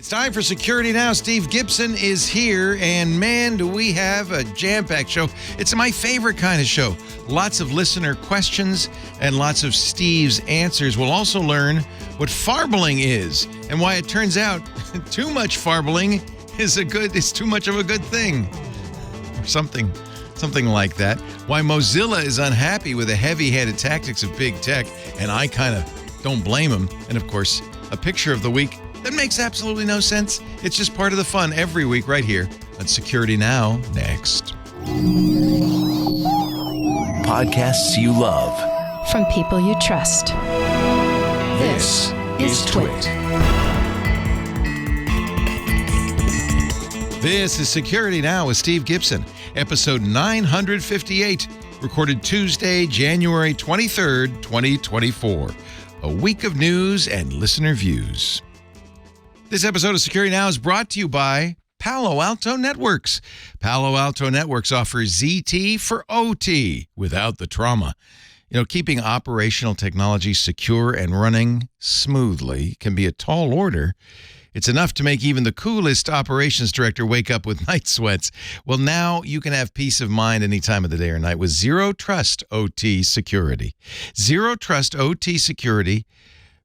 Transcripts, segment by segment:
It's time for Security Now. Steve Gibson is here, and man, do we have a jam-packed show. It's my favorite kind of show. Lots of listener questions and lots of Steve's answers. We'll also learn what farbling is and why it turns out too much farbling is too much of a good thing. Or something like that. Why Mozilla is unhappy with the heavy-handed tactics of big tech, and I kind of don't blame them. And of course, a picture of the week that makes absolutely no sense. It's just part of the fun every week right here on Security Now. Next. Podcasts you love. From people you trust. This is TWiT. This is Security Now with Steve Gibson, episode 958, recorded Tuesday, January 23rd, 2024. A week of news and listener views. This episode of Security Now is brought to you by Palo Alto Networks. Palo Alto Networks offers ZT for OT without the trauma. You know, keeping operational technology secure and running smoothly can be a tall order. It's enough to make even the coolest operations director wake up with night sweats. Well, now you can have peace of mind any time of the day or night with Zero Trust OT Security. Zero Trust OT Security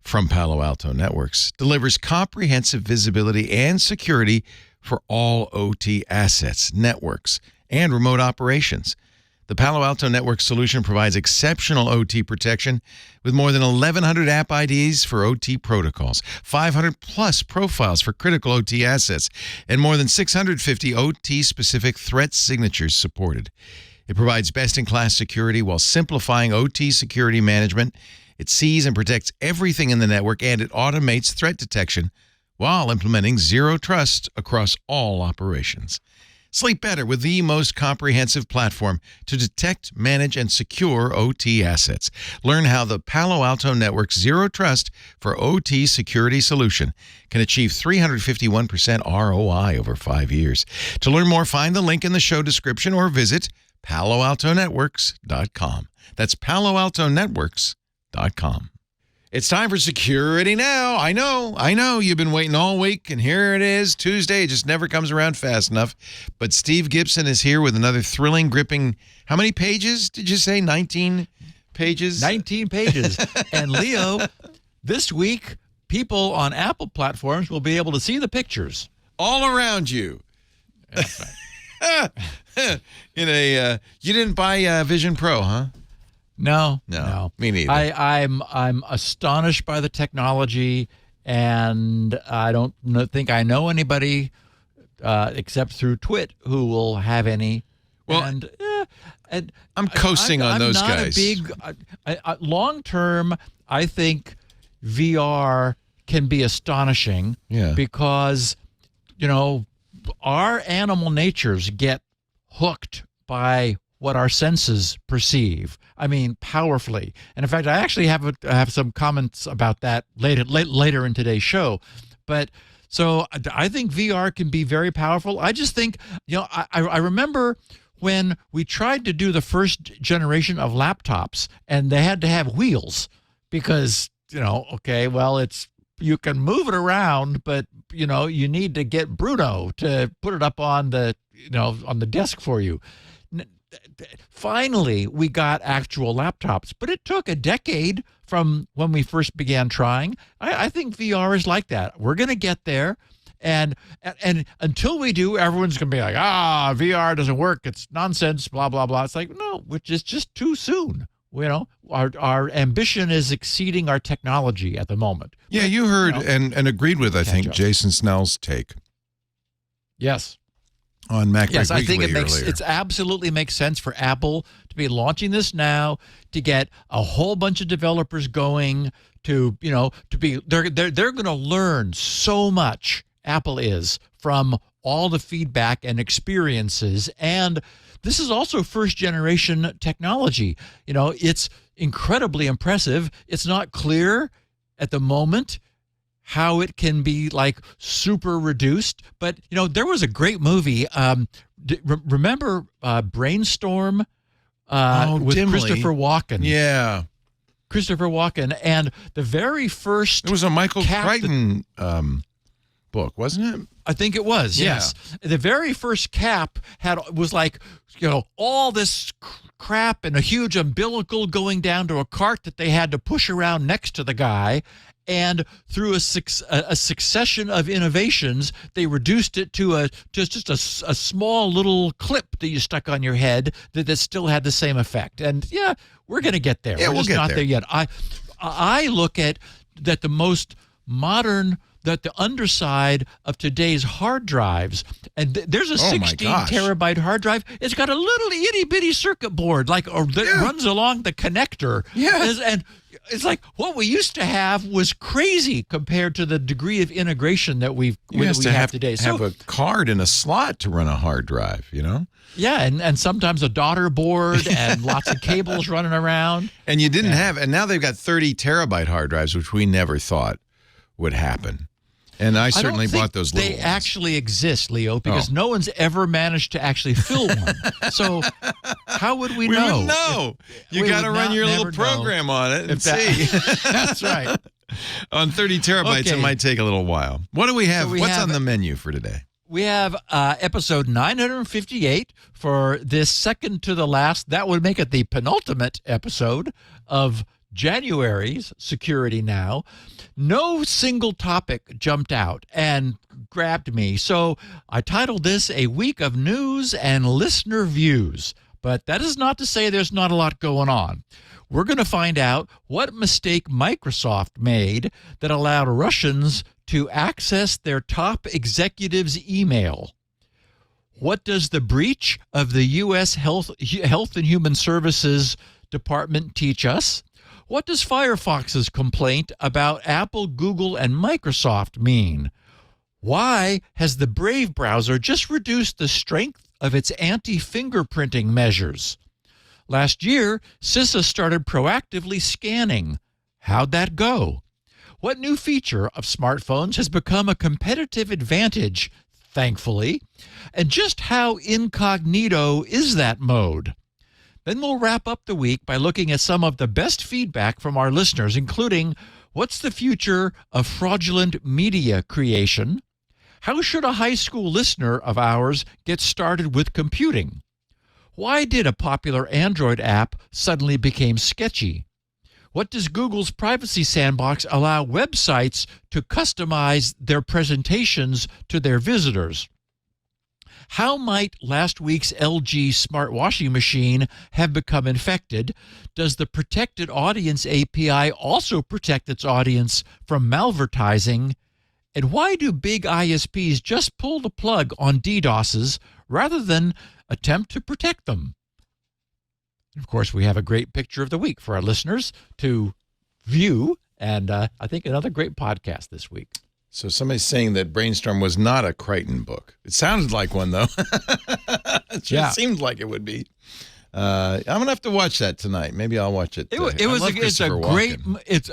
from Palo Alto Networks delivers comprehensive visibility and security for all OT assets, networks, and remote operations. The Palo Alto Networks solution provides exceptional OT protection with more than 1,100 app IDs for OT protocols, 500-plus profiles for critical OT assets, and more than 650 OT-specific threat signatures supported. It provides best-in-class security while simplifying OT security management. It sees and protects everything in the network, and it automates threat detection while implementing zero trust across all operations. Sleep better with the most comprehensive platform to detect, manage, and secure OT assets. Learn how the Palo Alto Network's Zero Trust for OT security solution can achieve 351% ROI over 5 years. To learn more, find the link in the show description or visit paloaltonetworks.com. That's paloaltonetworks.com. It's time for Security Now. I know, you've been waiting all week, and here it is, Tuesday. It just never comes around fast enough. But Steve Gibson is here with another thrilling, gripping, how many pages did you say? 19 pages? 19 pages. And Leo, this week, people on Apple platforms will be able to see the pictures. All around you. That's right. You didn't buy Vision Pro, huh? No, me neither. I'm astonished by the technology, and I don't think I know anybody except through TWiT who will have any. Well, and I'm coasting on those guys. Long term, I think VR can be astonishing. Yeah. Because our animal natures get hooked by what our senses perceive. I mean, powerfully. And in fact, I actually have some comments about that later in today's show. But so I think VR can be very powerful. I just think, I remember when we tried to do the first generation of laptops, and they had to have wheels because, you can move it around, but you need to get Bruno to put it up on the desk for you. Finally, we got actual laptops, but it took a decade from when we first began trying. I think VR is like that. We're going to get there, and until we do, everyone's going to be like, VR doesn't work. It's nonsense, blah, blah, blah. It's like, no, which is just too soon. Our ambition is exceeding our technology at the moment. Yeah, you heard and agreed with, I think, Jason Snell's take. Yes. On MacBreak Yes, I think Weekly it absolutely makes sense for Apple to be launching this now, to get a whole bunch of developers going, they're going to learn so much. Apple is from all the feedback and experiences, and this is also first generation technology. It's incredibly impressive. It's not clear at the moment how it can be like super reduced. But, there was a great movie. Remember Brainstorm with dimly. Christopher Walken? Yeah. Christopher Walken. And the very first... It was a Michael Crichton book, wasn't it? I think it was, Yeah. yes. The very first cap was like, all this crap and a huge umbilical going down to a cart that they had to push around next to the guy. And through a succession of innovations, they reduced it to just a small little clip that you stuck on your head that still had the same effect. And yeah, we're going to get there. Yeah, we're we'll just get not there. there yet. I look at that the most modern, that the underside of today's hard drives, and there's a 16 terabyte hard drive. It's got a little itty bitty circuit board that runs along the connector. Yeah. And it's like what we used to have was crazy compared to the degree of integration that we have today. Have a card in a slot to run a hard drive, Yeah, and sometimes a daughter board and lots of cables running around. And you didn't have, and now they've got 30 terabyte hard drives, which we never thought would happen. And I certainly bought those little ones. They ones. actually exist, Leo, because no one's ever managed to actually fill one. So how would we know? We wouldn't know. You got to run your little program on it and see. That's right. On 30 terabytes, it might take a little while. What do we have? What's on the menu for today? We have episode 958 for this second to the last. That would make it the penultimate episode of January's Security Now. No single topic jumped out and grabbed me, so I titled this A Week of News and Listener Views. But that is not to say there's not a lot going on. We're going to find out what mistake Microsoft made that allowed Russians to access their top executives' email. What does the breach of the U.S. Health and Human Services Department teach us? What does Firefox's complaint about Apple, Google, and Microsoft mean? Why has the Brave browser just reduced the strength of its anti-fingerprinting measures? Last year, CISA started proactively scanning. How'd that go? What new feature of smartphones has become a competitive advantage, thankfully? And just how incognito is that mode? Then we'll wrap up the week by looking at some of the best feedback from our listeners, including what's the future of fraudulent media creation? How should a high school listener of ours get started with computing? Why did a popular Android app suddenly become sketchy? What does Google's Privacy Sandbox allow websites to customize their presentations to their visitors? How might last week's LG smart washing machine have become infected? Does the Protected Audience API also protect its audience from malvertising? And why do big ISPs just pull the plug on DDoSes rather than attempt to protect them? And of course, we have a great picture of the week for our listeners to view, and I think another great podcast this week. So somebody's saying that Brainstorm was not a Crichton book. It sounded like one, though. It seemed like it would be. I'm going to have to watch that tonight. Maybe I'll watch it. It's a great. It's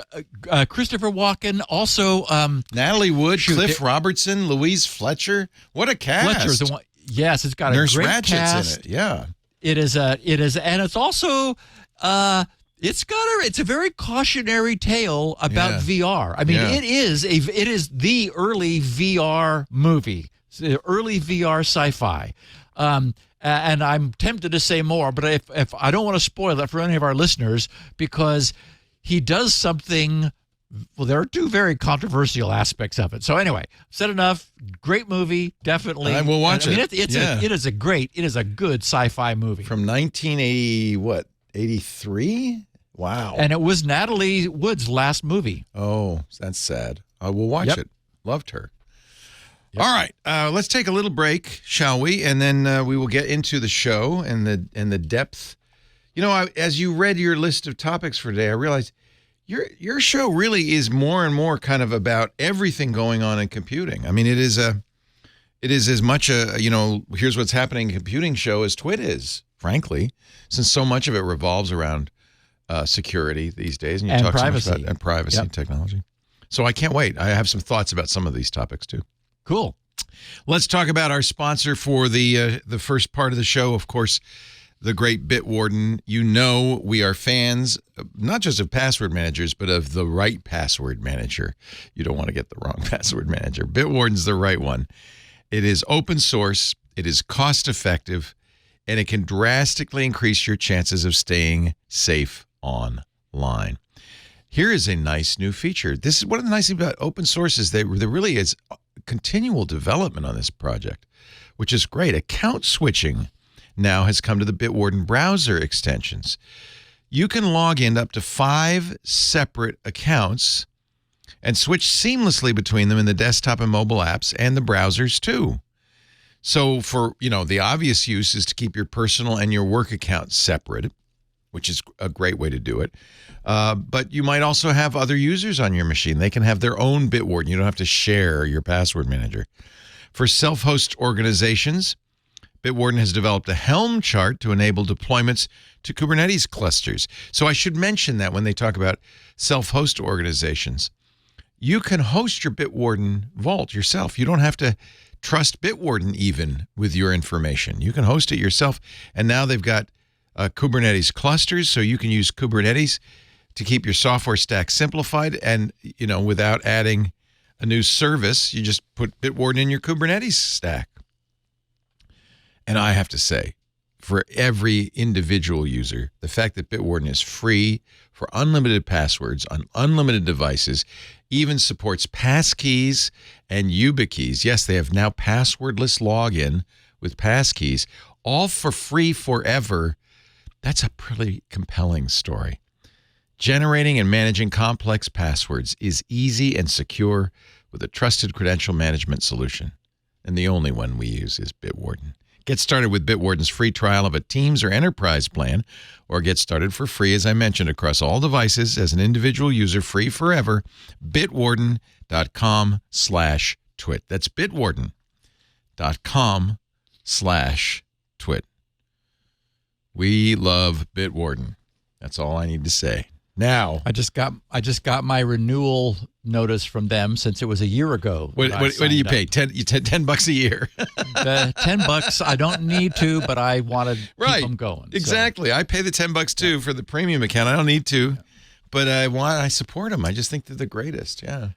Christopher Walken. Also, Natalie Wood, Cliff Robertson, Louise Fletcher. What a cast! Fletcher's the one. Yes, it's got Nurse a great Ratchet's cast in it. Yeah, it is, and it's also. It's a very cautionary tale about VR. I mean, it is the early VR movie, the early VR sci-fi. And I'm tempted to say more, but if I don't want to spoil it for any of our listeners, because he does something. Well, there are two very controversial aspects of it. So anyway, said enough. Great movie, definitely. I will watch it. It is a good sci-fi movie from 1980. What? 83? Wow. And it was Natalie Wood's last movie. Oh, that's sad. I will watch it. Loved her. Yep. All right. Let's take a little break, shall we? And then we will get into the show and the depth. As you read your list of topics for today, I realized your show really is more and more kind of about everything going on in computing. I mean, it is as much a here's what's happening in computing show as TWiT is, frankly, since so much of it revolves around security these days, and you talk privacy. So much about privacy and technology. So I can't wait. I have some thoughts about some of these topics too. Cool. Let's talk about our sponsor for the first part of the show. Of course, the great Bitwarden. You know we are fans, not just of password managers, but of the right password manager. You don't want to get the wrong password manager. Bitwarden's the right one. It is open source, it is cost effective, and it can drastically increase your chances of staying safe online. Here is a nice new feature. This is one of the nice things about open source is there really is continual development on this project, which is great. Account switching now has come to the Bitwarden browser extensions. You can log in up to 5 separate accounts and switch seamlessly between them in the desktop and mobile apps and the browsers too. So for, the obvious use is to keep your personal and your work accounts separate, which is a great way to do it. But you might also have other users on your machine. They can have their own Bitwarden. You don't have to share your password manager. For self-host organizations, Bitwarden has developed a Helm chart to enable deployments to Kubernetes clusters. So I should mention that when they talk about self-host organizations, you can host your Bitwarden vault yourself. You don't have to trust Bitwarden even with your information. You can host it yourself. And now they've got Kubernetes clusters, so you can use Kubernetes to keep your software stack simplified and, without adding a new service, you just put Bitwarden in your Kubernetes stack. And I have to say, for every individual user, the fact that Bitwarden is free for unlimited passwords on unlimited devices, even supports passkeys and YubiKeys. Yes, they have now passwordless login with passkeys, all for free forever. That's a pretty compelling story. Generating and managing complex passwords is easy and secure with a trusted credential management solution. And the only one we use is Bitwarden. Get started with Bitwarden's free trial of a Teams or Enterprise plan, or get started for free, as I mentioned, across all devices as an individual user, free forever. Bitwarden.com/twit. That's Bitwarden.com/twit. We love Bitwarden. That's all I need to say. Now, I just got my renewal notice from them since it was a year ago. What do you pay? $10 a year. The $10 I don't need to, but I want to keep them going. Exactly. So. I pay the $10 too for the premium account. I don't need to, but I support them. I just think they're the greatest. Yeah.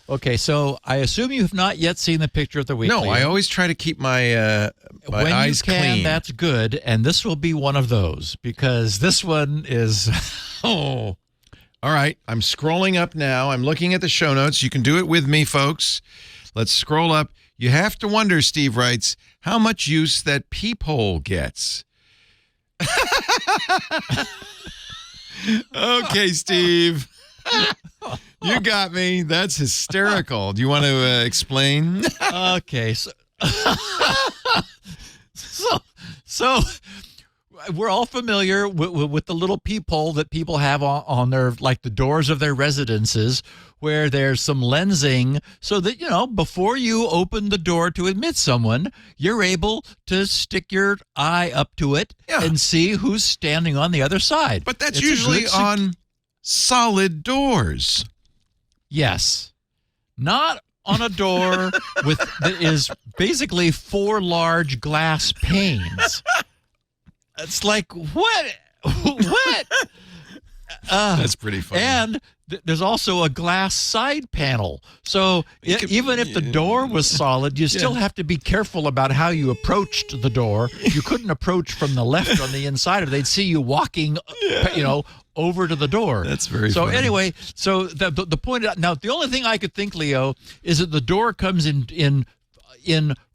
Okay, so I assume you have not yet seen the picture of the weekly. No, I always try to keep my eyes clean. That's good, and this will be one of those because this one is All right, I'm scrolling up now. I'm looking at the show notes. You can do it with me, folks. Let's scroll up. You have to wonder, Steve writes, how much use that Peephole gets. Okay, Steve. You got me. That's hysterical. Do you want to explain? Okay, so we're all familiar with the little peephole that people have on their, like the doors of their residences, where there's some lensing so that, before you open the door to admit someone, you're able to stick your eye up to it and see who's standing on the other side. But that's usually on solid doors. Yes. Not on a door that is basically 4 large glass panes. It's like, what? That's pretty funny. And there's also a glass side panel. So even if the door was solid, you still have to be careful about how you approached the door. You couldn't approach from the left on the inside, or they'd see you walking, over to the door. That's very so funny. Anyway, so the point now, the only thing I could think, Leo, is that the door comes in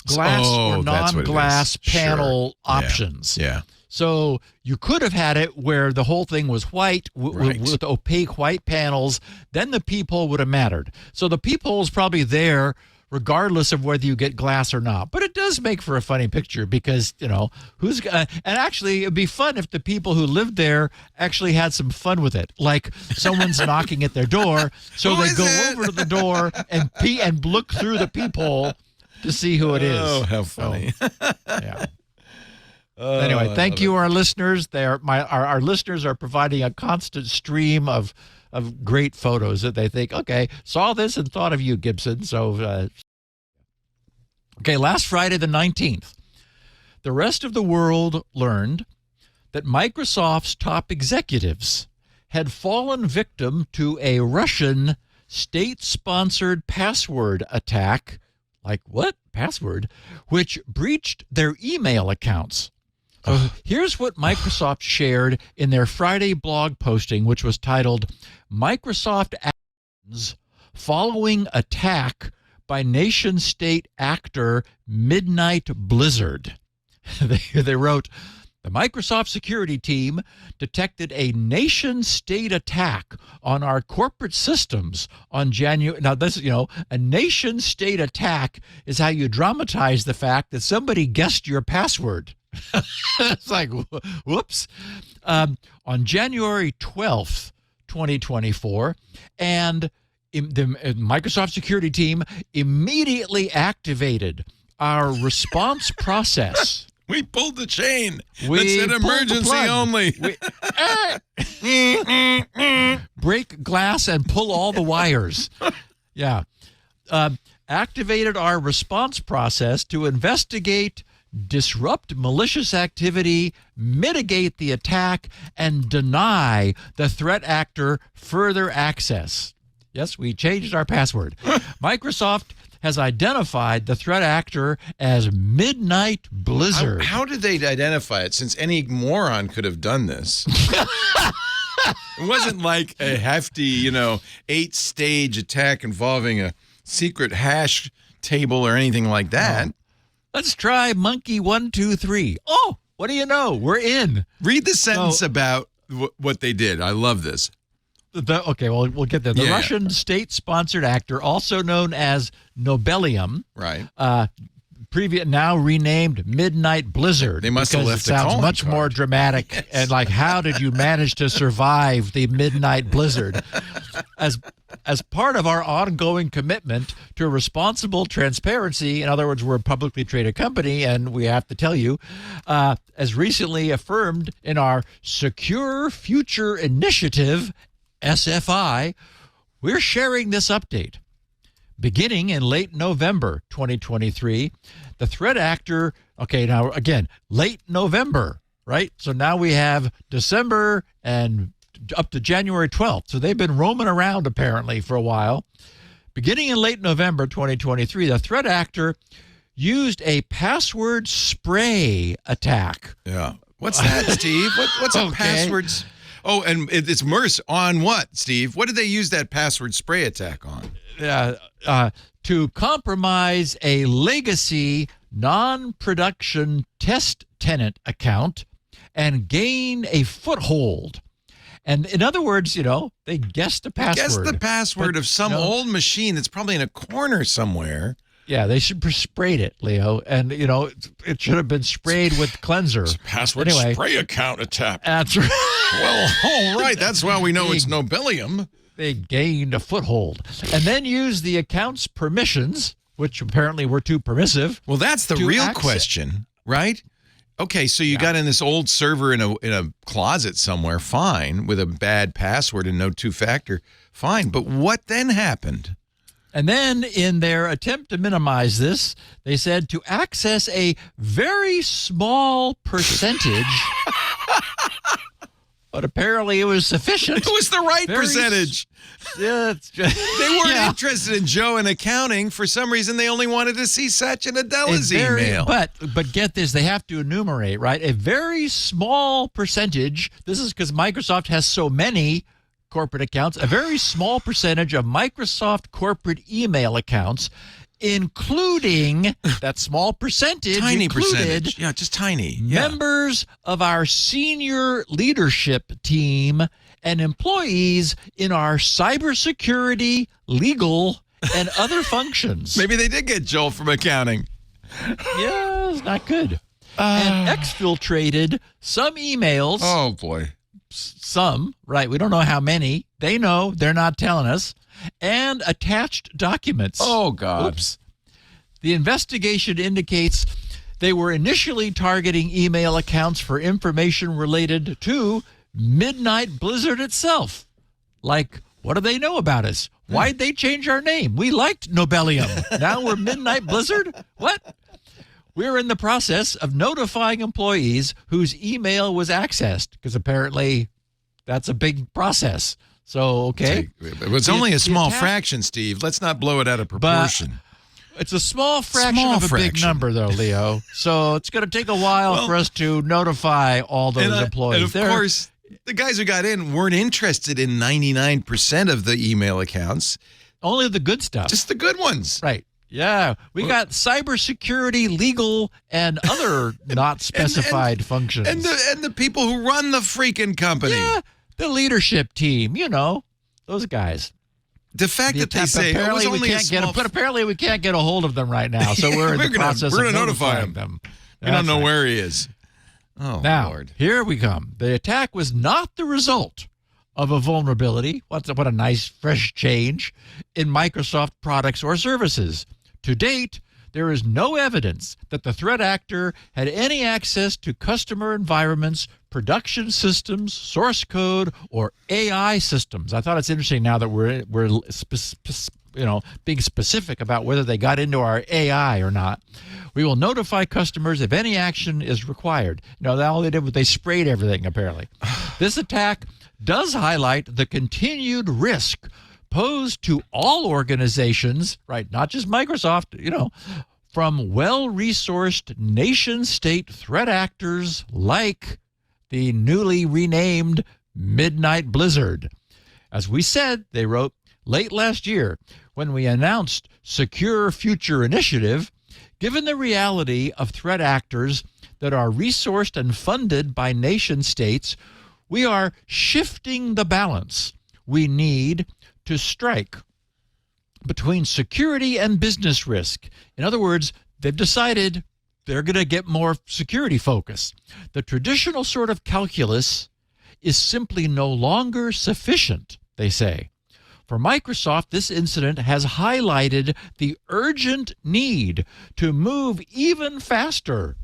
glass or non-glass panel options. Yeah. So you could have had it where the whole thing was white with opaque white panels. Then the peephole would have mattered. So the peephole is probably there regardless of whether you get glass or not. But it does make for a funny picture because, who's and actually it'd be fun if the people who lived there actually had some fun with it. Like someone's knocking at their door, so they go over to the door and look through the peephole to see who it is. Oh, how funny. So, yeah. Anyway, thank you, our listeners. Our listeners are providing a constant stream of great photos that they think, okay, saw this and thought of you, Gibson. So, okay, last Friday the 19th, the rest of the world learned that Microsoft's top executives had fallen victim to a Russian state-sponsored password attack. Like what? Password? Which breached their email accounts. So here's what Microsoft shared in their Friday blog posting, which was titled Microsoft Actions Following Attack by Nation-State Actor Midnight Blizzard. They wrote, the Microsoft security team detected a nation-state attack on our corporate systems on January. Now, this, a nation-state attack is how you dramatize the fact that somebody guessed your password. It's like, whoops. On January 12th, 2024, and the Microsoft security team immediately activated our response process. We pulled the chain. We said emergency only. Break glass and pull all the wires. Yeah. Activated our response process to investigate, disrupt malicious activity, mitigate the attack, and deny the threat actor further access. Yes, we changed our password. Microsoft has identified the threat actor as Midnight Blizzard. How did they identify it, since any moron could have done this? It wasn't like a hefty, 8-stage attack involving a secret hash table or anything like that. Let's try monkey 1, 2, 3. Oh, what do you know? We're in. Read the sentence about what they did. I love this. Okay, well, we'll get there. The Russian state-sponsored actor, also known as Nobelium, right? Now renamed Midnight Blizzard. They must have left the sounds much more dramatic. Yes. And like, how did you manage to survive the Midnight Blizzard? As part of our ongoing commitment to responsible transparency, in other words, we're a publicly traded company, and we have to tell you, as recently affirmed in our Secure Future Initiative, SFI, we're sharing this update. Beginning in late November 2023, the threat actor, now again, late November, right? So now we have December and up to January 12th. So they've been roaming around apparently for a while. Beginning in late November 2023, the threat actor used a password spray attack. Yeah. What's that, Steve? What's a password? Oh, and it's MERS on what, Steve? What did they use that password spray attack on? To compromise a legacy non-production test tenant account and gain a foothold. And in other words, they guessed the password. Guessed the password of some old machine that's probably in a corner somewhere. Yeah, they should have sprayed it, Leo. And, it should have been sprayed with cleanser. It's a password spray account attack. That's right. Well, all right. That's why we know it's Nobelium. They gained a foothold and then used the account's permissions, which apparently were too permissive. Well, that's the real question, right? Okay, so you got in this old server in a closet somewhere, fine, with a bad password and no two-factor, fine. But what then happened? And then in their attempt to minimize this, they said to access a very small percentage, but apparently it was sufficient. It was the right percentage. Yeah, they weren't interested in Joe in accounting. For some reason, they only wanted to see Satya Nadella's email. But get this, they have to enumerate, right? A very small percentage. This is because Microsoft has so many corporate accounts. A very small percentage of Microsoft corporate email accounts, including that small percentage, percentage. Yeah, just tiny. Members of our senior leadership team and employees in our cybersecurity, legal, and other functions. Maybe they did get Joel from accounting. Yeah, it's not good. And exfiltrated some emails. Oh, boy. Some, right? We don't know how many. They know. They're not telling us. And attached documents. Oh, God. Oops. The investigation indicates they were initially targeting email accounts for information related to Midnight Blizzard itself. Like, what do they know about us? Why'd they change our name? We liked Nobelium. Now we're Midnight Blizzard? What? we're in the process of notifying employees whose email was accessed, because apparently that's a big process. So, okay. It's only a small fraction, Steve. Let's not blow it out of proportion. It's a small fraction of a big number, though, Leo. So it's going to take a while for us to notify all those employees. And of course, the guys who got in weren't interested in 99% of the email accounts. Only the good stuff. Just the good ones. Right. Yeah. We got cybersecurity, legal, and other not specified functions. And the people who run the freaking company. Yeah. The leadership team, those guys. The fact that they say apparently we can't get a hold of them right now, so we're in the process of notifying them. We don't know where he is. Oh, now, Lord. Here we come. The attack was not the result of a vulnerability. What a nice, fresh change in Microsoft products or services. To date, there is no evidence that the threat actor had any access to customer environments, production systems, source code, or AI systems. I thought it's interesting now that we're being specific about whether they got into our AI or not. We will notify customers if any action is required. All they did was they sprayed everything, apparently. This attack does highlight the continued risk posed to all organizations, right? Not just Microsoft, from well-resourced nation-state threat actors like the newly renamed Midnight Blizzard. As we said, they wrote, late last year, when we announced Secure Future Initiative, given the reality of threat actors that are resourced and funded by nation-states, we are shifting the balance we need to strike between security and business risk. In other words, they've decided they're going to get more security focus. The traditional sort of calculus is simply no longer sufficient, they say. For Microsoft, this incident has highlighted the urgent need to move even faster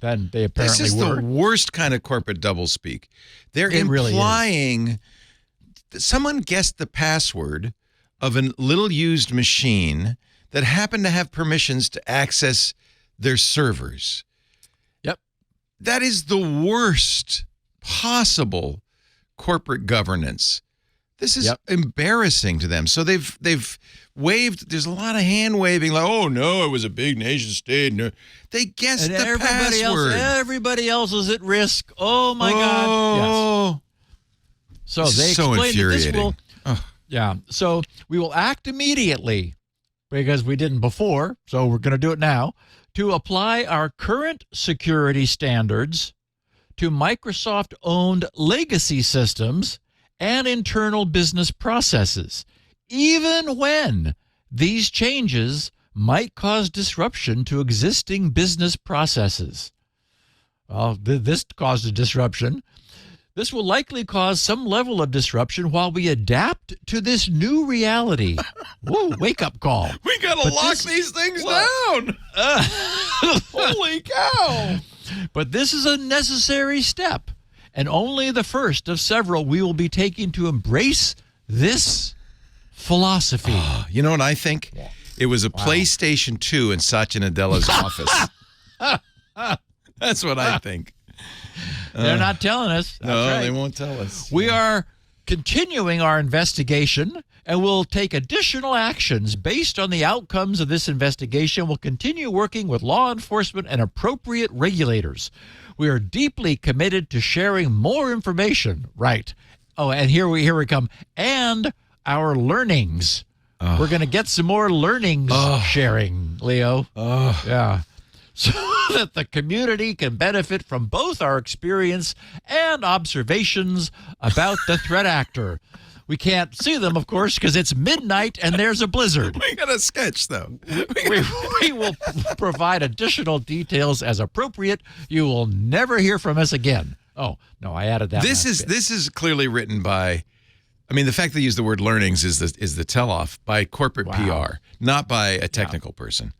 than they apparently were. This is the worst kind of corporate doublespeak. They're implying that someone guessed the password of a little used machine that happened to have permissions to access their servers. Yep. That is the worst possible corporate governance. This is embarrassing to them. So they've waved. There's a lot of hand waving, like, oh no, it was a big nation state. No. They guessed the password. Everybody else is at risk. Oh my God. Yes. So they explained that this will. Yeah. So we will act immediately because we didn't before. So we're going to do it now to apply our current security standards to Microsoft-owned legacy systems and internal business processes, even when these changes might cause disruption to existing business processes. Well, this caused a disruption. This will likely cause some level of disruption while we adapt to this new reality. Whoa, wake-up call. We got to lock these things down. Holy cow. But this is a necessary step, and only the first of several we will be taking to embrace this philosophy. You know what I think? It was a PlayStation 2 in Satya Nadella's office. That's what I think. They're not telling us. That's right. They won't tell us. We are continuing our investigation and will take additional actions based on the outcomes of this investigation. We'll continue working with law enforcement and appropriate regulators. We are deeply committed to sharing more information. Right. Oh, and here we come. And our learnings. We're going to get some more learnings sharing, Leo. Yeah. So that the community can benefit from both our experience and observations about the threat actor. We can't see them, of course, because it's midnight and there's a blizzard. We got a sketch, though. We will provide additional details as appropriate. You will never hear from us again. Oh, no, I added that. This is clearly written by, I mean, the fact they use the word learnings is the tell-off by corporate PR, not by a technical person.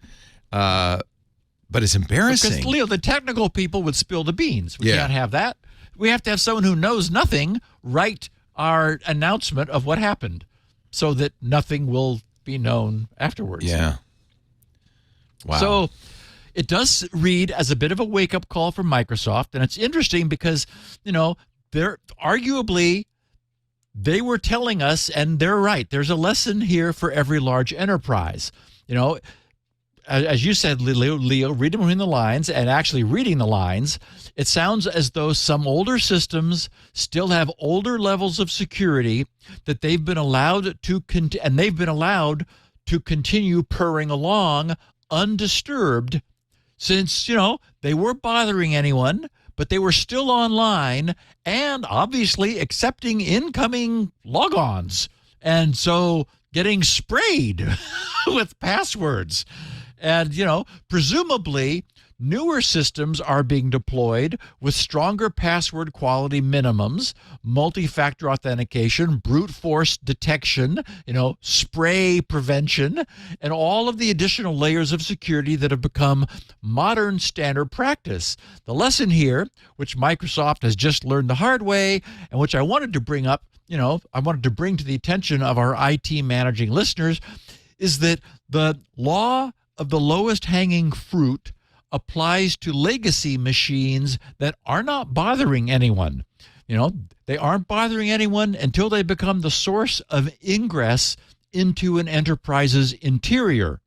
But it's embarrassing. Because, Leo, the technical people would spill the beans. We can't have that. We have to have someone who knows nothing write our announcement of what happened so that nothing will be known afterwards. Yeah. Wow. So it does read as a bit of a wake-up call from Microsoft, and it's interesting because, they're arguably, they were telling us, and they're right, there's a lesson here for every large enterprise. As you said, Leo, reading between the lines, and actually reading the lines, it sounds as though some older systems still have older levels of security that they've been allowed to continue purring along undisturbed, since they weren't bothering anyone, but they were still online and obviously accepting incoming logons, and so getting sprayed with passwords. And, presumably newer systems are being deployed with stronger password quality minimums, multi-factor authentication, brute force detection, spray prevention, and all of the additional layers of security that have become modern standard practice. The lesson here, which Microsoft has just learned the hard way, and which I wanted to bring up, I wanted to bring to the attention of our IT managing listeners, is that the law of the lowest hanging fruit applies to legacy machines that are not bothering anyone. They aren't bothering anyone until they become the source of ingress into an enterprise's interior.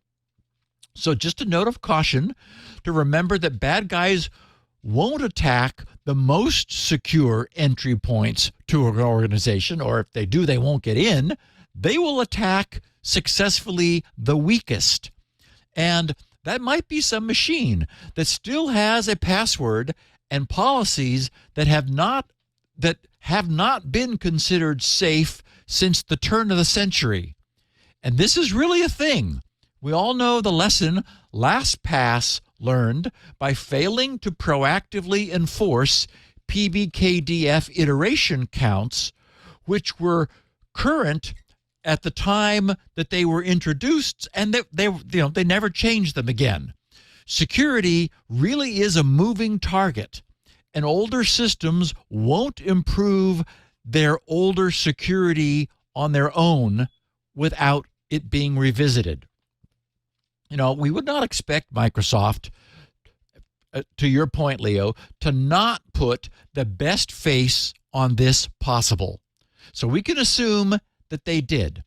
So just a note of caution to remember that bad guys won't attack the most secure entry points to an organization, or if they do, they won't get in. They will attack successfully the weakest. And that might be some machine that still has a password and policies that have not been considered safe since the turn of the century. And this is really a thing. We all know the lesson LastPass learned by failing to proactively enforce PBKDF iteration counts, which were current at the time that they were introduced, and they never changed them again. Security really is a moving target, and older systems won't improve their older security on their own without it being revisited. We would not expect Microsoft, to your point, Leo, to not put the best face on this possible. So we can assume that they did.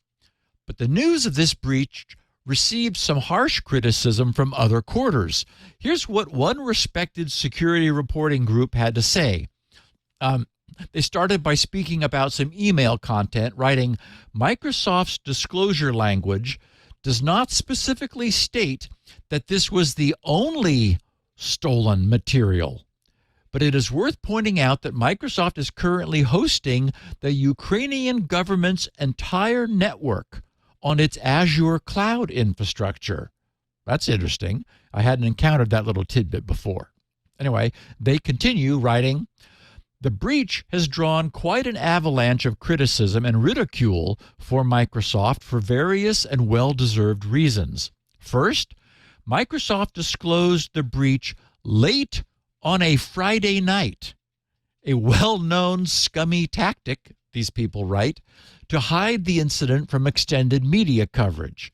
But the news of this breach received some harsh criticism from other quarters. Here's what one respected security reporting group had to say. They started by speaking about some email content, writing, Microsoft's disclosure language does not specifically state that this was the only stolen material. But it is worth pointing out that Microsoft is currently hosting the Ukrainian government's entire network on its Azure cloud infrastructure. That's interesting. I hadn't encountered that little tidbit before. Anyway, they continue writing, the breach has drawn quite an avalanche of criticism and ridicule for Microsoft for various and well-deserved reasons. First, Microsoft disclosed the breach late on a Friday night, a well-known scummy tactic, these people write, to hide the incident from extended media coverage.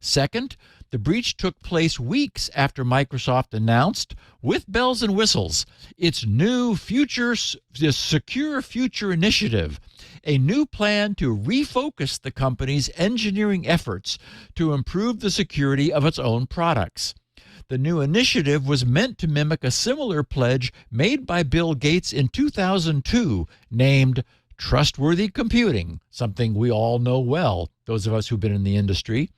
Second, the breach took place weeks after Microsoft announced, with bells and whistles, its new Secure Future initiative, a new plan to refocus the company's engineering efforts to improve the security of its own products. The new initiative was meant to mimic a similar pledge made by Bill Gates in 2002, named Trustworthy Computing, something we all know well, those of us who've been in the industry,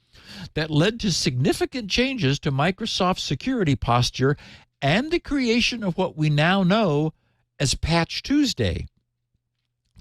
that led to significant changes to Microsoft's security posture and the creation of what we now know as Patch Tuesday.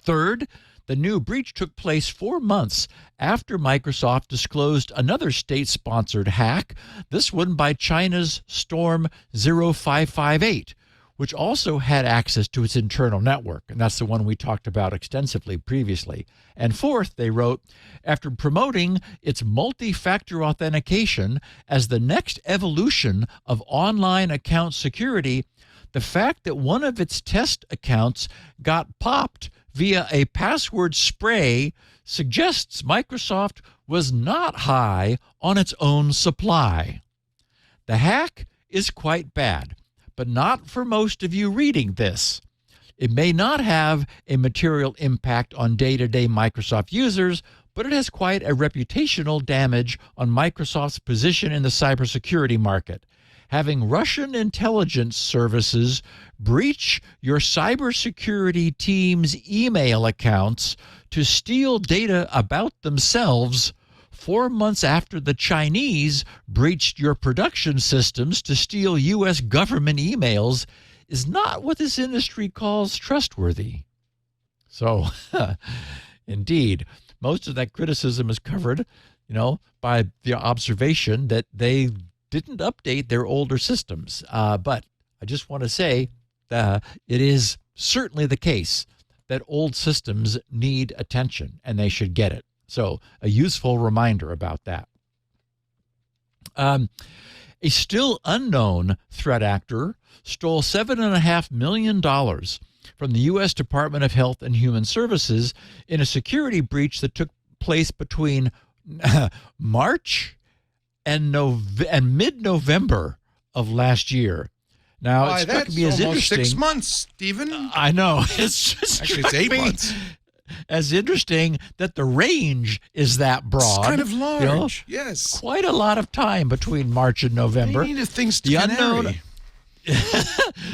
Third, the new breach took place 4 months after Microsoft disclosed another state-sponsored hack, this one by China's Storm 0558, which also had access to its internal network, and that's the one we talked about extensively previously. And fourth, they wrote, after promoting its multi-factor authentication as the next evolution of online account security, the fact that one of its test accounts got popped via a password spray suggests Microsoft was not high on its own supply. The hack is quite bad, but not for most of you reading this. It may not have a material impact on day-to-day Microsoft users, but it has quite a reputational damage on Microsoft's position in the cybersecurity market. Having Russian intelligence services breach your cybersecurity team's email accounts to steal data about themselves 4 months after the Chinese breached your production systems to steal U.S. government emails is not what this industry calls trustworthy. So, indeed, most of that criticism is covered, by the observation that they didn't update their older systems. But I just want to say it is certainly the case that old systems need attention, and they should get it. So a useful reminder about that. A still unknown threat actor stole $7.5 million from the U.S. Department of Health and Human Services in a security breach that took place between March and mid-November of last year. Now, it struck me as interesting. 6 months, Stephen. I know. It's 8 months. As interesting that the range is that broad. It's kind of large. Yes. Quite a lot of time between March and November. They need things to the unknown.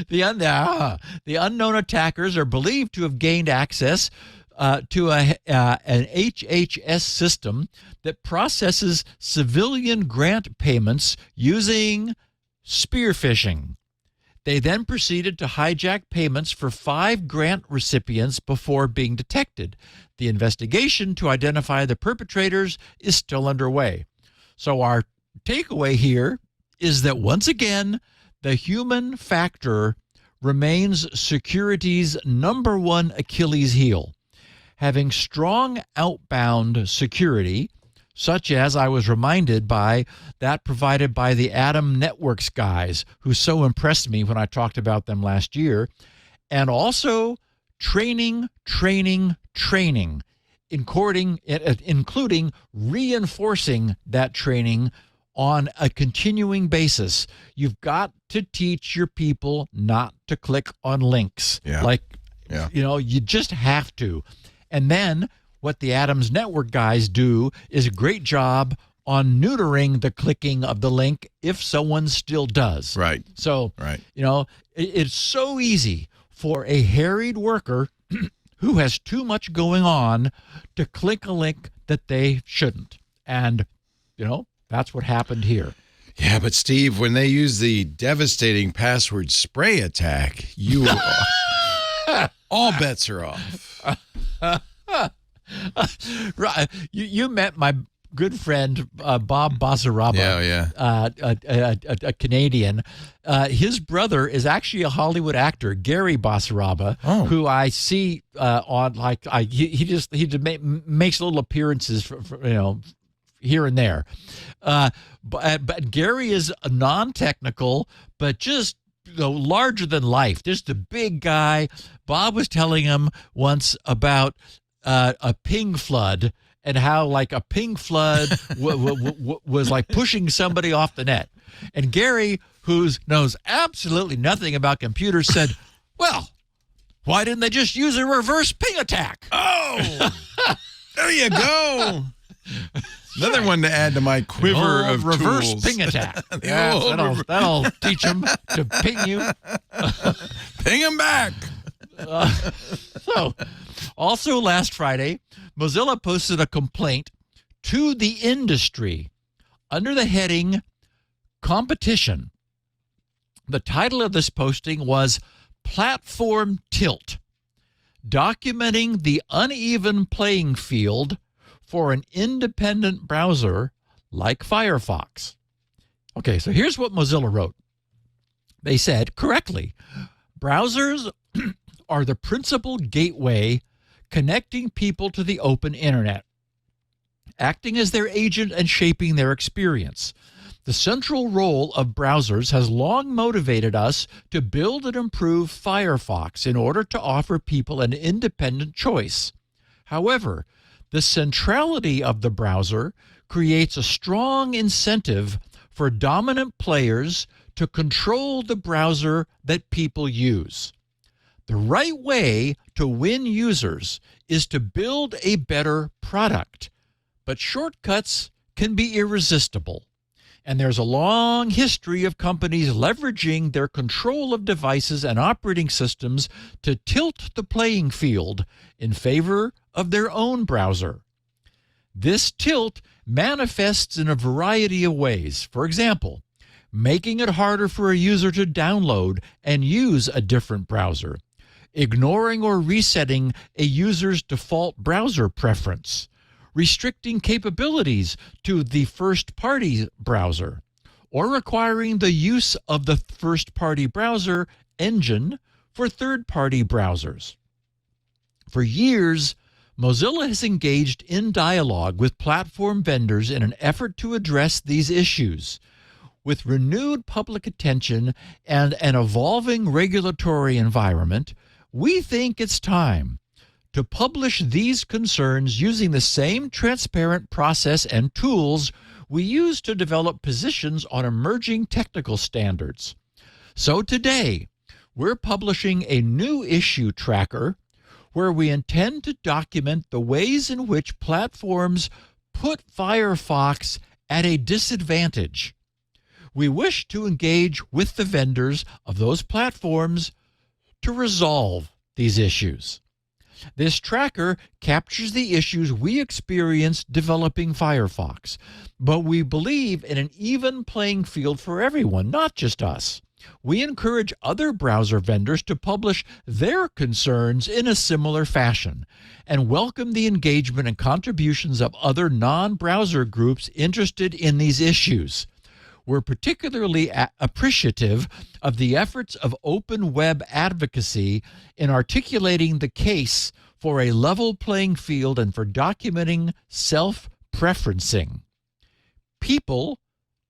The unknown attackers are believed to have gained access to an HSS system that processes civilian grant payments using spear phishing. They then proceeded to hijack payments for 5 grant recipients before being detected. The investigation to identify the perpetrators is still underway. So our takeaway here is that once again, the human factor remains security's #1 Achilles heel. Having strong outbound security, such as I was reminded by that provided by the Atom Networks guys, who so impressed me when I talked about them last year, and also training, including reinforcing that training on a continuing basis. You've got to teach your people not to click on links. You just have to. And then what the Adams Network guys do is a great job on neutering the clicking of the link if someone still does. Right. So, it's so easy for a harried worker who has too much going on to click a link that they shouldn't. And, that's what happened here. Yeah, but Steve, when they use the devastating password spray attack, all bets are off. Right. You met my good friend Bob Basaraba, a Canadian. His brother is actually a Hollywood actor, Garybasaraba, who I see on he makes little appearances for here and there. But Gary is a non-technical, but just larger than life. Just a big guy. Bob was telling him once about a ping flood and how like a ping flood was like pushing somebody off the net. And Gary, who knows absolutely nothing about computers, said, well, why didn't they just use a reverse ping attack? Oh, there you go. Another one to add to my quiver of reverse tools. Ping attack. That'll teach them to ping you. Ping them back. So, also last Friday, Mozilla posted a complaint to the industry under the heading Competition. The title of this posting was Platform Tilt, documenting the uneven playing field for an independent browser like Firefox. Okay, so here's what Mozilla wrote. They said, correctly, browsers are the principal gateway connecting people to the open internet, acting as their agent and shaping their experience. The central role of browsers has long motivated us to build and improve Firefox in order to offer people an independent choice. However, the centrality of the browser creates a strong incentive for dominant players to control the browser that people use. The right way to win users is to build a better product, but shortcuts can be irresistible. And there's a long history of companies leveraging their control of devices and operating systems to tilt the playing field in favor of their own browser. This tilt manifests in a variety of ways. For example, making it harder for a user to download and use a different browser, ignoring or resetting a user's default browser preference, restricting capabilities to the first-party browser, or requiring the use of the first-party browser engine for third-party browsers. For years, Mozilla has engaged in dialogue with platform vendors in an effort to address these issues. With renewed public attention and an evolving regulatory environment, we think it's time to publish these concerns using the same transparent process and tools we use to develop positions on emerging technical standards. So today, we're publishing a new issue tracker where we intend to document the ways in which platforms put Firefox at a disadvantage. We wish to engage with the vendors of those platforms to resolve these issues. This tracker captures the issues we experienced developing Firefox, but we believe in an even playing field for everyone, not just us. We encourage other browser vendors to publish their concerns in a similar fashion and welcome the engagement and contributions of other non-browser groups interested in these issues. We're particularly appreciative of the efforts of open web advocacy in articulating the case for a level playing field and for documenting self-preferencing. People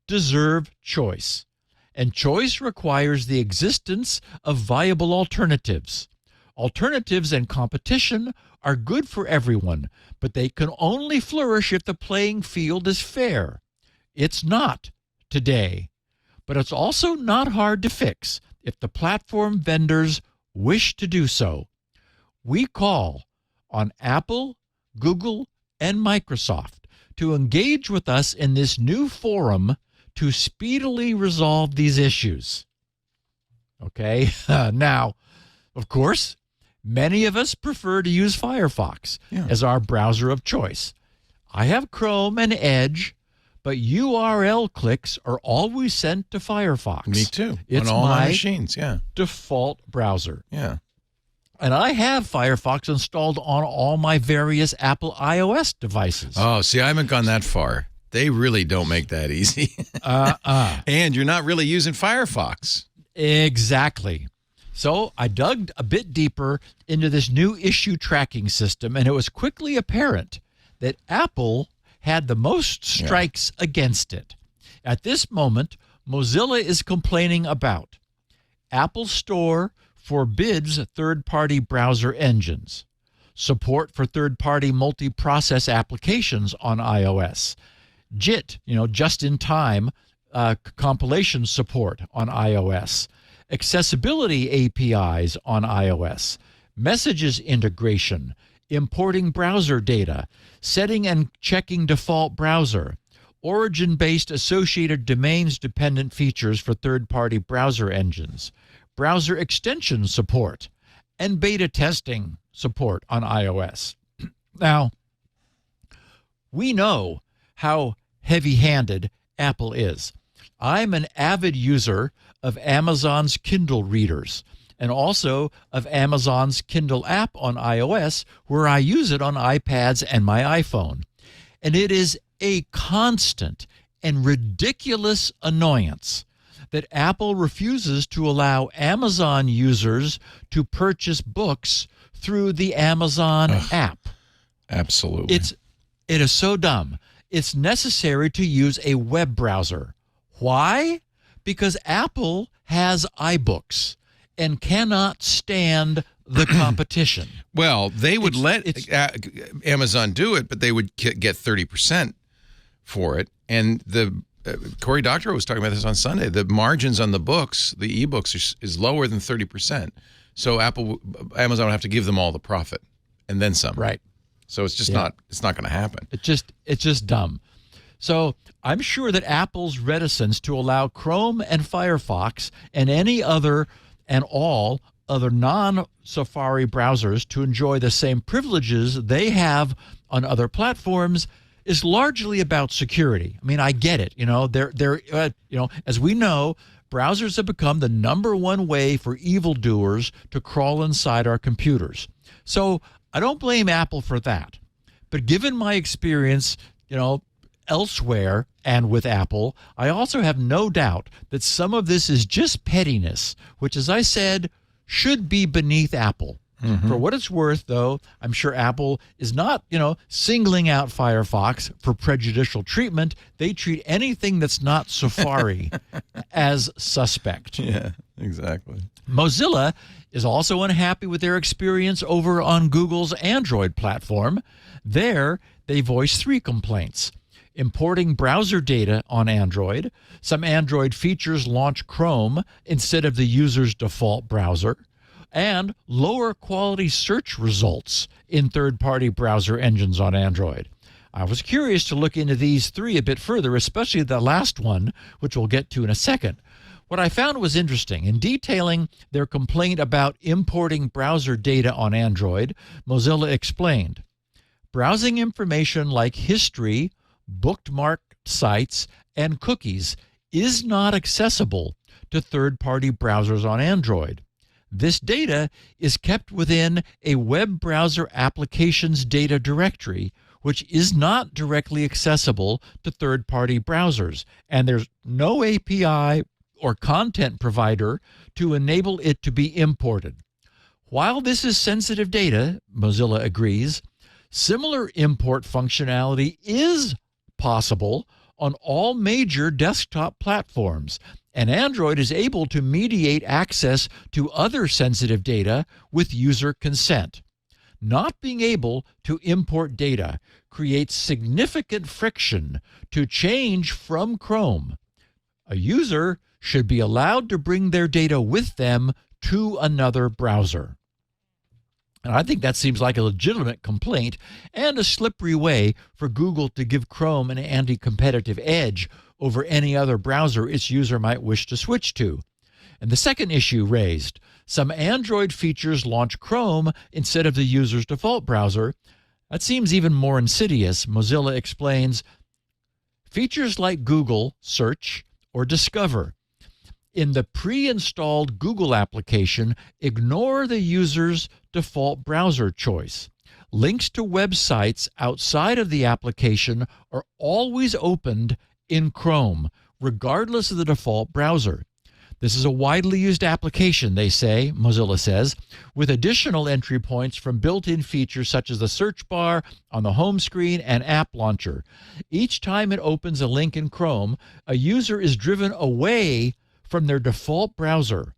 deserve choice, and choice requires the existence of viable alternatives. Alternatives and competition are good for everyone, but they can only flourish if the playing field is fair. It's not today, but it's also not hard to fix if the platform vendors wish to do so. We call on Apple, Google, and Microsoft to engage with us in this new forum to speedily resolve these issues. Okay, now, of course, many of us prefer to use Firefox as our browser of choice. I have Chrome and Edge, but URL clicks are always sent to Firefox. Me too. It's on all my my machines, default browser. Yeah. And I have Firefox installed on all my various Apple iOS devices. Oh, see, I haven't gone that far. They really don't make that easy. And you're not really using Firefox. Exactly. So I dug a bit deeper into this new issue tracking system, and it was quickly apparent that Apple had the most strikes against it. At this moment, Mozilla is complaining about Apple Store forbids third-party browser engines, support for third-party multi-process applications on iOS, JIT, just-in-time compilation support on iOS, accessibility APIs on iOS, messages integration, importing browser data, setting and checking default browser, origin-based associated domains-dependent features for third-party browser engines, browser extension support, and beta testing support on iOS. Now, we know how heavy-handed Apple is. I'm an avid user of Amazon's Kindle readers and also of Amazon's Kindle app on iOS, where I use it on iPads and my iPhone. And it is a constant and ridiculous annoyance that Apple refuses to allow Amazon users to purchase books through the Amazon app. Absolutely. It is so dumb. It's necessary to use a web browser. Why? Because Apple has iBooks and cannot stand the competition. Well, they would let Amazon do it, but they would get 30% for it. And the Cory Doctorow was talking about this on Sunday. The margins on the books, the ebooks, is lower than 30%. So Amazon would have to give them all the profit and then some. Right. So it's just not going to happen. It's just dumb. So I'm sure that Apple's reticence to allow Chrome and Firefox and any other and all other non-Safari browsers to enjoy the same privileges they have on other platforms is largely about security. I mean, I get it. As we know, browsers have become the number one way for evildoers to crawl inside our computers. So I don't blame Apple for that. But given my experience, elsewhere and with Apple, I also have no doubt that some of this is just pettiness, which, as I said, should be beneath Apple. Mm-hmm. For what it's worth, though, I'm sure Apple is not, singling out Firefox for prejudicial treatment. They treat anything that's not Safari as suspect. Yeah, exactly. Mozilla is also unhappy with their experience over on Google's Android platform. There, they voiced 3 complaints. Importing browser data on Android. Some Android features launch Chrome instead of the user's default browser. And lower quality search results in third-party browser engines on Android. I was curious to look into these 3 a bit further, especially the last one, which we'll get to in a second. What I found was interesting. In detailing their complaint about importing browser data on Android, Mozilla explained, browsing information like history, bookmarked sites, and cookies is not accessible to third-party browsers on Android. This data is kept within a web browser applications data directory, which is not directly accessible to third-party browsers, and there's no API or content provider to enable it to be imported. While this is sensitive data, Mozilla agrees, similar import functionality is possible on all major desktop platforms, and Android is able to mediate access to other sensitive data with user consent. Not being able to import data creates significant friction to change from Chrome. A user should be allowed to bring their data with them to another browser. And I think that seems like a legitimate complaint and a slippery way for Google to give Chrome an anti-competitive edge over any other browser its user might wish to switch to. And the second issue raised, some Android features launch Chrome instead of the user's default browser. That seems even more insidious. Mozilla explains, features like Google Search or Discover in the pre-installed Google application ignore the user's default browser choice. Links to websites outside of the application are always opened in Chrome, regardless of the default browser. This is a widely used application, they say, Mozilla says, with additional entry points from built-in features such as the search bar on the home screen and app launcher. Each time it opens a link in Chrome, a user is driven away from their default browser.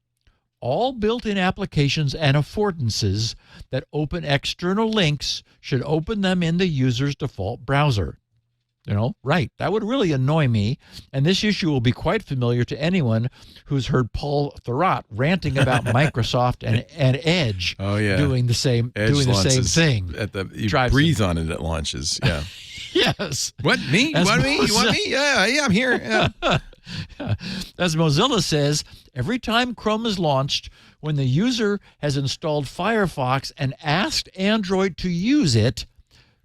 All built-in applications and affordances that open external links should open them in the user's default browser. Right. That would really annoy me. And this issue will be quite familiar to anyone who's heard Paul Thurrott ranting about Microsoft and Edge doing the same thing. You breathe on it at launches. Yeah. Yes. What, me? You want me? You want me? Yeah, I'm here. Yeah. As Mozilla says, every time Chrome is launched, when the user has installed Firefox and asked Android to use it,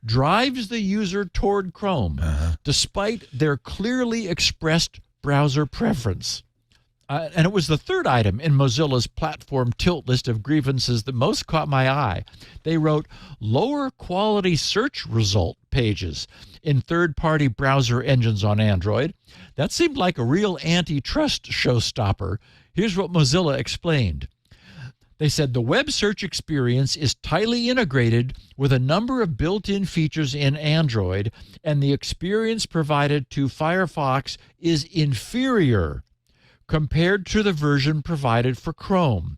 drives the user toward Chrome, despite their clearly expressed browser preference. And it was the third item in Mozilla's platform tilt list of grievances that most caught my eye. They wrote lower quality search result pages in third-party browser engines on Android. That seemed like a real antitrust showstopper. Here's what Mozilla explained. They said the web search experience is tightly integrated with a number of built-in features in Android, and the experience provided to Firefox is inferior compared to the version provided for Chrome.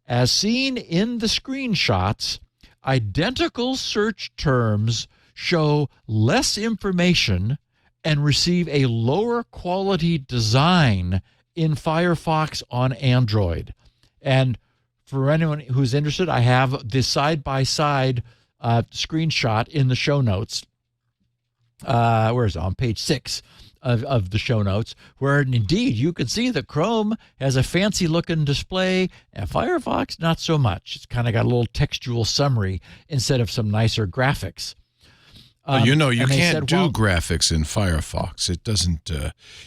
As seen in the screenshots, identical search terms show less information and receive a lower quality design in Firefox on Android. And for anyone who's interested, I have the side-by-side screenshot in the show notes. Where is it? On page 6 of the show notes, where indeed you can see that Chrome has a fancy-looking display, and Firefox, not so much. It's kind of got a little textual summary instead of some nicer graphics. You can't do graphics in Firefox. It doesn't.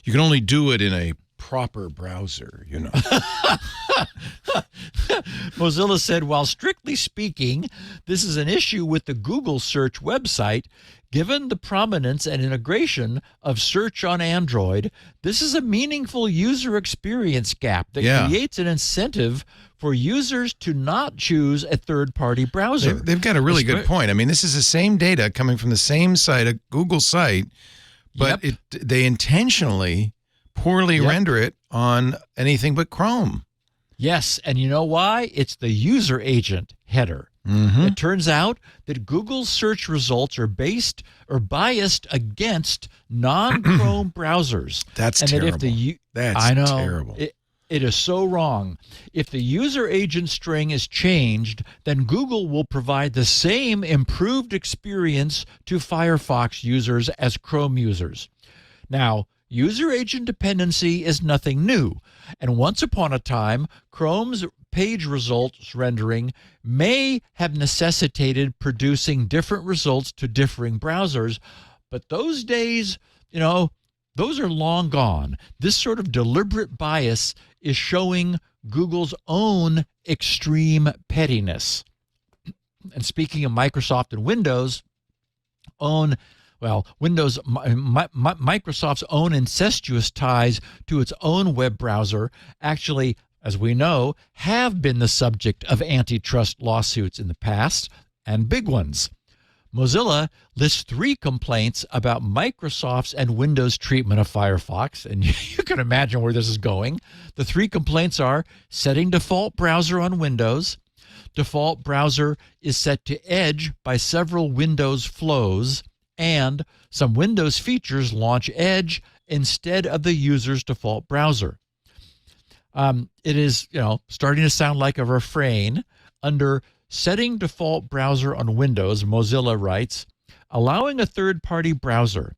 You can only do it in a proper browser, Mozilla said, while strictly speaking, this is an issue with the Google search website. Given the prominence and integration of search on Android, this is a meaningful user experience gap that creates an incentive for users to not choose a third-party browser. They've got a really good point. I mean, this is the same data coming from the same site, a Google site, but they intentionally poorly render it on anything but Chrome. Yes, and you know why? It's the user agent header. It turns out that Google's search results are biased against non-Chrome browsers. That's terrible. That's terrible. It is so wrong. If the user agent string is changed, then Google will provide the same improved experience to Firefox users as Chrome users. Now, user agent dependency is nothing new, and once upon a time, Chrome's page results rendering may have necessitated producing different results to differing browsers, but those days, those are long gone. This sort of deliberate bias is showing Google's own extreme pettiness. And speaking of Microsoft and Microsoft's own incestuous ties to its own web browser actually, as we know, have been the subject of antitrust lawsuits in the past, and big ones. Mozilla lists 3 complaints about Microsoft's and Windows treatment of Firefox, and you can imagine where this is going. The 3 complaints are setting default browser on Windows, default browser is set to Edge by several Windows flows, and some Windows features launch Edge instead of the user's default browser. It is, starting to sound like a refrain. Under setting default browser on Windows, Mozilla writes, allowing a third-party browser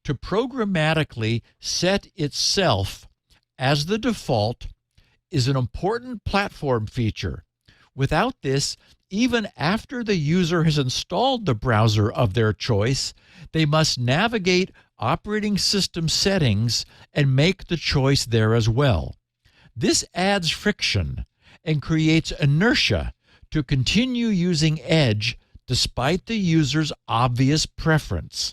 to programmatically set itself as the default is an important platform feature. Without this, even after the user has installed the browser of their choice, they must navigate operating system settings and make the choice there as well. This adds friction and creates inertia to continue using Edge despite the user's obvious preference.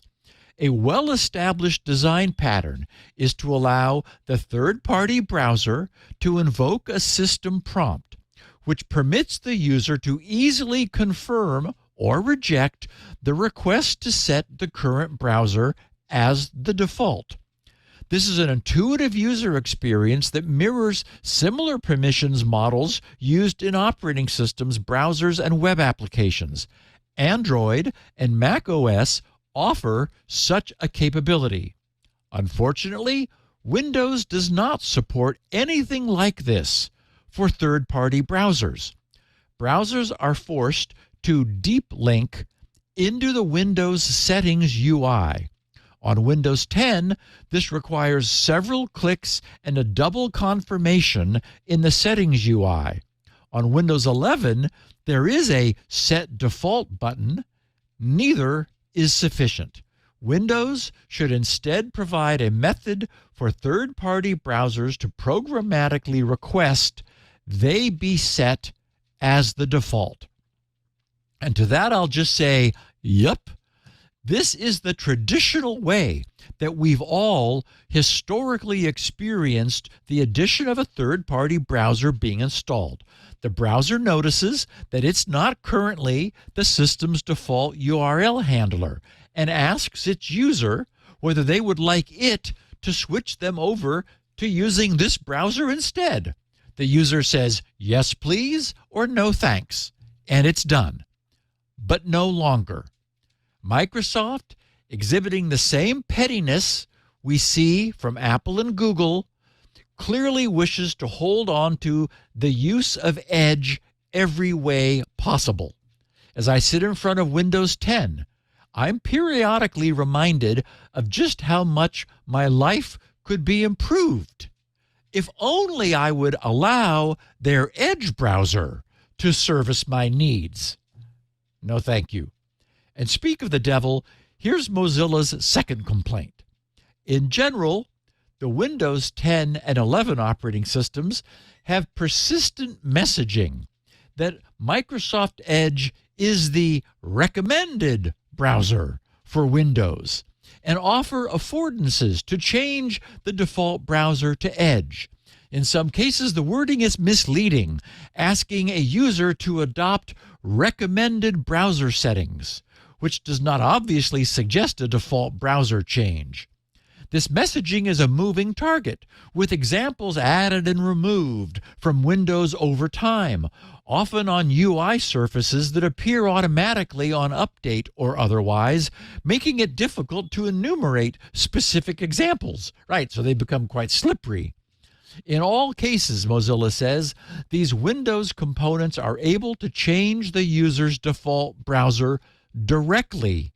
A well-established design pattern is to allow the third-party browser to invoke a system prompt, which permits the user to easily confirm or reject the request to set the current browser as the default. This is an intuitive user experience that mirrors similar permissions models used in operating systems, browsers, and web applications. Android and Mac OS offer such a capability. Unfortunately, Windows does not support anything like this for third-party browsers. Browsers are forced to deep link into the Windows settings UI. On Windows 10, this requires several clicks and a double confirmation in the settings UI. On Windows 11, there is a Set Default button. Neither is sufficient. Windows should instead provide a method for third-party browsers to programmatically request they be set as the default. And to that, I'll just say, yup. This is the traditional way that we've all historically experienced the addition of a third-party browser being installed. The browser notices that it's not currently the system's default URL handler and asks its user whether they would like it to switch them over to using this browser instead. The user says, yes, please, or no, thanks, and it's done. But no longer. Microsoft exhibiting the same pettiness we see from Apple and Google, clearly wishes to hold on to the use of Edge every way possible. As I sit in front of Windows 10, I'm periodically reminded of just how much my life could be improved if only I would allow their Edge browser to service my needs. No, thank you. And speak of the devil, here's Mozilla's second complaint. In general, the Windows 10 and 11 operating systems have persistent messaging that Microsoft Edge is the recommended browser for Windows and offer affordances to change the default browser to Edge. In some cases, the wording is misleading, asking a user to adopt recommended browser settings, which does not obviously suggest a default browser change. This messaging is a moving target, with examples added and removed from Windows over time, often on UI surfaces that appear automatically on update or otherwise, making it difficult to enumerate specific examples. Right, so they become quite slippery. In all cases, Mozilla says, these Windows components are able to change the user's default browser directly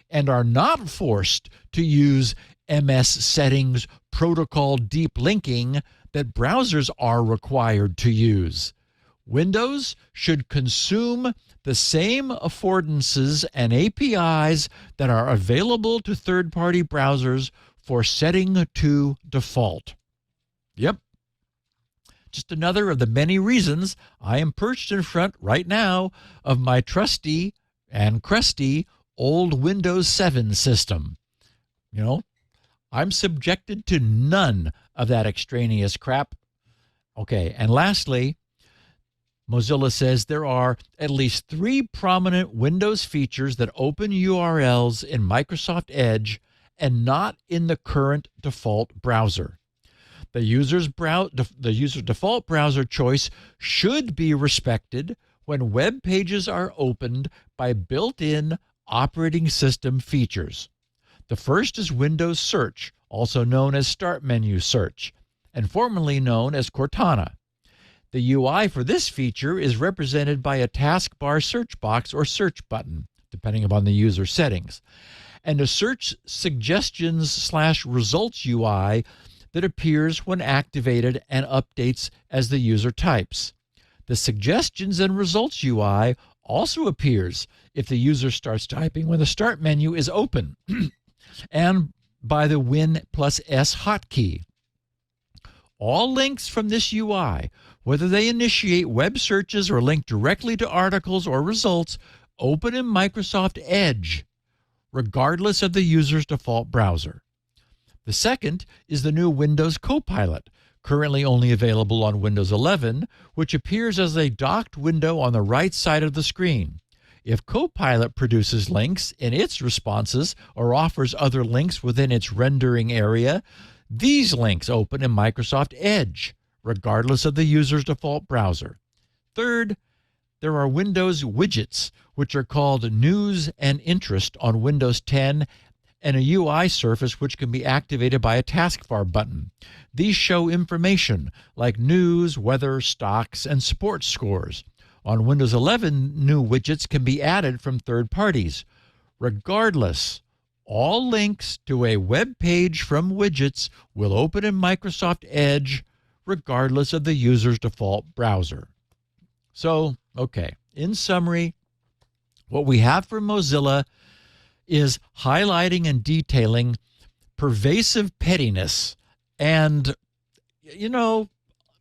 and are not forced to use MS settings protocol deep linking that browsers are required to use. Windows should consume the same affordances and APIs that are available to third-party browsers for setting to default. Yep. Just another of the many reasons I am perched in front right now of my trusty and crusty old Windows 7 system. You know, I'm subjected to none of that extraneous crap. Okay, and lastly, Mozilla says there are at least 3 prominent Windows features that open URLs in Microsoft Edge and not in the current default browser. The user's default browser choice should be respected when web pages are opened by built-in operating system features. The first is Windows Search, also known as Start Menu Search, and formerly known as Cortana. The UI for this feature is represented by a taskbar search box or search button, depending upon the user settings, and a search suggestions/results UI that appears when activated and updates as the user types. The suggestions and results UI also appears if the user starts typing when the start menu is open and by the Win+S hotkey. All links from this UI, whether they initiate web searches or link directly to articles or results, open in Microsoft Edge, regardless of the user's default browser. The second is the new Windows Copilot, currently only available on Windows 11, which appears as a docked window on the right side of the screen. If Copilot produces links in its responses or offers other links within its rendering area, these links open in Microsoft Edge, regardless of the user's default browser. Third, there are Windows widgets, which are called News and Interest on Windows 10, and a UI surface which can be activated by a taskbar button. These show information like news, weather, stocks, and support scores. On Windows 11, new widgets can be added from third parties. Regardless, all links to a web page from widgets will open in Microsoft Edge, regardless of the user's default browser. So, okay, in summary, what we have for Mozilla is highlighting and detailing pervasive pettiness and,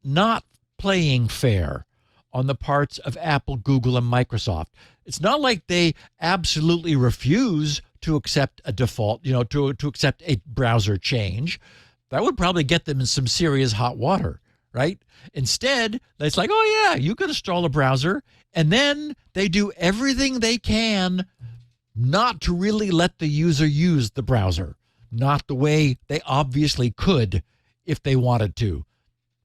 not playing fair on the parts of Apple, Google, and Microsoft. It's not like they absolutely refuse to accept a default, to accept a browser change. That would probably get them in some serious hot water, right? Instead, it's like, oh yeah, you can install a browser, and then they do everything they can not to really let the user use the browser, not the way they obviously could if they wanted to.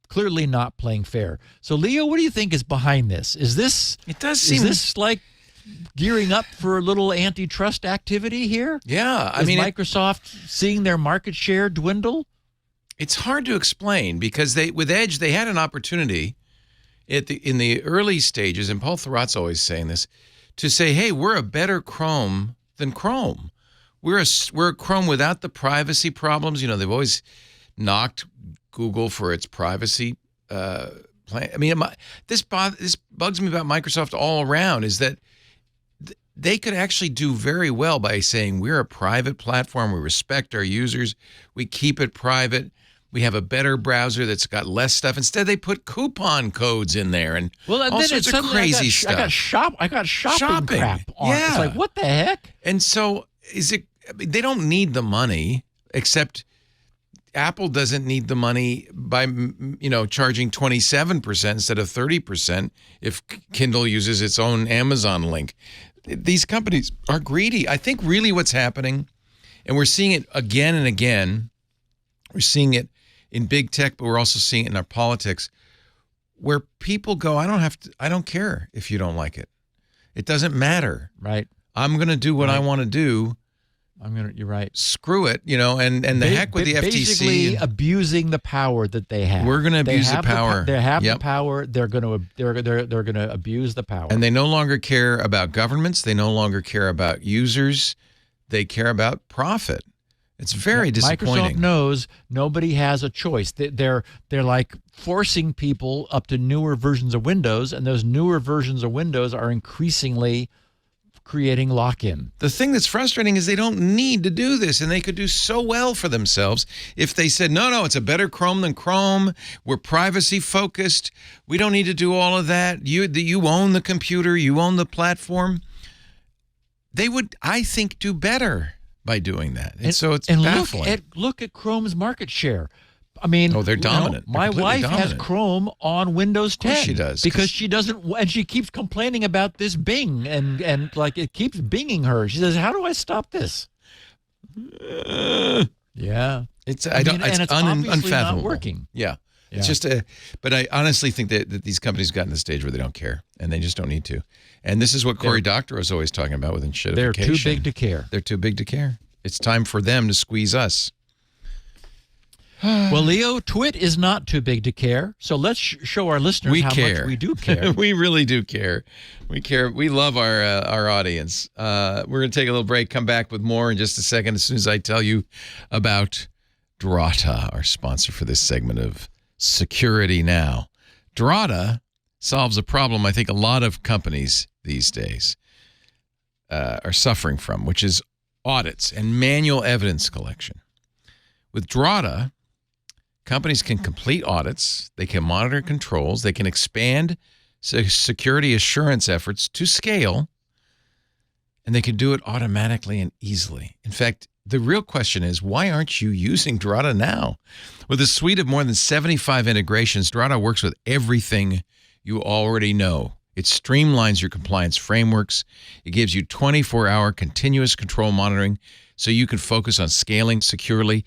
Clearly not playing fair. So, Leo, what do you think is behind this? Is this It does seem like gearing up for a little antitrust activity here? Yeah. Is Microsoft seeing their market share dwindle? It's hard to explain because with Edge, they had an opportunity in the early stages, and Paul Thurrott's always saying this, to say, hey, we're a better Chrome than Chrome. We're a Chrome without the privacy problems. You know, they've always knocked Google for its privacy plan. I mean, this bugs me about Microsoft all around, is that they could actually do very well by saying we're a private platform, we respect our users, we keep it private, we have a better browser that's got less stuff. Instead, they put coupon codes in there and all sorts of crazy stuff. I got shopping crap on. Yeah. It's like, what the heck? And so they don't need the money, except Apple doesn't need the money by, charging 27% instead of 30% if Kindle uses its own Amazon link. These companies are greedy. I think really what's happening, and we're seeing it again and again, we're seeing it in big tech, but we're also seeing it in our politics, where people go, I don't care if you don't like it. It doesn't matter. Right. I'm going to do what I want to do. You're right. Screw it, and the heck with the FTC. Basically abusing the power that they have. We're going to abuse the power. They have the power. They're going to abuse the power. And they no longer care about governments. They no longer care about users. They care about profit. It's very disappointing. Microsoft knows nobody has a choice. They're like forcing people up to newer versions of Windows, and those newer versions of Windows are increasingly creating lock-in. The thing that's frustrating is they don't need to do this, and they could do so well for themselves if they said, no, it's a better Chrome than Chrome. We're privacy-focused. We don't need to do all of that. You own the computer. You own the platform. They would, I think, do better by doing that. And so it's baffling. Look at Chrome's market share. I mean, they're dominant. My wife has Chrome on Windows 10. Of course she does. Because she doesn't, and she keeps complaining about this Bing, and like it keeps binging her. She says, how do I stop this? Yeah. It's obviously unfathomable. Not working. Yeah. It's just but I honestly think that these companies have gotten to the stage where they don't care, and they just don't need to. And this is what Cory Doctorow is always talking about with enshittification. They're too big to care. They're too big to care. It's time for them to squeeze us. Well, Leo, TWiT is not too big to care, so let's show our listeners how much we do care. We really do care. We care. We love our audience. We're going to take a little break, come back with more in just a second as soon as I tell you about Drata, our sponsor for this segment of Security Now. Drata solves a problem I think a lot of companies these days are suffering from, which is audits and manual evidence collection. With Drata, companies can complete audits, they can monitor controls, they can expand security assurance efforts to scale, and they can do it automatically and easily. In fact, the real question is, why aren't you using Drata now? With a suite of more than 75 integrations, Drata works with everything you already know. It streamlines your compliance frameworks. It gives you 24-hour continuous control monitoring so you can focus on scaling securely.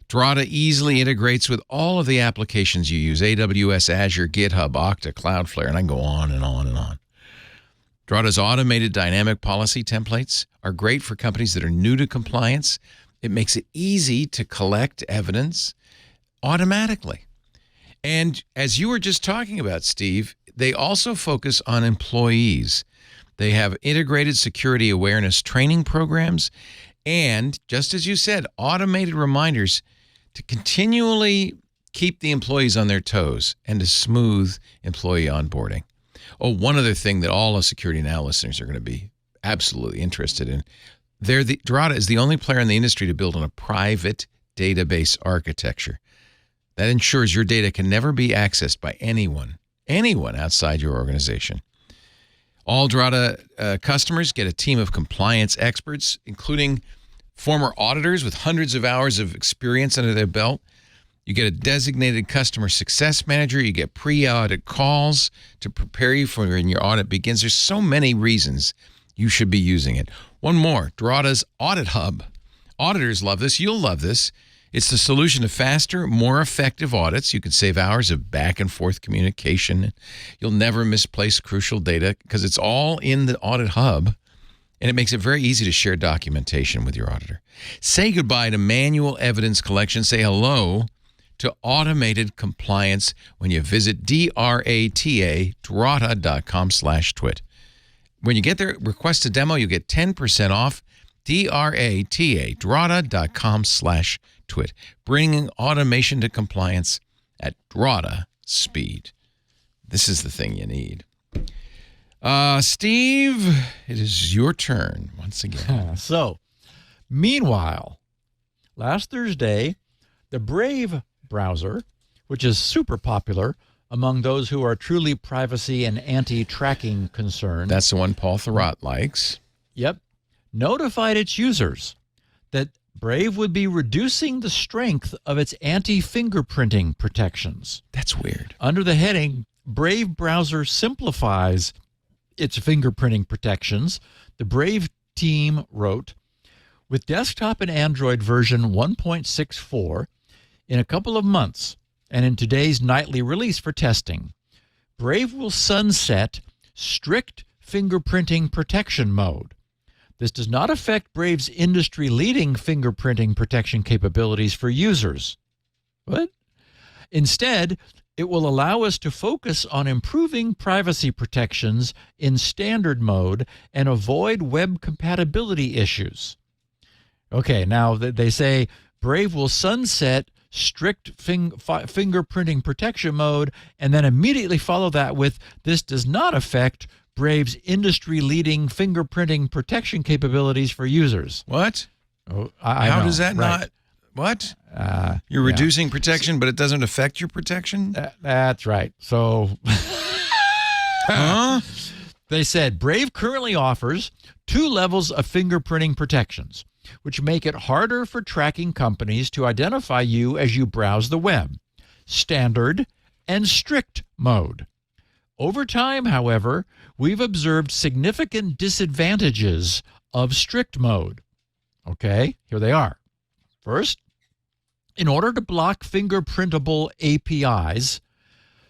Drata easily integrates with all of the applications you use, AWS, Azure, GitHub, Okta, Cloudflare, and I can go on and on and on. Drata's automated dynamic policy templates are great for companies that are new to compliance. It makes it easy to collect evidence automatically. And as you were just talking about, Steve, they also focus on employees. They have integrated security awareness training programs and, just as you said, automated reminders to continually keep the employees on their toes and to smooth employee onboarding. Oh, one other thing that all of Security Now listeners are going to be absolutely interested in. Drata is the only player in the industry to build on a private database architecture. That ensures your data can never be accessed by anyone outside your organization. All Drata customers get a team of compliance experts, including former auditors with hundreds of hours of experience under their belt. You get a designated customer success manager. You get pre-audit calls to prepare you for when your audit begins. There's so many reasons you should be using it. One more, Drata's Audit Hub. Auditors love this. You'll love this. It's the solution to faster, more effective audits. You can save hours of back and forth communication. You'll never misplace crucial data because it's all in the audit hub, and it makes it very easy to share documentation with your auditor. Say goodbye to manual evidence collection. Say hello to automated compliance when you visit drata.com/twit. When you get there, request a demo, you get 10% off. drata.com/twit. Bringing automation to compliance at Drata speed. This is the thing you need. Steve, it is your turn once again. So, meanwhile, last Thursday, the Brave browser, which is super popular among those who are truly privacy and anti-tracking concerned. That's the one Paul Thurrott likes. Yep. Notified its users that Brave would be reducing the strength of its anti-fingerprinting protections. That's weird. Under the heading, Brave browser simplifies its fingerprinting protections, the Brave team wrote, with desktop and Android version 1.64 in a couple of months and in today's nightly release for testing, Brave will sunset strict fingerprinting protection mode. This does not affect Brave's industry-leading fingerprinting protection capabilities for users. What? Instead, it will allow us to focus on improving privacy protections in standard mode and avoid web compatibility issues. Okay, now they say Brave will sunset strict fingerprinting protection mode and then immediately follow that with, this does not affect Brave's industry-leading fingerprinting protection capabilities for users. What? Oh, How know, does that right. not? What? You're reducing protection, but it doesn't affect your protection? That's right. So Huh? they said Brave currently offers 2 levels of fingerprinting protections, which make it harder for tracking companies to identify you as you browse the web: standard and strict mode. Over time, however, we've observed significant disadvantages of strict mode. Okay, here they are. First, in order to block fingerprintable APIs,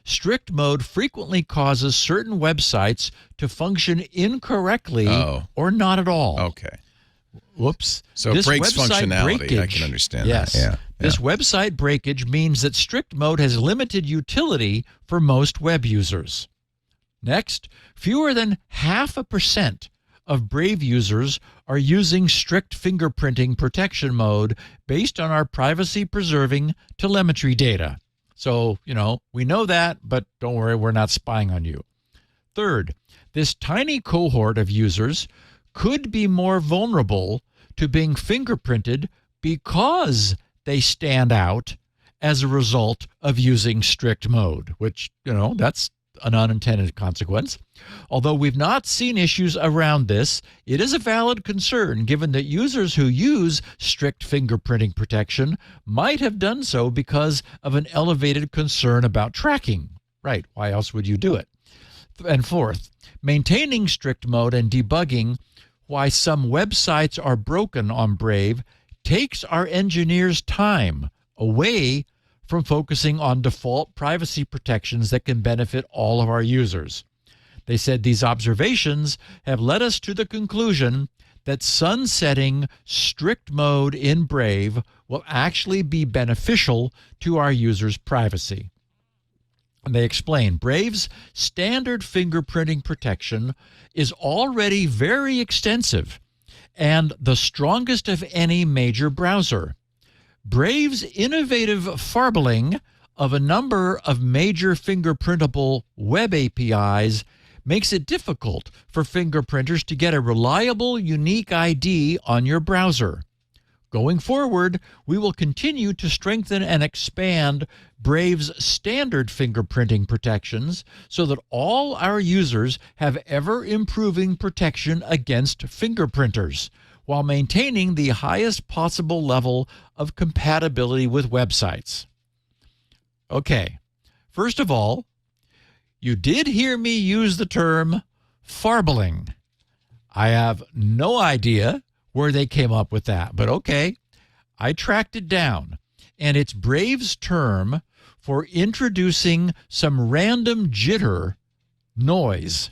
strict mode frequently causes certain websites to function incorrectly or not at all. Okay. Whoops. So it breaks functionality. I can understand that. Yeah. This website breakage means that strict mode has limited utility for most web users. Next, fewer than 0.5% of Brave users are using strict fingerprinting protection mode based on our privacy-preserving telemetry data. So, we know that, but don't worry, we're not spying on you. Third, this tiny cohort of users could be more vulnerable to being fingerprinted because they stand out as a result of using strict mode, which, that's an unintended consequence. Although we've not seen issues around this, it is a valid concern given that users who use strict fingerprinting protection might have done so because of an elevated concern about tracking. Right, why else would you do it? And fourth, maintaining strict mode and debugging why some websites are broken on Brave takes our engineers' time away from focusing on default privacy protections that can benefit all of our users. They said these observations have led us to the conclusion that sunsetting strict mode in Brave will actually be beneficial to our users' privacy. And they explain Brave's standard fingerprinting protection is already very extensive and the strongest of any major browser. Brave's innovative farbling of a number of major fingerprintable web APIs makes it difficult for fingerprinters to get a reliable, unique ID on your browser. Going forward, we will continue to strengthen and expand Brave's standard fingerprinting protections so that all our users have ever-improving protection against fingerprinters, while maintaining the highest possible level of compatibility with websites. Okay, first of all, you did hear me use the term farbling. I have no idea where they came up with that, but okay, I tracked it down. and it's Brave's term for introducing some random jitter noise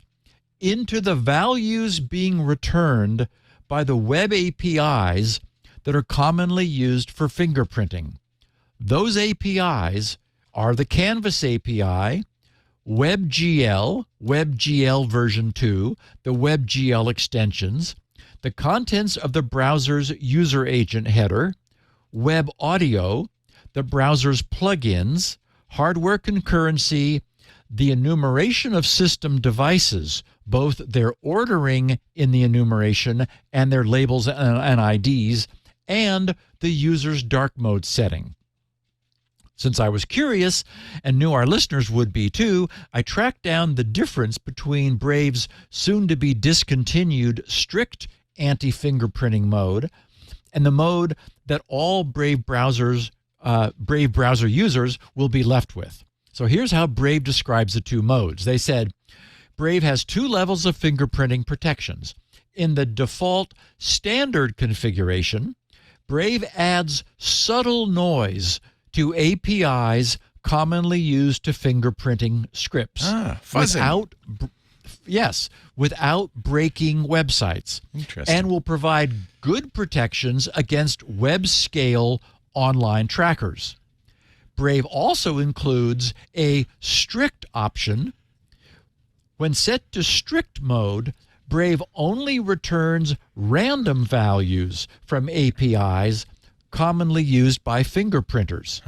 into the values being returned by the web APIs that are commonly used for fingerprinting. Those APIs are the Canvas API, WebGL, WebGL version 2, the WebGL extensions, the contents of the browser's user agent header, Web Audio, the browser's plugins, hardware concurrency, the enumeration of system devices, both their ordering in the enumeration and their labels and IDs, and the user's dark mode setting. Since I was curious and knew our listeners would be too, I tracked down the difference between Brave's soon-to-be discontinued strict anti-fingerprinting mode and the mode that all Brave browser users will be left with. So here's how Brave describes the two modes. They said, Brave has two levels of fingerprinting protections. In the default standard configuration, Brave adds subtle noise to APIs commonly used to fingerprinting scripts. Fuzzing. Without breaking websites. Interesting. And will provide good protections against web-scale online trackers. Brave also includes a strict option. When set to strict mode, Brave only returns random values from APIs commonly used by fingerprinters.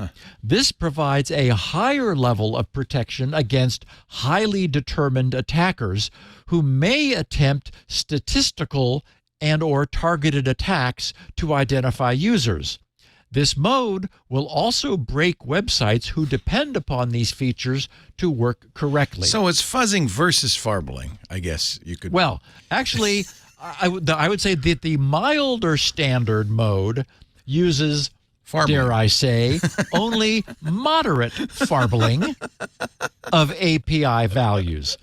This provides a higher level of protection against highly determined attackers who may attempt statistical and/or targeted attacks to identify users. This mode will also break websites who depend upon these features to work correctly. So it's fuzzing versus farbling, I guess you could. Well, actually, I would say that the milder standard mode uses, farbling. Dare I say, only moderate farbling of API values,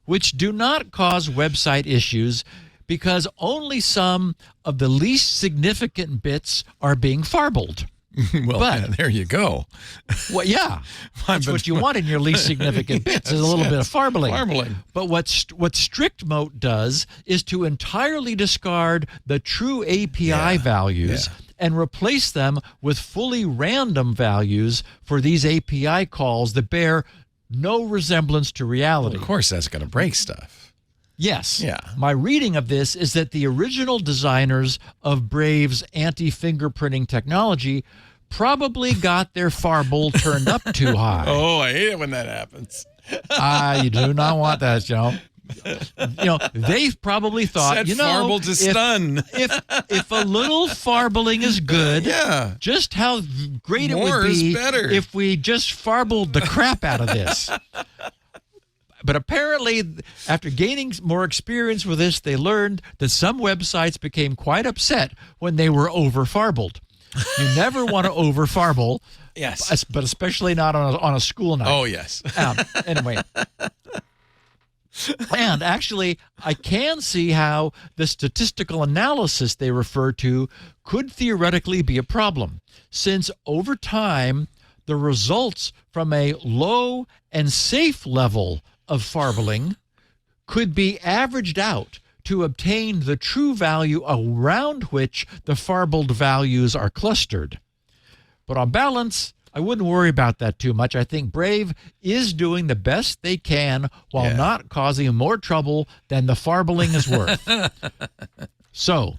which do not cause website issues because only some of the least significant bits are being farbled. Well, But- there you go. Well, yeah, that's what you want in your least significant bits, is a little bit of farbling. Farbling. But what strict mode does is to entirely discard the true API values and replace them with fully random values for these API calls that bear no resemblance to reality. Of course, that's going to break stuff. Yes. Yeah. My reading of this is that the original designers of Brave's anti-fingerprinting technology probably got their farble turned up too high. Oh, I hate it when that happens. You do not want that, they've probably thought, Set farble to stun. if a little farbling is good, just how great More it would is be better. if we just farbled the crap out of this. But apparently, after gaining more experience with this, they learned that some websites became quite upset when they were over-farbled. You never want to over-farble, Yes. but especially not on a school night. Oh, yes. Anyway. And actually, I can see how the statistical analysis they refer to could theoretically be a problem, since over time, the results from a low and safe level of farbling could be averaged out to obtain the true value around which the farbled values are clustered. But on balance, I wouldn't worry about that too much. I think Brave is doing the best they can while not causing more trouble than the farbling is worth. So,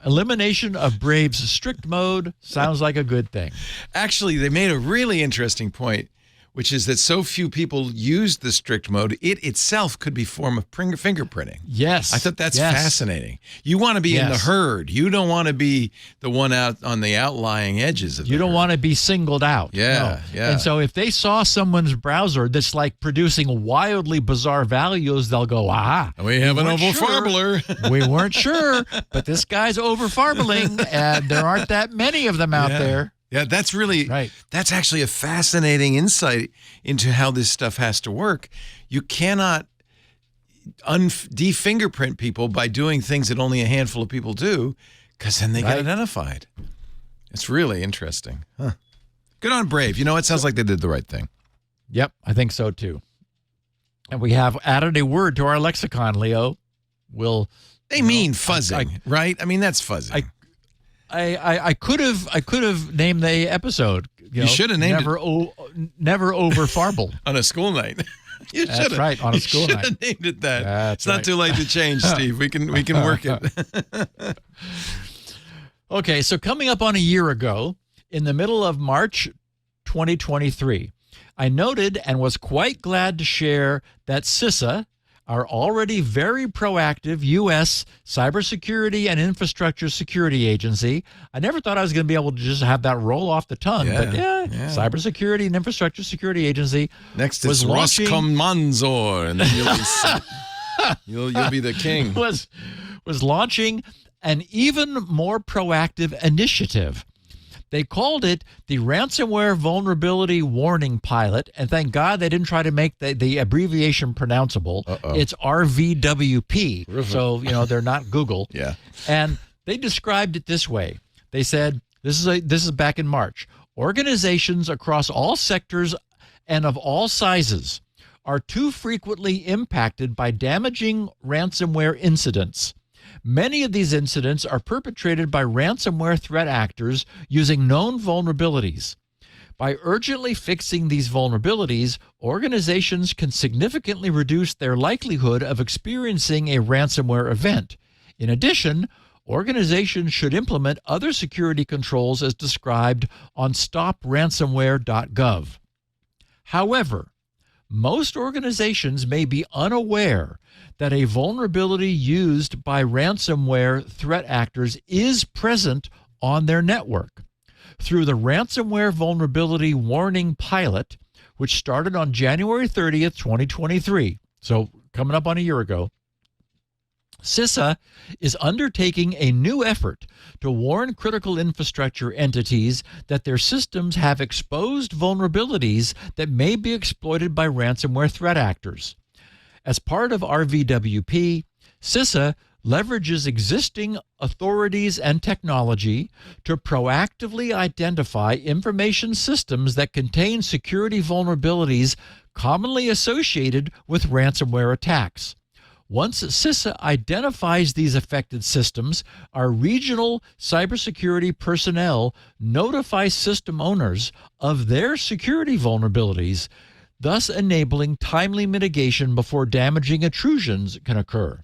elimination of Brave's strict mode sounds like a good thing. Actually, they made a really interesting point, which is that so few people use the strict mode, it itself could be a form of fingerprinting. Yes. I thought that's fascinating. You want to be in the herd. You don't want to be the one out on the outlying edges of the You don't herd. want to be singled out. Yeah, yeah. And so if they saw someone's browser that's like producing wildly bizarre values, they'll go, aha. We have an weren't oval sure. farbler. We weren't sure, but this guy's over-farbling, and there aren't that many of them out there. Yeah, that's really, Right. That's actually a fascinating insight into how this stuff has to work. You cannot de-fingerprint people by doing things that only a handful of people do, because then they get identified. It's really interesting. Huh. Good on Brave. You know, it sounds like they did the right thing. Yep, I think so too. And we have added a word to our lexicon, Leo. They mean fuzzing, right? I mean, that's fuzzing. I could have named the episode. You should have named it. Never over farble. On a school night. That's right, on a school night. You should have named it that. That's it's not too late to change, Steve. We can work it. Okay, so coming up on a year ago, in the middle of March 2023, I noted and was quite glad to share that CISA, our already very proactive U.S. cybersecurity and infrastructure security agency. I never thought I was going to be able to just have that roll off the tongue, but cybersecurity and infrastructure security agency. Next is Roskomnadzor, and then you'll be the king. Was launching an even more proactive initiative. They called it the Ransomware Vulnerability Warning Pilot, and thank God they didn't try to make the abbreviation pronounceable. It's RVWP, so they're not Google. Yeah. And they described it this way. They said, this is back in March, organizations across all sectors and of all sizes are too frequently impacted by damaging ransomware incidents. Many of these incidents are perpetrated by ransomware threat actors using known vulnerabilities. By urgently fixing these vulnerabilities, organizations can significantly reduce their likelihood of experiencing a ransomware event. In addition, organizations should implement other security controls as described on stopransomware.gov. However, most organizations may be unaware that a vulnerability used by ransomware threat actors is present on their network. Through the Ransomware Vulnerability Warning Pilot, which started on January 30th, 2023, so coming up on a year ago, CISA is undertaking a new effort to warn critical infrastructure entities that their systems have exposed vulnerabilities that may be exploited by ransomware threat actors. As part of RVWP, CISA leverages existing authorities and technology to proactively identify information systems that contain security vulnerabilities commonly associated with ransomware attacks. Once CISA identifies these affected systems, our regional cybersecurity personnel notify system owners of their security vulnerabilities, thus enabling timely mitigation before damaging intrusions can occur.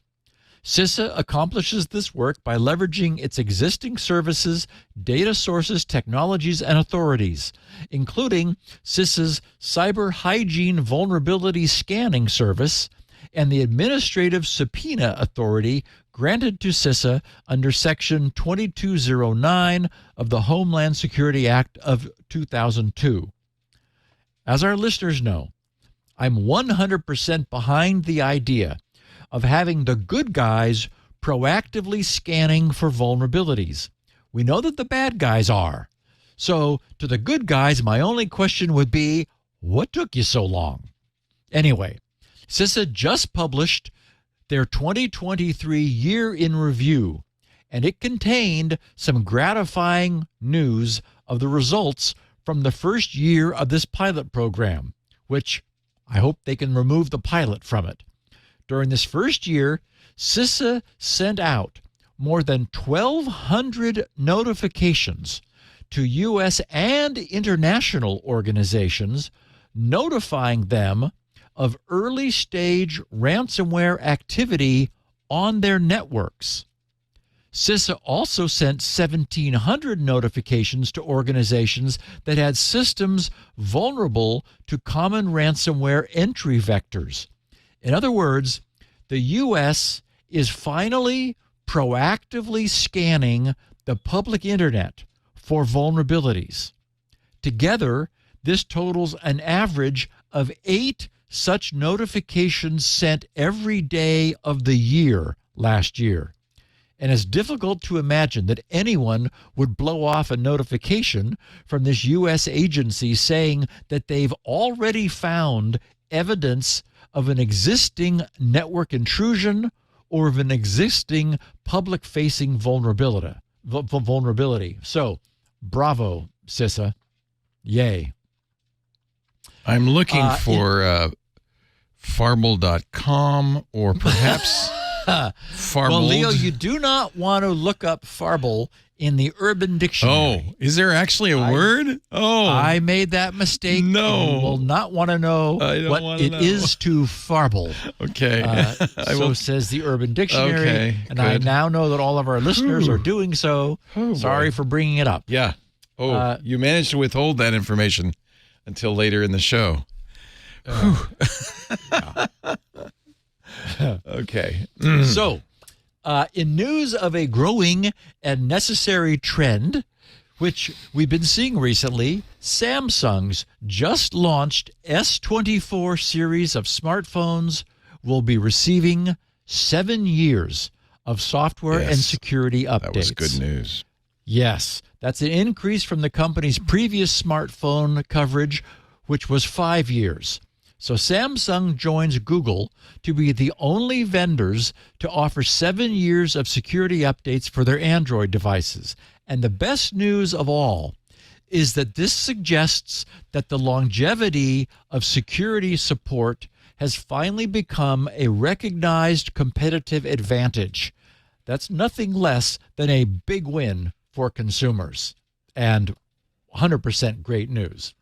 CISA accomplishes this work by leveraging its existing services, data sources, technologies, and authorities, including CISA's Cyber Hygiene Vulnerability Scanning Service and the administrative subpoena authority granted to CISA under Section 2209 of the Homeland Security Act of 2002. As our listeners know, I'm 100% behind the idea of having the good guys proactively scanning for vulnerabilities. We know that the bad guys are. So to the good guys, my only question would be, what took you so long? Anyway, CISA just published their 2023 year in review, and it contained some gratifying news of the results from the first year of this pilot program, which I hope they can remove the pilot from it. During this first year, CISA sent out more than 1,200 notifications to U.S. and international organizations, notifying them of early-stage ransomware activity on their networks. CISA also sent 1,700 notifications to organizations that had systems vulnerable to common ransomware entry vectors. In other words, the U.S. is finally proactively scanning the public internet for vulnerabilities. Together, this totals an average of 8 such notifications sent every day of the year last year. And it's difficult to imagine that anyone would blow off a notification from this U.S. agency saying that they've already found evidence of an existing network intrusion or of an existing public-facing vulnerability. So, bravo, CISA. Yay. I'm looking for farble.com or perhaps Farbled. Well, Leo, you do not want to look up Farble in the Urban Dictionary. Oh, is there actually a word? Oh, I made that mistake. No. You will not want to know what it is to farble. Okay. So says the Urban Dictionary. Okay, and I good. now know that all of our listeners are doing so. Oh, Sorry boy. for bringing it up. Yeah. Oh, you managed to withhold that information until later in the show. Okay. So, in news of a growing and necessary trend, which we've been seeing recently, Samsung's just launched S24 series of smartphones will be receiving 7 years of software and security updates. That was good news. Yes, that's an increase from the company's previous smartphone coverage, which was 5 years. So Samsung joins Google to be the only vendors to offer 7 years of security updates for their Android devices. And the best news of all is that this suggests that the longevity of security support has finally become a recognized competitive advantage. That's nothing less than a big win for consumers and 100% great news.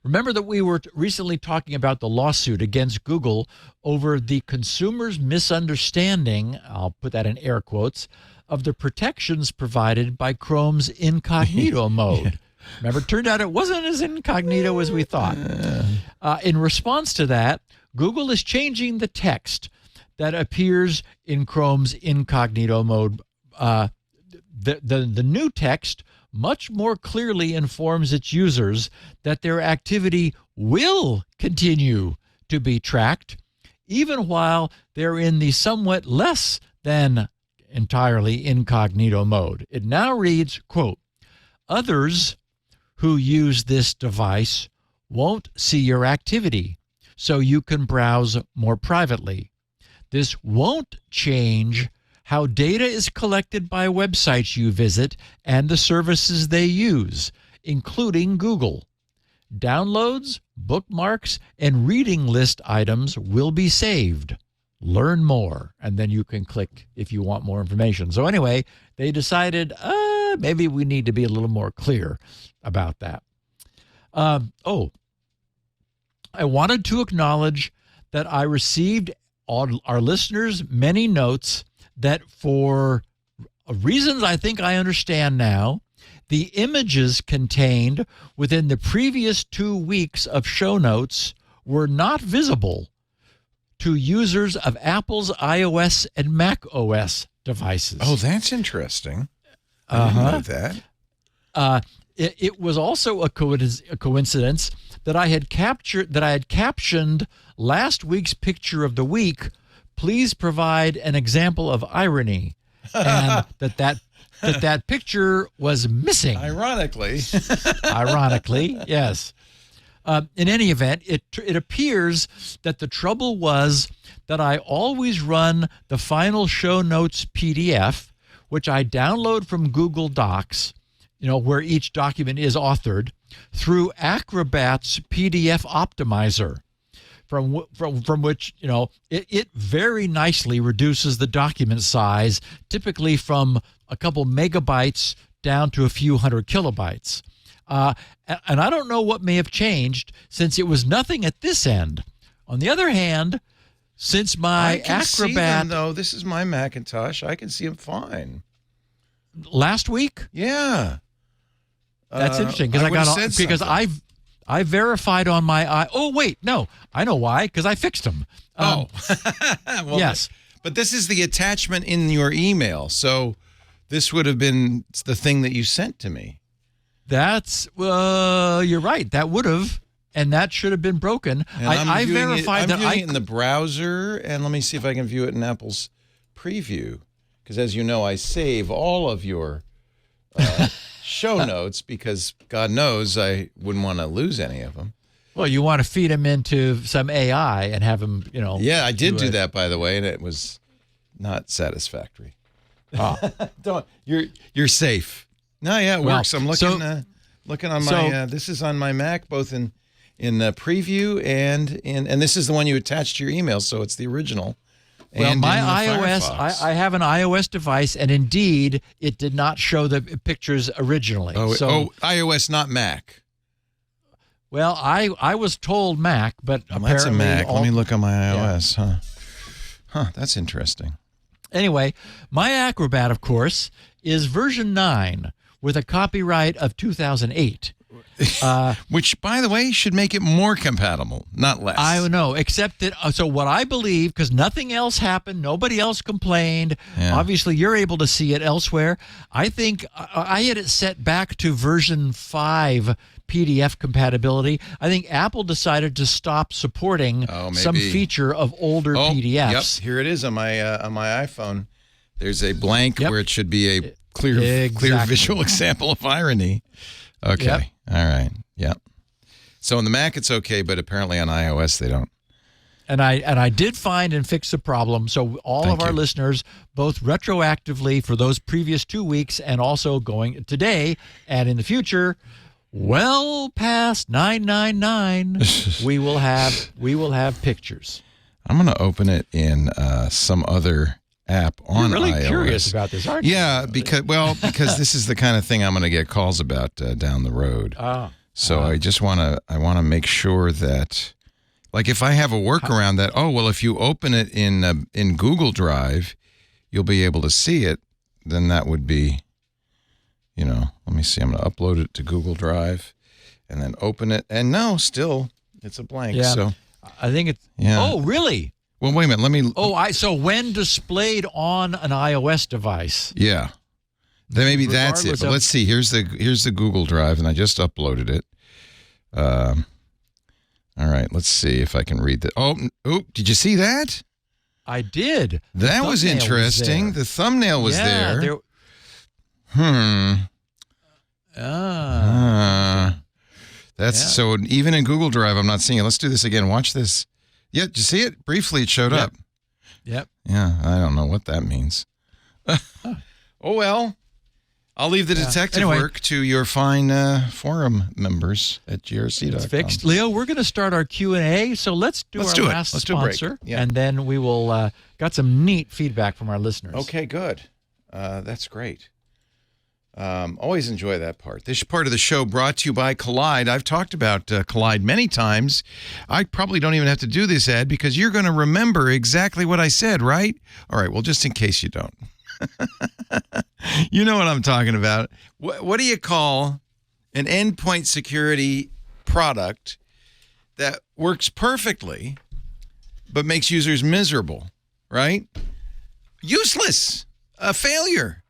Remember that we were recently talking about the lawsuit against Google over the consumer's misunderstanding, I'll put that in air quotes, of the protections provided by Chrome's incognito mode. Remember, it turned out it wasn't as incognito as we thought. In response to that, Google is changing the text that appears in Chrome's incognito mode. The new text much more clearly informs its users that their activity will continue to be tracked, even while they're in the somewhat less than entirely incognito mode. It now reads, quote, "Others who use this device won't see your activity, so you can browse more privately. This won't change how data is collected by websites you visit and the services they use, including Google. Downloads, bookmarks, and reading list items will be saved. Learn more." And then you can click if you want more information. So anyway, they decided maybe we need to be a little more clear about that. I wanted to acknowledge that I received all our listeners many notes that for reasons I think I understand now, the images contained within the previous 2 weeks of show notes were not visible to users of Apple's iOS and Mac OS devices. Oh, that's interesting. I didn't know that. It was also a coincidence that I had captioned last week's picture of the week. Please provide an example of irony, and that picture was missing. Ironically, yes. In any event, it appears that the trouble was that I always run the final show notes PDF, which I download from Google Docs, where each document is authored, through Acrobat's PDF optimizer, from which, it very nicely reduces the document size, typically from a couple megabytes down to a few hundred kilobytes. And I don't know what may have changed since it was nothing at this end. On the other hand, since my I can Acrobat... see them, though. This is my Macintosh. I can see them fine. Last week? Yeah. That's interesting because I verified on my oh wait, no, I know why, because I fixed them. Well, yes, but this is the attachment in your email, so this would have been the thing that you sent to me. That's you're right. That would have, and that should have been broken. And I verified that I'm viewing it in the browser, and let me see if I can view it in Apple's preview, because as you know, I save all of your show notes because God knows I wouldn't want to lose any of them. Well, you want to feed them into some AI and have them, Yeah, I did do that, by the way, and it was not satisfactory. Don't you're safe. No, yeah, it works. I'm looking. Looking on my, this is on my Mac, both in preview and this is the one you attached to your email, so it's the original. Well, and my in the iOS, Firefox. I have an iOS device, and indeed, it did not show the pictures originally. iOS, not Mac. Well, I was told Mac, but apparently that's a Mac. Let me look on my iOS. Yeah. Huh, that's interesting. Anyway, my Acrobat, of course, is version 9 with a copyright of 2008. Which, by the way, should make it more compatible, not less. I know, except that, so what I believe, because nothing else happened, nobody else complained, obviously you're able to see it elsewhere. I think I had it set back to version 5 PDF compatibility. I think Apple decided to stop supporting some feature of older PDFs. Yep, here it is on my iPhone. There's a blank where it should be a clear visual example of irony. Okay. Yep. All right. Yep. So on the Mac it's okay, but apparently on iOS they don't. And I did find and fix the problem. So all of our listeners, both retroactively for those previous 2 weeks and also going today and in the future, well past 999, we will have pictures. I'm going to open it in some other app on iOS. You're really curious about this, aren't you? Yeah, because this is the kind of thing I'm going to get calls about down the road. So I just want to make sure that, like, if I have a workaround that, if you open it in Google Drive, you'll be able to see it. Then that would be, let me see. I'm going to upload it to Google Drive, and then open it. And no, still it's a blank. Yeah. So I think it's. Yeah. Oh, really? Well, wait a minute. Let me. So when displayed on an iOS device. Yeah. Then maybe that's it. But let's see. Here's the Google Drive, and I just uploaded it. All right. Let's see if I can read that. Oh, did you see that? I did. That was interesting. The thumbnail was there. So even in Google Drive, I'm not seeing it. Let's do this again. Watch this. Yeah, did you see it? Briefly, it showed up. Yep. Yeah, I don't know what that means. Oh, well. I'll leave the detective work to your fine forum members at grc.com. It's fixed. Leo, we're going to start our Q&A, so let's do our last sponsor, and then we will got some neat feedback from our listeners. Okay, good. That's great. Always enjoy that part. This part of the show brought to you by Collide. I've talked about Collide many times. I probably don't even have to do this ad because you're going to remember exactly what I said, right? All right, well, just in case you don't. You know what I'm talking about. What do you call an endpoint security product that works perfectly but makes users miserable, right? Useless. A failure.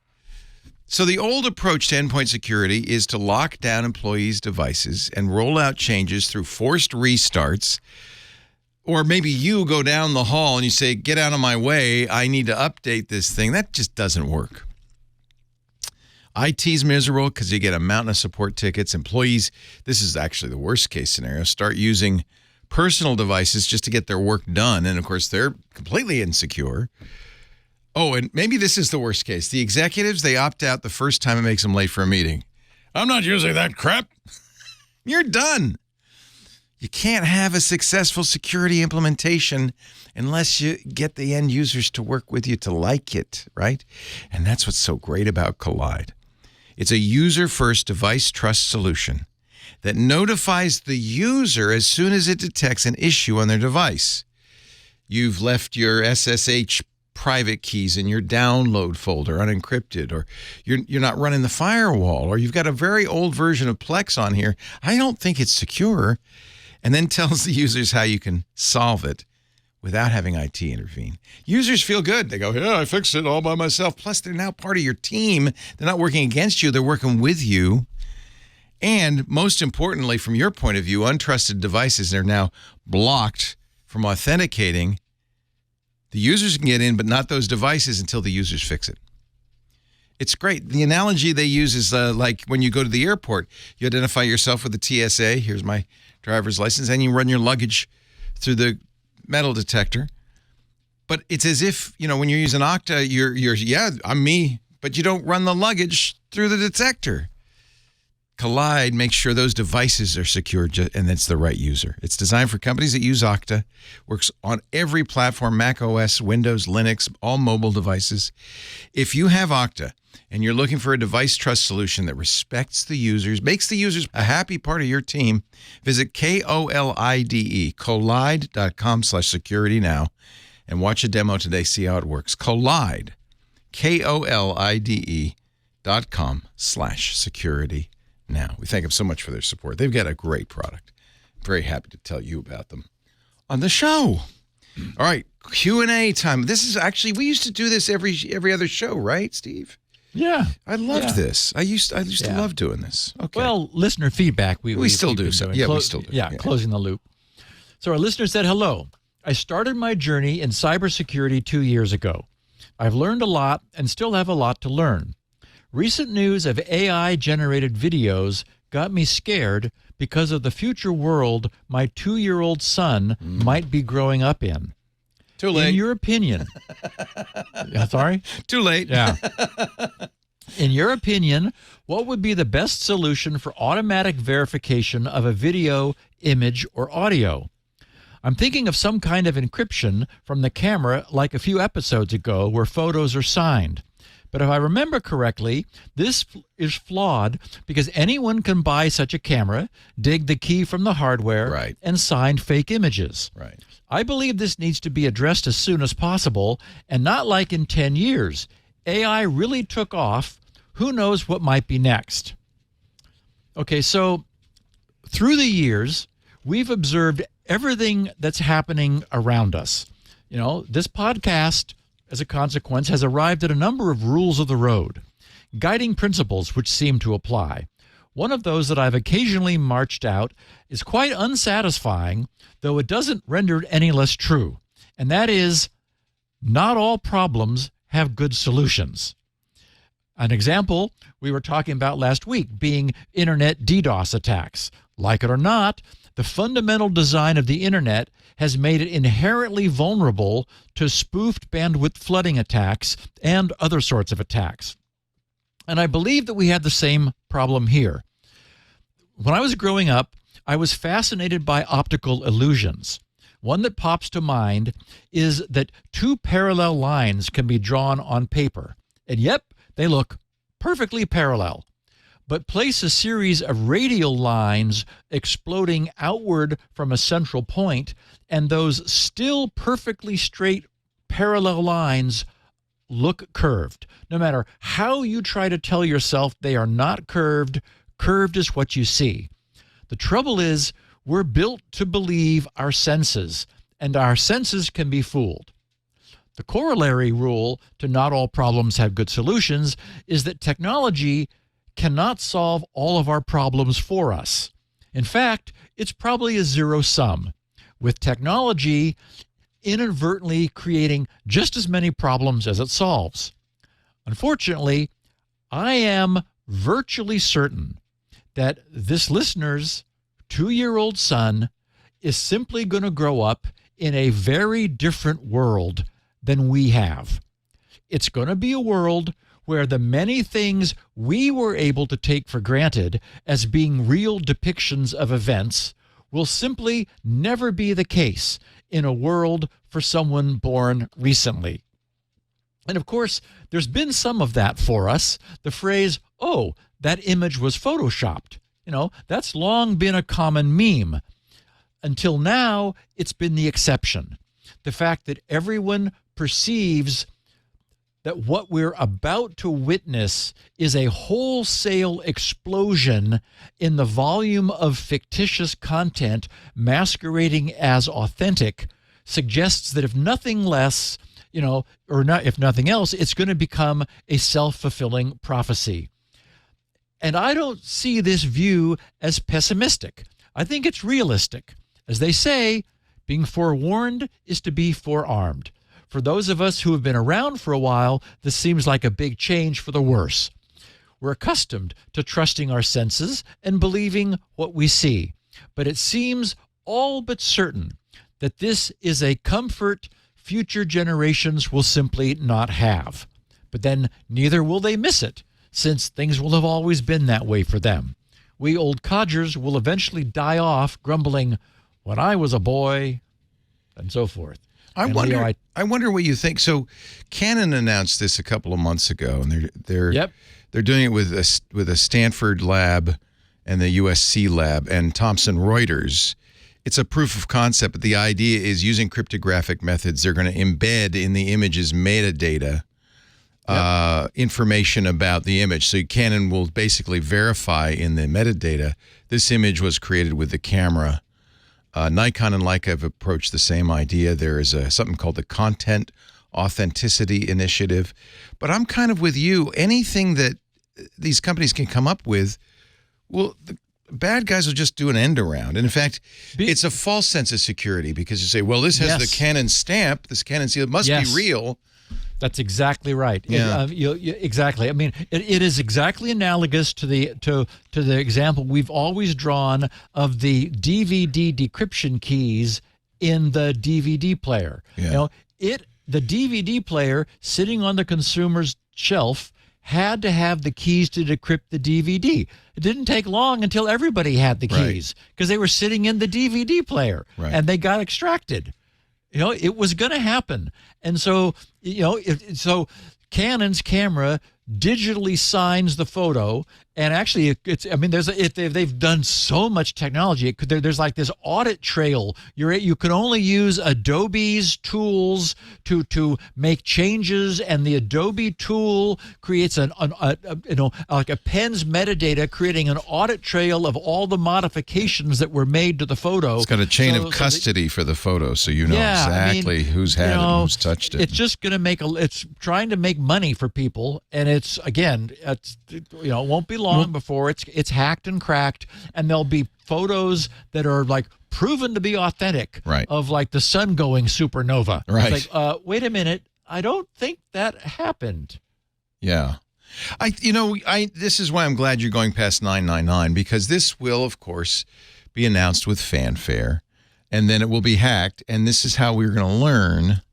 So the old approach to endpoint security is to lock down employees' devices and roll out changes through forced restarts. Or maybe you go down the hall and you say, get out of my way, I need to update this thing. That just doesn't work. IT's miserable because you get a mountain of support tickets. Employees, this is actually the worst case scenario, start using personal devices just to get their work done. And, of course, they're completely insecure. Oh, and maybe this is the worst case. The executives, they opt out the first time it makes them late for a meeting. I'm not using that crap. You're done. You can't have a successful security implementation unless you get the end users to work with you to like it, right? And that's what's so great about Collide. It's a user-first device trust solution that notifies the user as soon as it detects an issue on their device. You've left your SSH private keys in your download folder unencrypted, or you're not running the firewall, or you've got a very old version of Plex on here. I don't think it's secure. And then tells the users how you can solve it without having IT intervene. Users feel good. They go, yeah, I fixed it all by myself. Plus, they're now part of your team. They're not working against you. They're working with you. And most importantly, from your point of view, untrusted devices are now blocked from authenticating. The users can get in, but not those devices until the users fix it. It's great. The analogy they use is like when you go to the airport, you identify yourself with the TSA. Here's my driver's license, and you run your luggage through the metal detector. But it's as if, when you're using Okta, you're I'm me, but you don't run the luggage through the detector. Collide makes sure those devices are secure and it's the right user. It's designed for companies that use Okta, works on every platform, Mac OS, Windows, Linux, all mobile devices. If you have Okta and you're looking for a device trust solution that respects the users, makes the users a happy part of your team, visit KOLIDE, collide.com/security now, and watch a demo today. See how it works. Collide, KOLIDE.com/security now. We thank them so much for their support. They've got a great product. Very happy to tell you about them on the show. All right, Q&A time. This is actually, we used to do this every other show, right, Steve? Yeah. I loved this. I used to love doing this. Okay. Well, listener feedback. We still do so. Yeah, we still do. Yeah, closing the loop. So our listener said, hello. I started my journey in cybersecurity 2 years ago. I've learned a lot and still have a lot to learn. Recent news of AI-generated videos got me scared because of the future world my 2-year-old son might be growing up in. Too late. In your opinion. Sorry? Too late. Yeah. In your opinion, what would be the best solution for automatic verification of a video, image, or audio? I'm thinking of some kind of encryption from the camera like a few episodes ago where photos are signed. But if I remember correctly, this is flawed because anyone can buy such a camera, dig the key from the hardware, and sign fake images. Right. I believe this needs to be addressed as soon as possible and not like in 10 years. AI really took off. Who knows what might be next? Okay, so through the years, we've observed everything that's happening around us. You know, this podcast, as a consequence, has arrived at a number of rules of the road, guiding principles which seem to apply. One of those that I've occasionally marched out is quite unsatisfying, though it doesn't render it any less true, and that is, not all problems have good solutions. An example we were talking about last week being internet DDoS attacks. Like it or not, the fundamental design of the internet has made it inherently vulnerable to spoofed bandwidth flooding attacks and other sorts of attacks. And I believe that we had the same problem here. When I was growing up, I was fascinated by optical illusions. One that pops to mind is that two parallel lines can be drawn on paper. And yep, they look perfectly parallel. But place a series of radial lines exploding outward from a central point, and those still perfectly straight parallel lines look curved. No matter how you try to tell yourself they are not curved, curved is what you see. The trouble is, we're built to believe our senses, and our senses can be fooled. The corollary rule to not all problems have good solutions is that technology cannot solve all of our problems for us. In fact, it's probably a zero sum, with technology inadvertently creating just as many problems as it solves. Unfortunately, I am virtually certain that this listener's 2-year-old son is simply going to grow up in a very different world than we have. It's going to be a world where the many things we were able to take for granted as being real depictions of events will simply never be the case in a world for someone born recently. And of course, there's been some of that for us. The phrase, oh, that image was photoshopped. You know, that's long been a common meme. Until now, it's been the exception. The fact that everyone perceives that what we're about to witness is a wholesale explosion in the volume of fictitious content masquerading as authentic suggests that if nothing less, if nothing else, it's going to become a self-fulfilling prophecy. And I don't see this view as pessimistic. I think it's realistic. As they say, being forewarned is to be forearmed. For those of us who have been around for a while, this seems like a big change for the worse. We're accustomed to trusting our senses and believing what we see. But it seems all but certain that this is a comfort future generations will simply not have. But then neither will they miss it, since things will have always been that way for them. we old codgers will eventually die off grumbling, when I was a boy, and so forth. I wonder what you think. So Canon announced this a couple of months ago, and they're doing it with a Stanford lab and the USC lab and Thomson Reuters. It's a proof of concept, but the idea is using cryptographic methods, they're going to embed in the image's metadata information about the image. So Canon will basically verify in the metadata, this image was created with the camera. Nikon and Leica have approached the same idea. There is something called the Content Authenticity Initiative. But I'm kind of with you. Anything that these companies can come up with, well, the bad guys will just do an end around. And in fact, it's a false sense of security because you say, well, this has the Canon stamp, this Canon seal, it must be real. That's exactly right. Yeah. Exactly. I mean, it is exactly analogous to the example we've always drawn of the DVD decryption keys in the DVD player. Yeah. The DVD player sitting on the consumer's shelf had to have the keys to decrypt the DVD. It didn't take long until everybody had the keys because they were sitting in the DVD player and they got extracted. It was going to happen. And so, so Canon's camera digitally signs the photo. And actually, they've done so much technology. There's like this audit trail. You can only use Adobe's tools to make changes, and the Adobe tool creates like a pen's metadata, creating an audit trail of all the modifications that were made to the photo. It's got a chain of custody for the photo, so you know exactly who's had it and who's touched it. It's just going to it's trying to make money for people, and it won't be long before it's hacked and cracked, and there'll be photos that are like proven to be authentic of like the sun going supernova. Right. It's like, wait a minute, I don't think that happened. Yeah. This is why I'm glad you're going past 999, because this will, of course, be announced with fanfare, and then it will be hacked, and this is how we're going to learn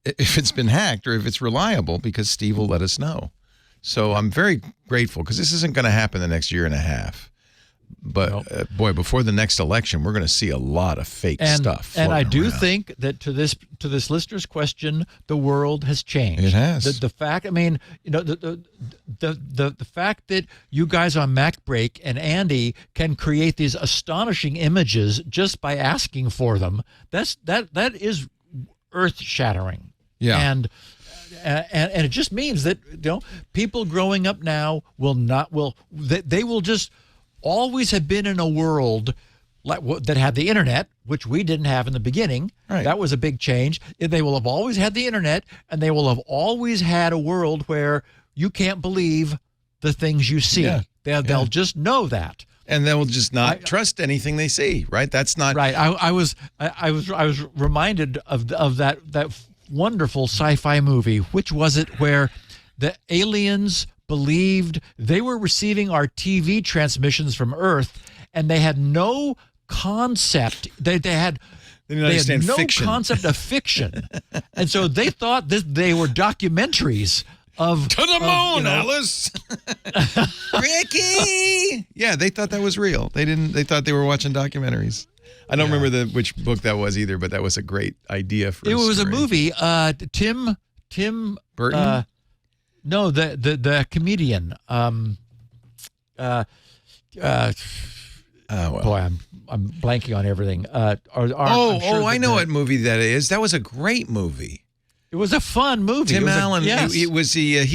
if it's been hacked or if it's reliable, because Steve will let us know. So I'm very grateful, because this isn't going to happen the next year and a half. But boy, before the next election, we're going to see a lot of fake stuff. And I do think that to this listener's question, the world has changed. It has. The fact, the fact that you guys on MacBreak and Andy can create these astonishing images just by asking for them, that is earth-shattering. Yeah. And it just means that people growing up now they will just always have been in a world that had the internet, which we didn't have in the beginning. Right. That was a big change. They will have always had the internet, and they will have always had a world where you can't believe the things you see. Yeah. They'll just know that. And they will just not trust anything they see, right? That's not right. I was reminded of that wonderful sci-fi movie. Which was it, where the aliens believed they were receiving our TV transmissions from Earth, and they had no concept. They had no fiction. concept of fiction, and so they thought that they were documentaries of to the moon, Alice. Ricky. Yeah, they thought that was real. They thought they were watching documentaries. I don't remember which book that was either, but that was a great idea for. It was a movie. Tim Burton. No, the comedian. Boy, I'm blanking on everything. I know what movie that is. That was a great movie. It was a fun movie. Tim Allen. Yes. It was a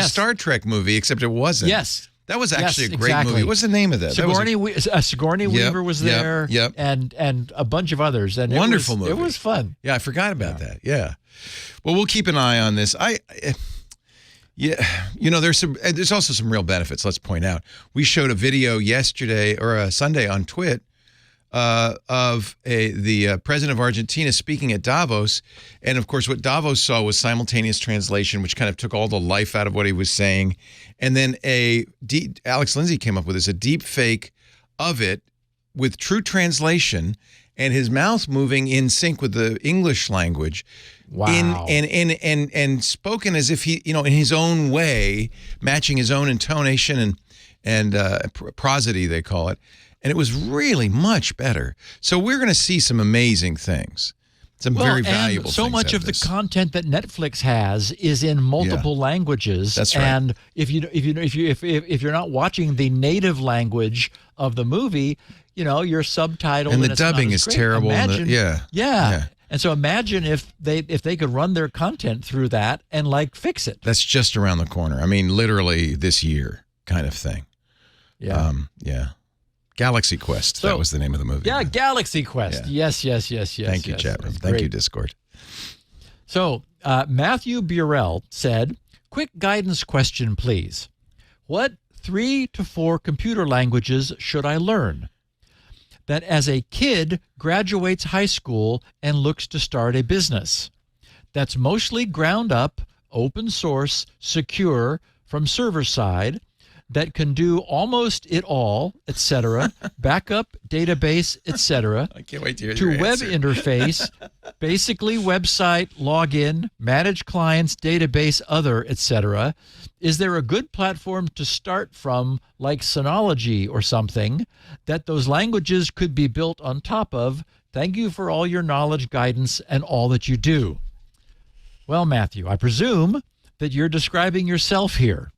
Star Trek movie, except it wasn't. Yes. That was actually a great movie. What's the name of that? Sigourney Weaver was there. Yep. And a bunch of others. And wonderful movie. It was fun. Yeah, I forgot about that. Yeah. Well, we'll keep an eye on this. There's also some real benefits. Let's point out. We showed a video yesterday or Sunday on TWiT of the president of Argentina speaking at Davos, and of course, what Davos saw was simultaneous translation, which kind of took all the life out of what he was saying, and then Alex Lindsay came up with this, a deep fake of it with true translation, and his mouth moving in sync with the English language. Wow. And spoken as if he, in his own way, matching his own intonation and prosody, they call it. And it was really much better. So we're going to see some amazing things. Some very valuable things. So much of the content that Netflix has is in multiple languages. That's right. And if you're not watching the native language of the movie, you're subtitled and the it's dubbing not is great. terrible. Imagine, Yeah. And so imagine if they could run their content through that and fix it. That's just around the corner. I mean, literally this year kind of thing. Yeah. Galaxy Quest. That was the name of the movie. Yeah, Galaxy Quest. Yeah. Yes. Thank you, chat room. Thank you, Discord. So Matthew Burrell said, quick guidance question, please. What 3 to 4 computer languages should I learn? That as a kid graduates high school and looks to start a business. That's mostly ground up, open source, secure, from server side, that can do almost it all, etc., backup, database, etc. I can't wait to hear to your web answer. interface, basically website, login, manage clients, database, other, etc. Is there a good platform to start from, like Synology or something, that those languages could be built on top of? Thank you for all your knowledge, guidance, and all that you do. Well, Matthew, I presume that you're describing yourself here.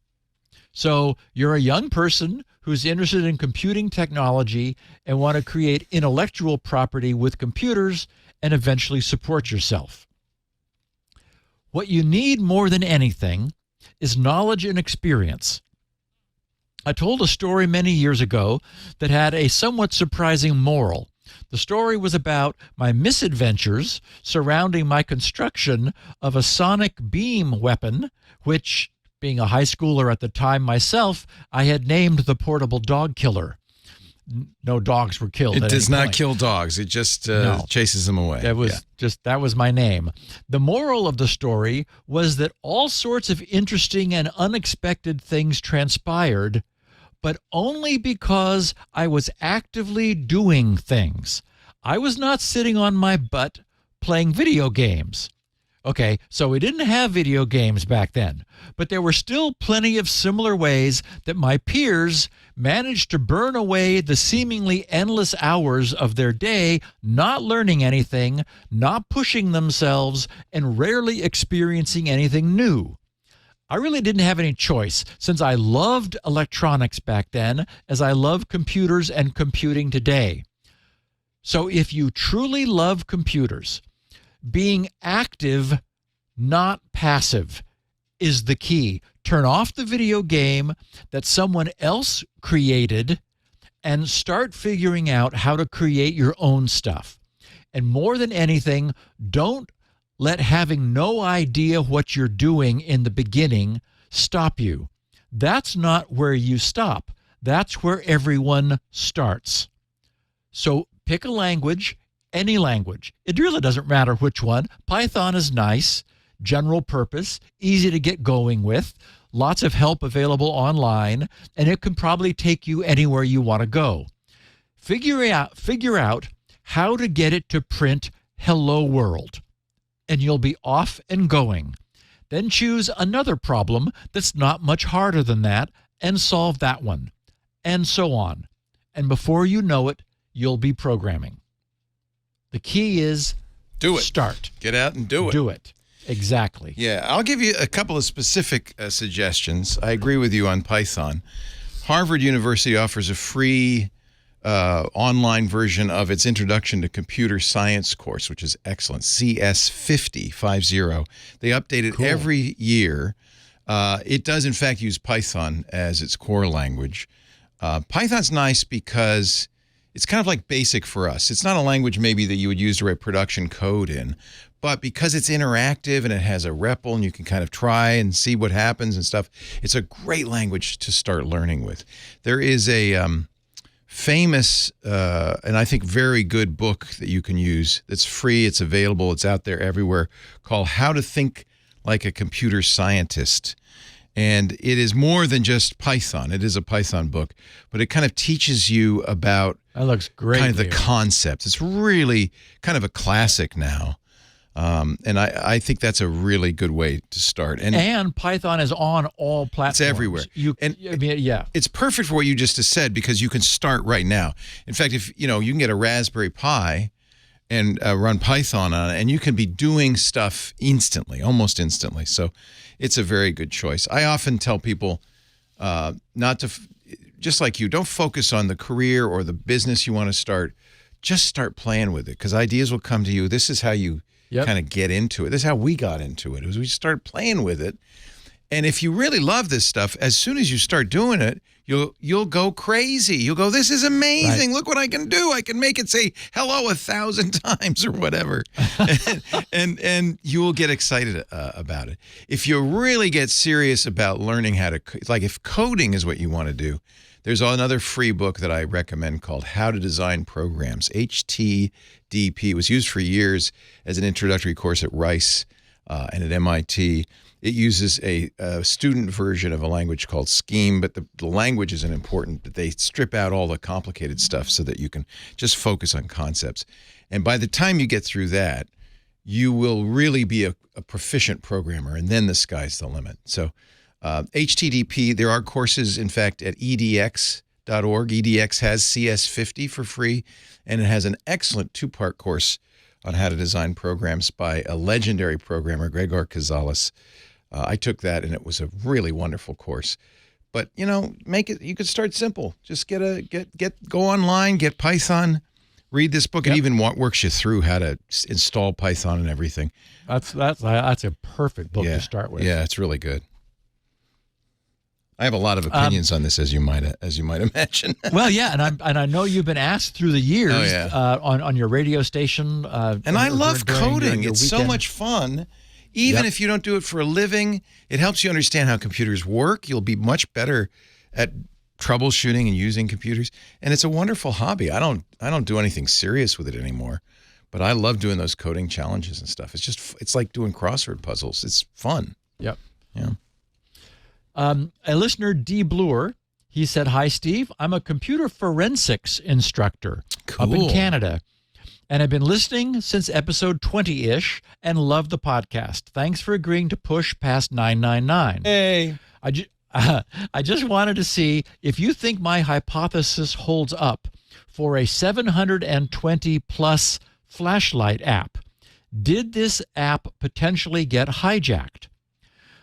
So you're a young person who's interested in computing technology and want to create intellectual property with computers and eventually support yourself. What you need more than anything is knowledge and experience. I told a story many years ago that had a somewhat surprising moral. The story was about my misadventures surrounding my construction of a sonic beam weapon, which, being a high schooler at the time myself, I had named the portable dog killer. No dogs were killed. It does not kill dogs. It just chases them away. That was my name. The moral of the story was that all sorts of interesting and unexpected things transpired, but only because I was actively doing things. I was not sitting on my butt playing video games. Okay, so we didn't have video games back then, but there were still plenty of similar ways that my peers managed to burn away the seemingly endless hours of their day not learning anything, not pushing themselves, and rarely experiencing anything new. I really didn't have any choice, since I loved electronics back then as I love computers and computing today. So if you truly love computers, being active, not passive, is the key. Turn off the video game that someone else created and start figuring out how to create your own stuff. And more than anything, don't let having no idea what you're doing in the beginning stop you. That's not where you stop. That's where everyone starts. So pick a language, any language. It really doesn't matter which one. Python is nice, general purpose, easy to get going with, lots of help available online, and it can probably take you anywhere you want to go. Figure out how to get it to print "Hello World," and you'll be off and going. Then choose another problem that's not much harder than that and solve that one, and so on. And before you know it, you'll be programming. The key is do it. Start. Get out and do it. Do it. Exactly. Yeah, I'll give you a couple of specific suggestions. I agree with you on Python. Harvard University offers a free online version of its Introduction to Computer Science course, which is excellent. CS50. They update it every year. It does, in fact, use Python as its core language. Python's nice because it's kind of like BASIC for us. It's not a language maybe that you would use to write production code in, but because it's interactive and it has a REPL and you can kind of try and see what happens and stuff, it's a great language to start learning with. There is a famous and I think very good book that you can use that's free, it's available, it's out there everywhere, called How to Think Like a Computer Scientist. And it is more than just Python. It is a Python book, but it kind of teaches you about That looks great. Kind of the Leo. concept. It's really kind of a classic now. And I think that's a really good way to start. And Python is on all platforms. It's everywhere. It's perfect for what you just said because you can start right now. In fact, if you can get a Raspberry Pi and run Python on it, and you can be doing stuff instantly, almost instantly. So it's a very good choice. I often tell people not to, just like you, don't focus on the career or the business you want to start. Just start playing with it because ideas will come to you. This is how you kind of get into it. This is how we got into it. We started playing with it. And if you really love this stuff, as soon as you start doing it, you'll go crazy. You'll go, this is amazing. Right. Look what I can do. I can make it say hello 1,000 times or whatever. and you will get excited about it. If you really get serious about learning how to, like if coding is what you want to do, there's another free book that I recommend called How to Design Programs, HTDP. It was used for years as an introductory course at Rice and at MIT. It uses a student version of a language called Scheme, but the language isn't important. But they strip out all the complicated stuff so that you can just focus on concepts. And by the time you get through that, you will really be a proficient programmer, and then the sky's the limit. So HTDP, there are courses, in fact, at edx.org. EDX has CS50 for free, and it has an excellent 2-part course on how to design programs by a legendary programmer, Gregor Kozales. I took that, and it was a really wonderful course. But, make it, you could start simple. Just go online, get Python, read this book. It even works you through how to install Python and everything. That's a perfect book to start with. Yeah, it's really good. I have a lot of opinions on this, as you might imagine. Well, yeah, and I know you've been asked through the years on your radio station. And I love coding. It's so much fun. Even if you don't do it for a living, it helps you understand how computers work. You'll be much better at troubleshooting and using computers. And it's a wonderful hobby. I don't do anything serious with it anymore, but I love doing those coding challenges and stuff. It's like doing crossword puzzles. It's fun. Yep. Yeah. A listener, D. Bluer, he said, "Hi, Steve. I'm a computer forensics instructor up in Canada, and I've been listening since episode 20-ish and love the podcast. Thanks for agreeing to push past 999. Hey. I just wanted to see if you think my hypothesis holds up for a 720-plus flashlight app. Did this app potentially get hijacked?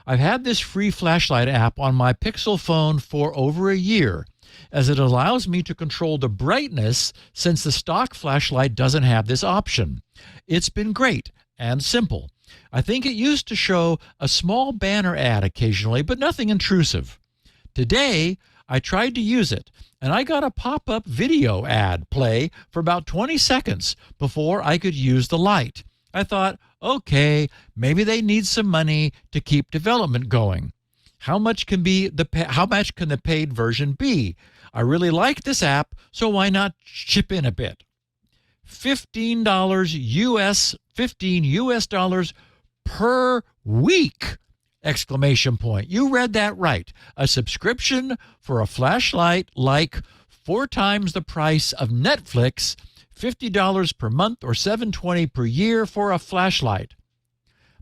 I've had this free flashlight app on my Pixel phone for over a year, as it allows me to control the brightness since the stock flashlight doesn't have this option. It's been great and simple. I think it used to show a small banner ad occasionally, but nothing intrusive. Today, I tried to use it, and I got a pop-up video ad play for about 20 seconds before I could use the light. I thought, okay, maybe they need some money to keep development going. How much can the paid version be? I really like this app, so why not chip in a bit? $15 US per week! Exclamation point. You read that right. A subscription for a flashlight like 4 times the price of Netflix, $50 per month or $720 per year for a flashlight.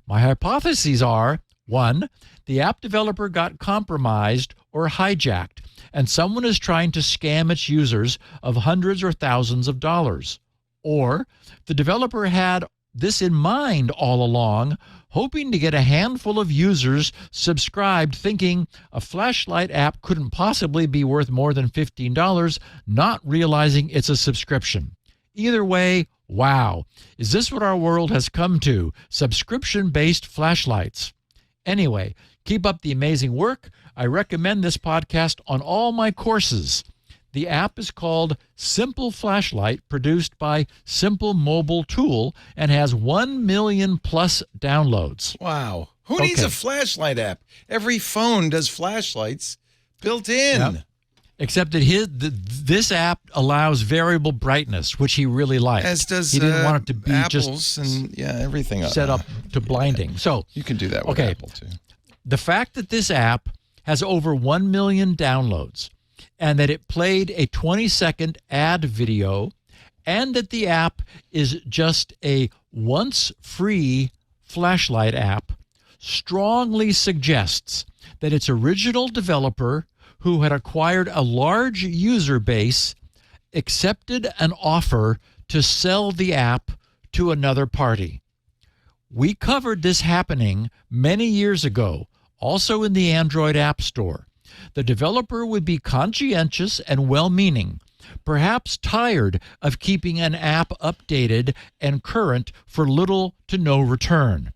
My hypotheses are, 1, the app developer got compromised or hijacked, and someone is trying to scam its users of hundreds or thousands of dollars. Or the developer had this in mind all along, hoping to get a handful of users subscribed, thinking a flashlight app couldn't possibly be worth more than $15, not realizing it's a subscription. Either way, wow. Is this what our world has come to? Subscription-based flashlights. Anyway, keep up the amazing work. I recommend this podcast on all my courses. The app is called Simple Flashlight, produced by Simple Mobile Tool, and has 1 million plus downloads. Wow. Who needs a flashlight app? Every phone does flashlights built in. Yep. Except that this app allows variable brightness, which he really liked. As does he didn't want it to be Apple's just and everything set up to blinding. So you can do that with Apple too. The fact that this app has over 1 million downloads and that it played a 20-second ad video, and that the app is just a once free flashlight app, strongly suggests that its original developer, who had acquired a large user base, accepted an offer to sell the app to another party. We covered this happening many years ago, also in the Android App Store. The developer would be conscientious and well-meaning, perhaps tired of keeping an app updated and current for little to no return.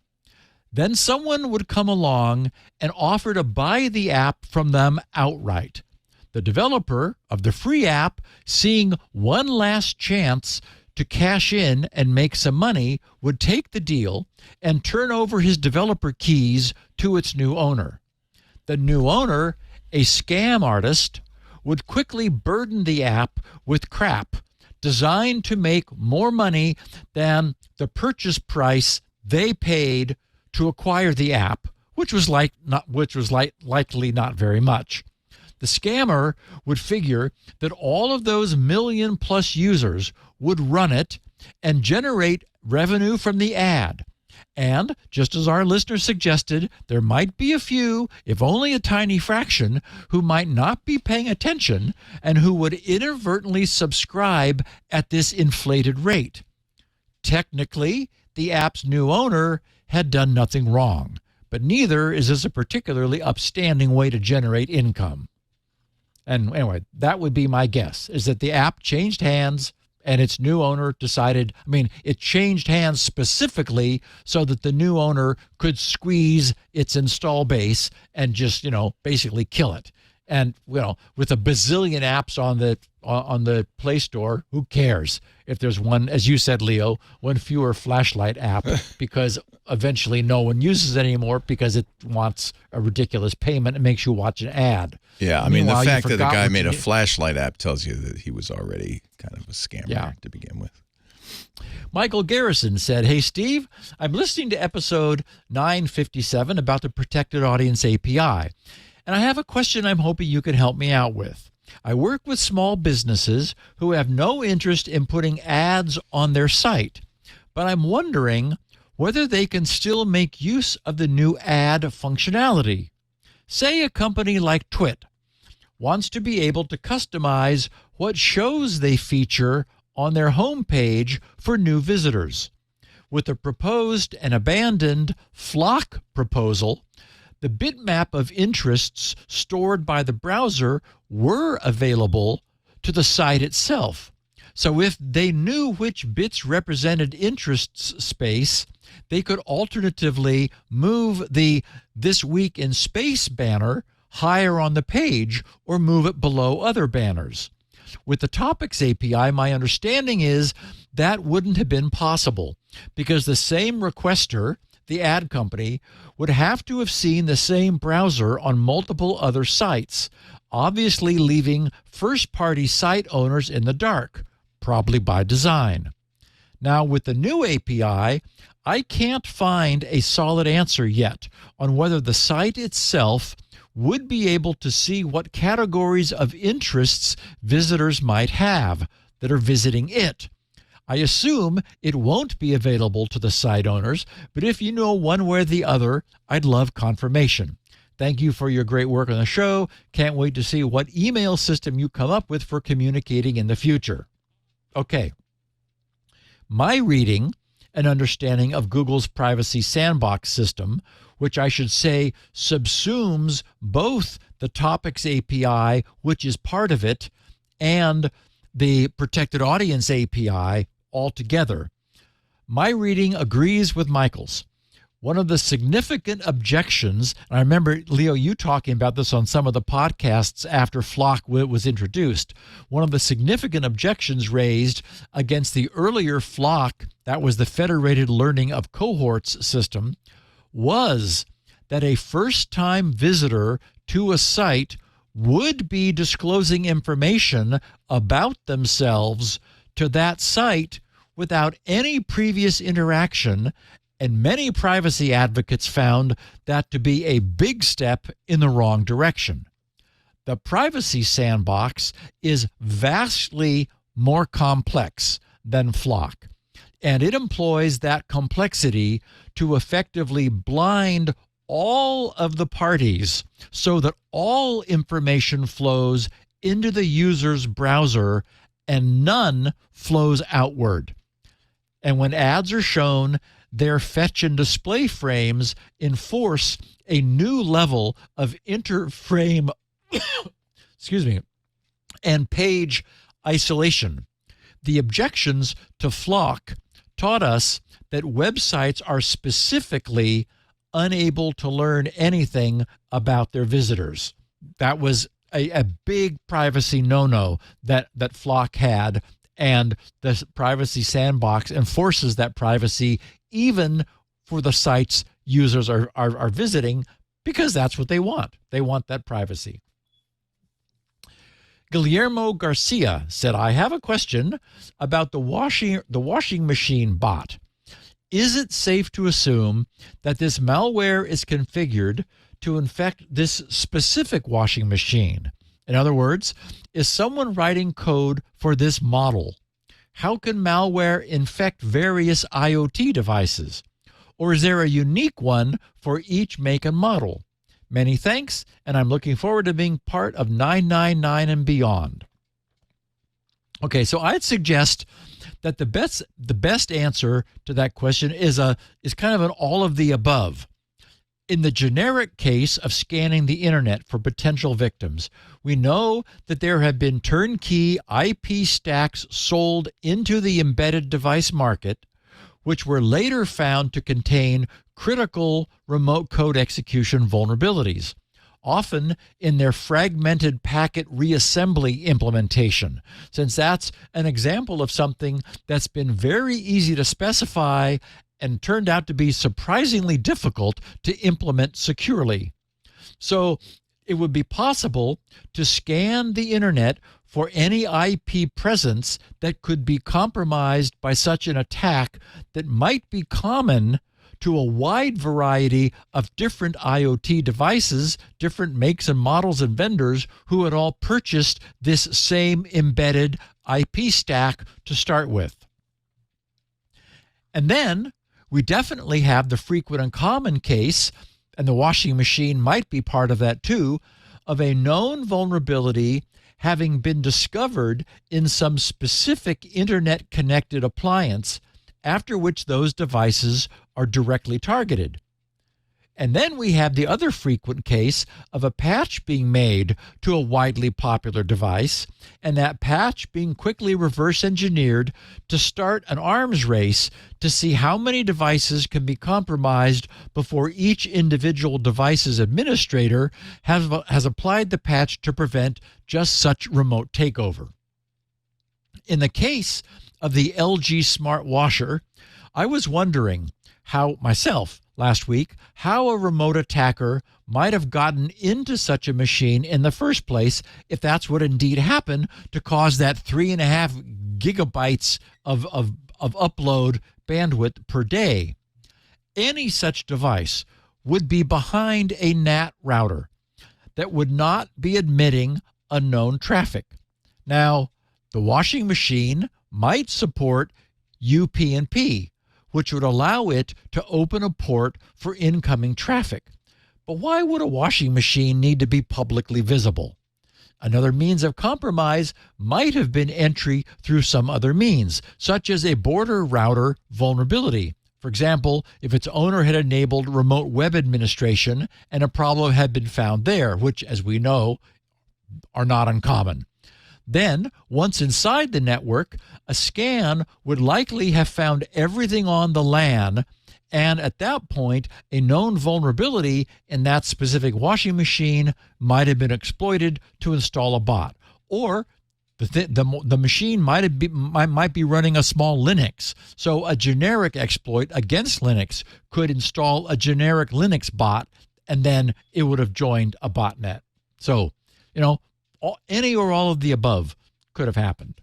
Then someone would come along and offer to buy the app from them outright. The developer of the free app, seeing one last chance to cash in and make some money, would take the deal and turn over his developer keys to its new owner. The new owner, a scam artist, would quickly burden the app with crap designed to make more money than the purchase price they paid to acquire the app, which was likely not very much. The scammer would figure that all of those million-plus users would run it and generate revenue from the ad. And, just as our listener suggested, there might be a few, if only a tiny fraction, who might not be paying attention and who would inadvertently subscribe at this inflated rate. Technically, the app's new owner had done nothing wrong, but neither is this a particularly upstanding way to generate income. And anyway, that would be my guess, is that the app changed hands and its new owner decided, it changed hands specifically so that the new owner could squeeze its install base and just, basically kill it. And, with a bazillion apps on the Play Store, who cares if there's one, as you said, Leo, one fewer flashlight app, because eventually no one uses it anymore because it wants a ridiculous payment and makes you watch an ad. Yeah, the fact that the guy made a flashlight app tells you that he was already kind of a scammer to begin with. Michael Garrison said, "Hey, Steve, I'm listening to episode 957 about the Protected Audience API. And I have a question I'm hoping you can help me out with. I work with small businesses who have no interest in putting ads on their site, but I'm wondering whether they can still make use of the new ad functionality. Say a company like TWiT wants to be able to customize what shows they feature on their homepage for new visitors. With the proposed and abandoned Flock proposal, the bitmap of interests stored by the browser were available to the site itself. So if they knew which bits represented interests space, they could alternatively move the This Week in Space banner higher on the page or move it below other banners. With the Topics API, my understanding is that wouldn't have been possible because the same requester, the ad company, would have to have seen the same browser on multiple other sites, obviously leaving first-party site owners in the dark, probably by design. Now, with the new API, I can't find a solid answer yet on whether the site itself would be able to see what categories of interests visitors might have that are visiting it. I assume it won't be available to the site owners, but if you know one way or the other, I'd love confirmation. Thank you for your great work on the show. Can't wait to see what email system you come up with for communicating in the future." Okay. My reading and understanding of Google's Privacy Sandbox system, which I should say subsumes both the Topics API, which is part of it, and the Protected Audience API altogether. My reading agrees with Michael's. One of the significant objections, and I remember, Leo, you talking about this on some of the podcasts after Flock was introduced, one of the significant objections raised against the earlier Flock, that was the Federated Learning of Cohorts system, was that a first-time visitor to a site would be disclosing information about themselves to that site without any previous interaction, and many privacy advocates found that to be a big step in the wrong direction. The Privacy Sandbox is vastly more complex than Flock, and it employs that complexity to effectively blind all of the parties so that all information flows into the user's browser and none flows outward. And when ads are shown, their fetch and display frames enforce a new level of interframe and page isolation. The objections to Flock taught us that websites are specifically unable to learn anything about their visitors. That was a big privacy no-no that Flock had, and the Privacy Sandbox enforces that privacy even for the sites users are visiting, because that's what they want. They want that privacy. Guillermo Garcia said, I have a question about the washing machine bot. Is it safe to assume that this malware is configured to infect this specific washing machine? In other words, is someone writing code for this model? How can malware infect various IoT devices? Or is there a unique one for each make and model? Many thanks, and I'm looking forward to being part of 999 and beyond. Okay, so I'd suggest that the best answer to that question is kind of an all of the above. In the generic case of scanning the internet for potential victims, we know that there have been turnkey IP stacks sold into the embedded device market, which were later found to contain critical remote code execution vulnerabilities, often in their fragmented packet reassembly implementation, since that's an example of something that's been very easy to specify and turned out to be surprisingly difficult to implement securely. So it would be possible to scan the internet for any IP presence that could be compromised by such an attack that might be common to a wide variety of different IoT devices, different makes and models and vendors who had all purchased this same embedded IP stack to start with. And then we definitely have the frequent and common case, and the washing machine might be part of that too, of a known vulnerability having been discovered in some specific internet-connected appliance, after which those devices are directly targeted. And then we have the other frequent case of a patch being made to a widely popular device, and that patch being quickly reverse engineered to start an arms race to see how many devices can be compromised before each individual device's administrator has applied the patch to prevent just such remote takeover. In the case of the LG smart washer, I was wondering last week, how a remote attacker might have gotten into such a machine in the first place, if that's what indeed happened, to cause that 3.5 gigabytes of upload bandwidth per day. Any such device would be behind a NAT router that would not be admitting unknown traffic. Now, the washing machine might support UPnP, which would allow it to open a port for incoming traffic. But why would a washing machine need to be publicly visible? Another means of compromise might have been entry through some other means, such as a border router vulnerability. For example, if its owner had enabled remote web administration and a problem had been found there, which, as we know, are not uncommon. Then, once inside the network, a scan would likely have found everything on the LAN, and at that point, a known vulnerability in that specific washing machine might have been exploited to install a bot. Or the machine might be running a small Linux, so a generic exploit against Linux could install a generic Linux bot, and then it would have joined a botnet. So, any or all of the above could have happened.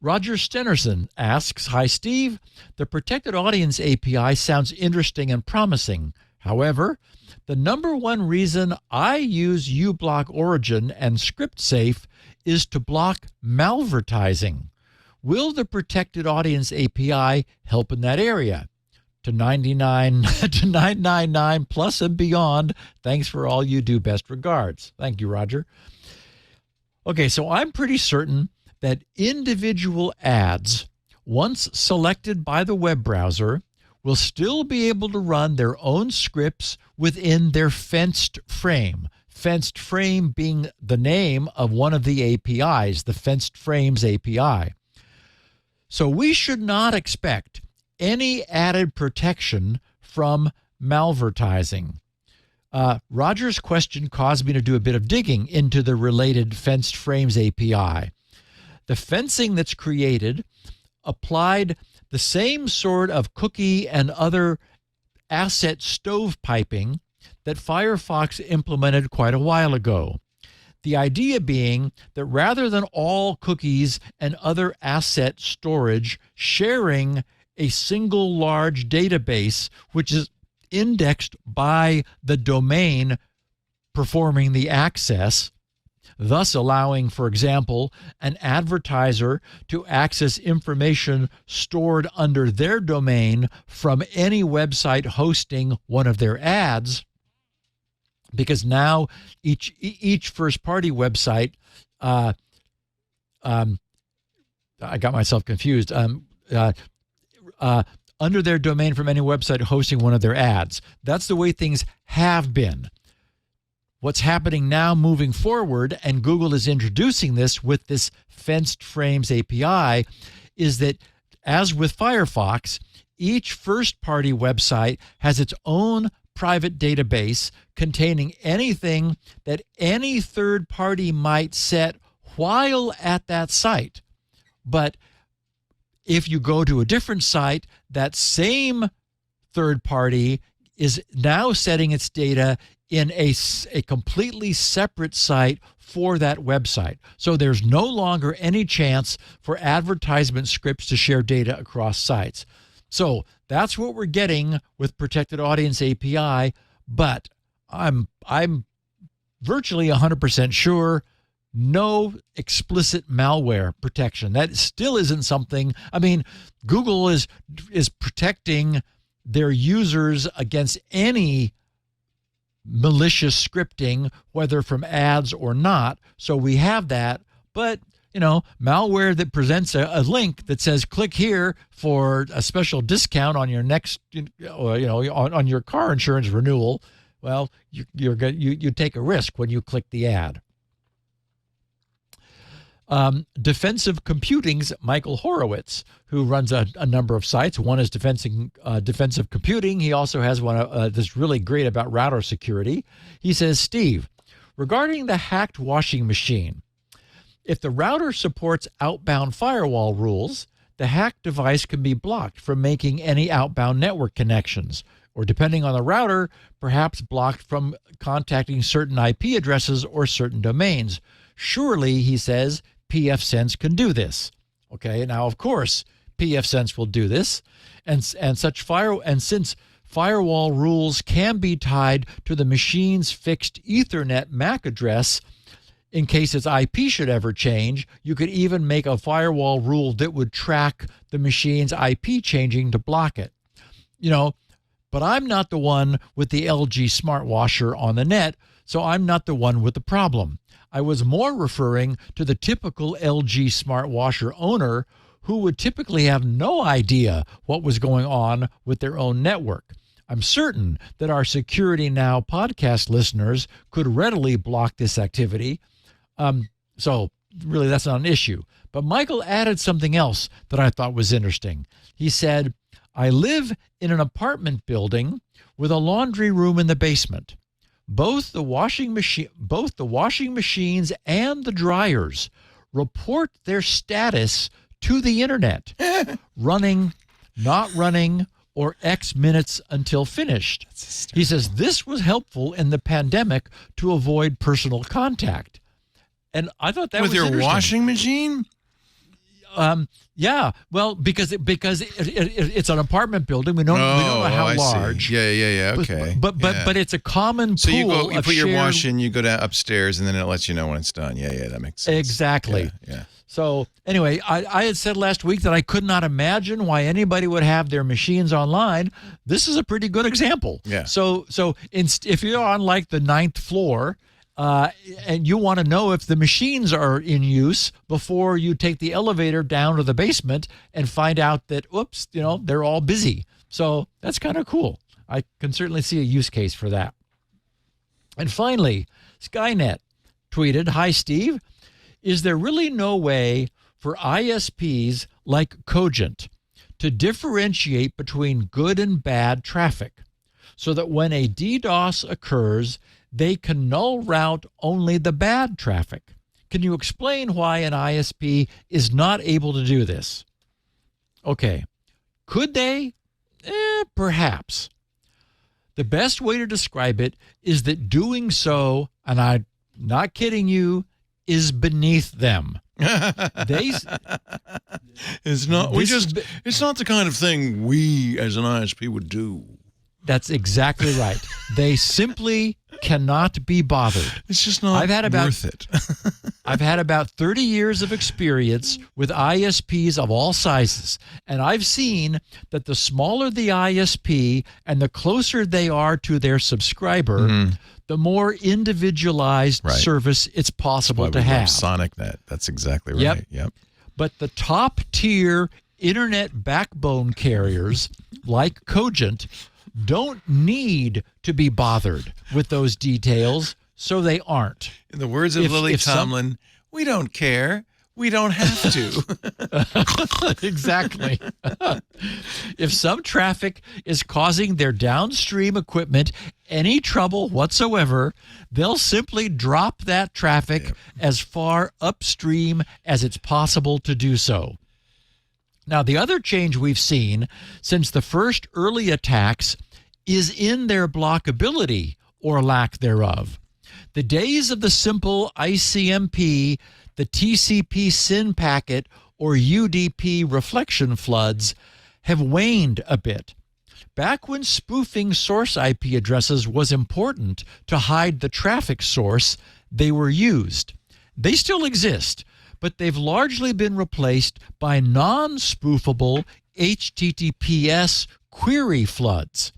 Roger Stenerson asks, Hi, Steve. The Protected Audience API sounds interesting and promising. However, the number one reason I use uBlock Origin and ScriptSafe is to block malvertising. Will the Protected Audience API help in that area? To 999 plus and beyond, thanks for all you do. Best regards. Thank you, Roger. Okay, so I'm pretty certain that individual ads, once selected by the web browser, will still be able to run their own scripts within their fenced frame. Fenced frame being the name of one of the APIs, the Fenced Frames API. So we should not expect any added protection from malvertising. Roger's question caused me to do a bit of digging into the related Fenced Frames API. The fencing that's created applied the same sort of cookie and other asset stovepiping that Firefox implemented quite a while ago. The idea being that rather than all cookies and other asset storage sharing a single large database, which is indexed by the domain performing the access, thus allowing, for example, an advertiser to access information stored under their domain from any website hosting one of their ads, because now each first-party website, I got myself confused, under their domain from any website hosting one of their ads. That's the way things have been. What's happening now moving forward, and Google is introducing this with this Fenced Frames API, is that as with Firefox, each first-party website has its own private database containing anything that any third party might set while at that site. But if you go to a different site, that same third party is now setting its data in a completely separate site for that website. So there's no longer any chance for advertisement scripts to share data across sites. So that's what we're getting with Protected Audience API, but I'm virtually 100% sure no explicit malware protection. That still isn't something. I mean, Google is protecting their users against any malicious scripting, whether from ads or not. So we have that, but malware that presents a link that says click here for a special discount on your next, on your car insurance renewal. Well, you take a risk when you click the ad. Defensive Computing's Michael Horowitz, who runs a number of sites. One is Defensive Computing. He also has one that's really great about router security. He says, Steve, regarding the hacked washing machine, if the router supports outbound firewall rules, the hacked device can be blocked from making any outbound network connections, or depending on the router, perhaps blocked from contacting certain IP addresses or certain domains. Surely, he says, pfSense can do this. Okay, now of course pfSense will do this, and since firewall rules can be tied to the machine's fixed Ethernet MAC address, in case its IP should ever change, you could even make a firewall rule that would track the machine's IP changing to block it. But I'm not the one with the LG smart washer on the net, so I'm not the one with the problem. I was more referring to the typical LG smart washer owner who would typically have no idea what was going on with their own network. I'm certain that our Security Now podcast listeners could readily block this activity. So really that's not an issue. But Michael added something else that I thought was interesting. He said, I live in an apartment building with a laundry room in the basement. Both the washing machines and the dryers report their status to the internet, running, not running, or X minutes until finished. He says this was helpful in the pandemic to avoid personal contact. And I thought that was interesting. With your washing machine? Yeah, well, because it's an apartment building. We don't know how large. See. Yeah. Okay. But it's a common pool. So you put your wash in, you go down upstairs, and then it lets you know when it's done. Yeah, that makes sense. Exactly. Yeah. So anyway, I had said last week that I could not imagine why anybody would have their machines online. This is a pretty good example. Yeah. So if you're on like the 9th floor. And you want to know if the machines are in use before you take the elevator down to the basement and find out that, oops, they're all busy. So that's kind of cool. I can certainly see a use case for that. And finally, Skynet tweeted, "Hi, Steve. Is there really no way for ISPs like Cogent to differentiate between good and bad traffic so that when a DDoS occurs, they can null route only the bad traffic? Can you explain why an ISP is not able to do this?" Okay. Could they? Perhaps. The best way to describe it is that doing so, and I'm not kidding you, is beneath them. It's not the kind of thing we as an ISP would do. That's exactly right. They simply cannot be bothered. It's just not worth it. I've had about 30 years of experience with ISPs of all sizes, and I've seen that the smaller the ISP and the closer they are to their subscriber, the more individualized service it's possible to have. SonicNet. That's exactly right. Yep. But the top tier internet backbone carriers like Cogent don't need to be bothered with those details, so they aren't. In the words of Lily Tomlin, we don't care. We don't have to. Exactly. If some traffic is causing their downstream equipment any trouble whatsoever, they'll simply drop that traffic as far upstream as it's possible to do so. Now, the other change we've seen since the first early attacks is in their blockability or lack thereof. The days of the simple ICMP, the TCP SYN packet, or UDP reflection floods have waned a bit. Back when spoofing source IP addresses was important to hide the traffic source, they were used. They still exist, but they've largely been replaced by non-spoofable HTTPS query floods.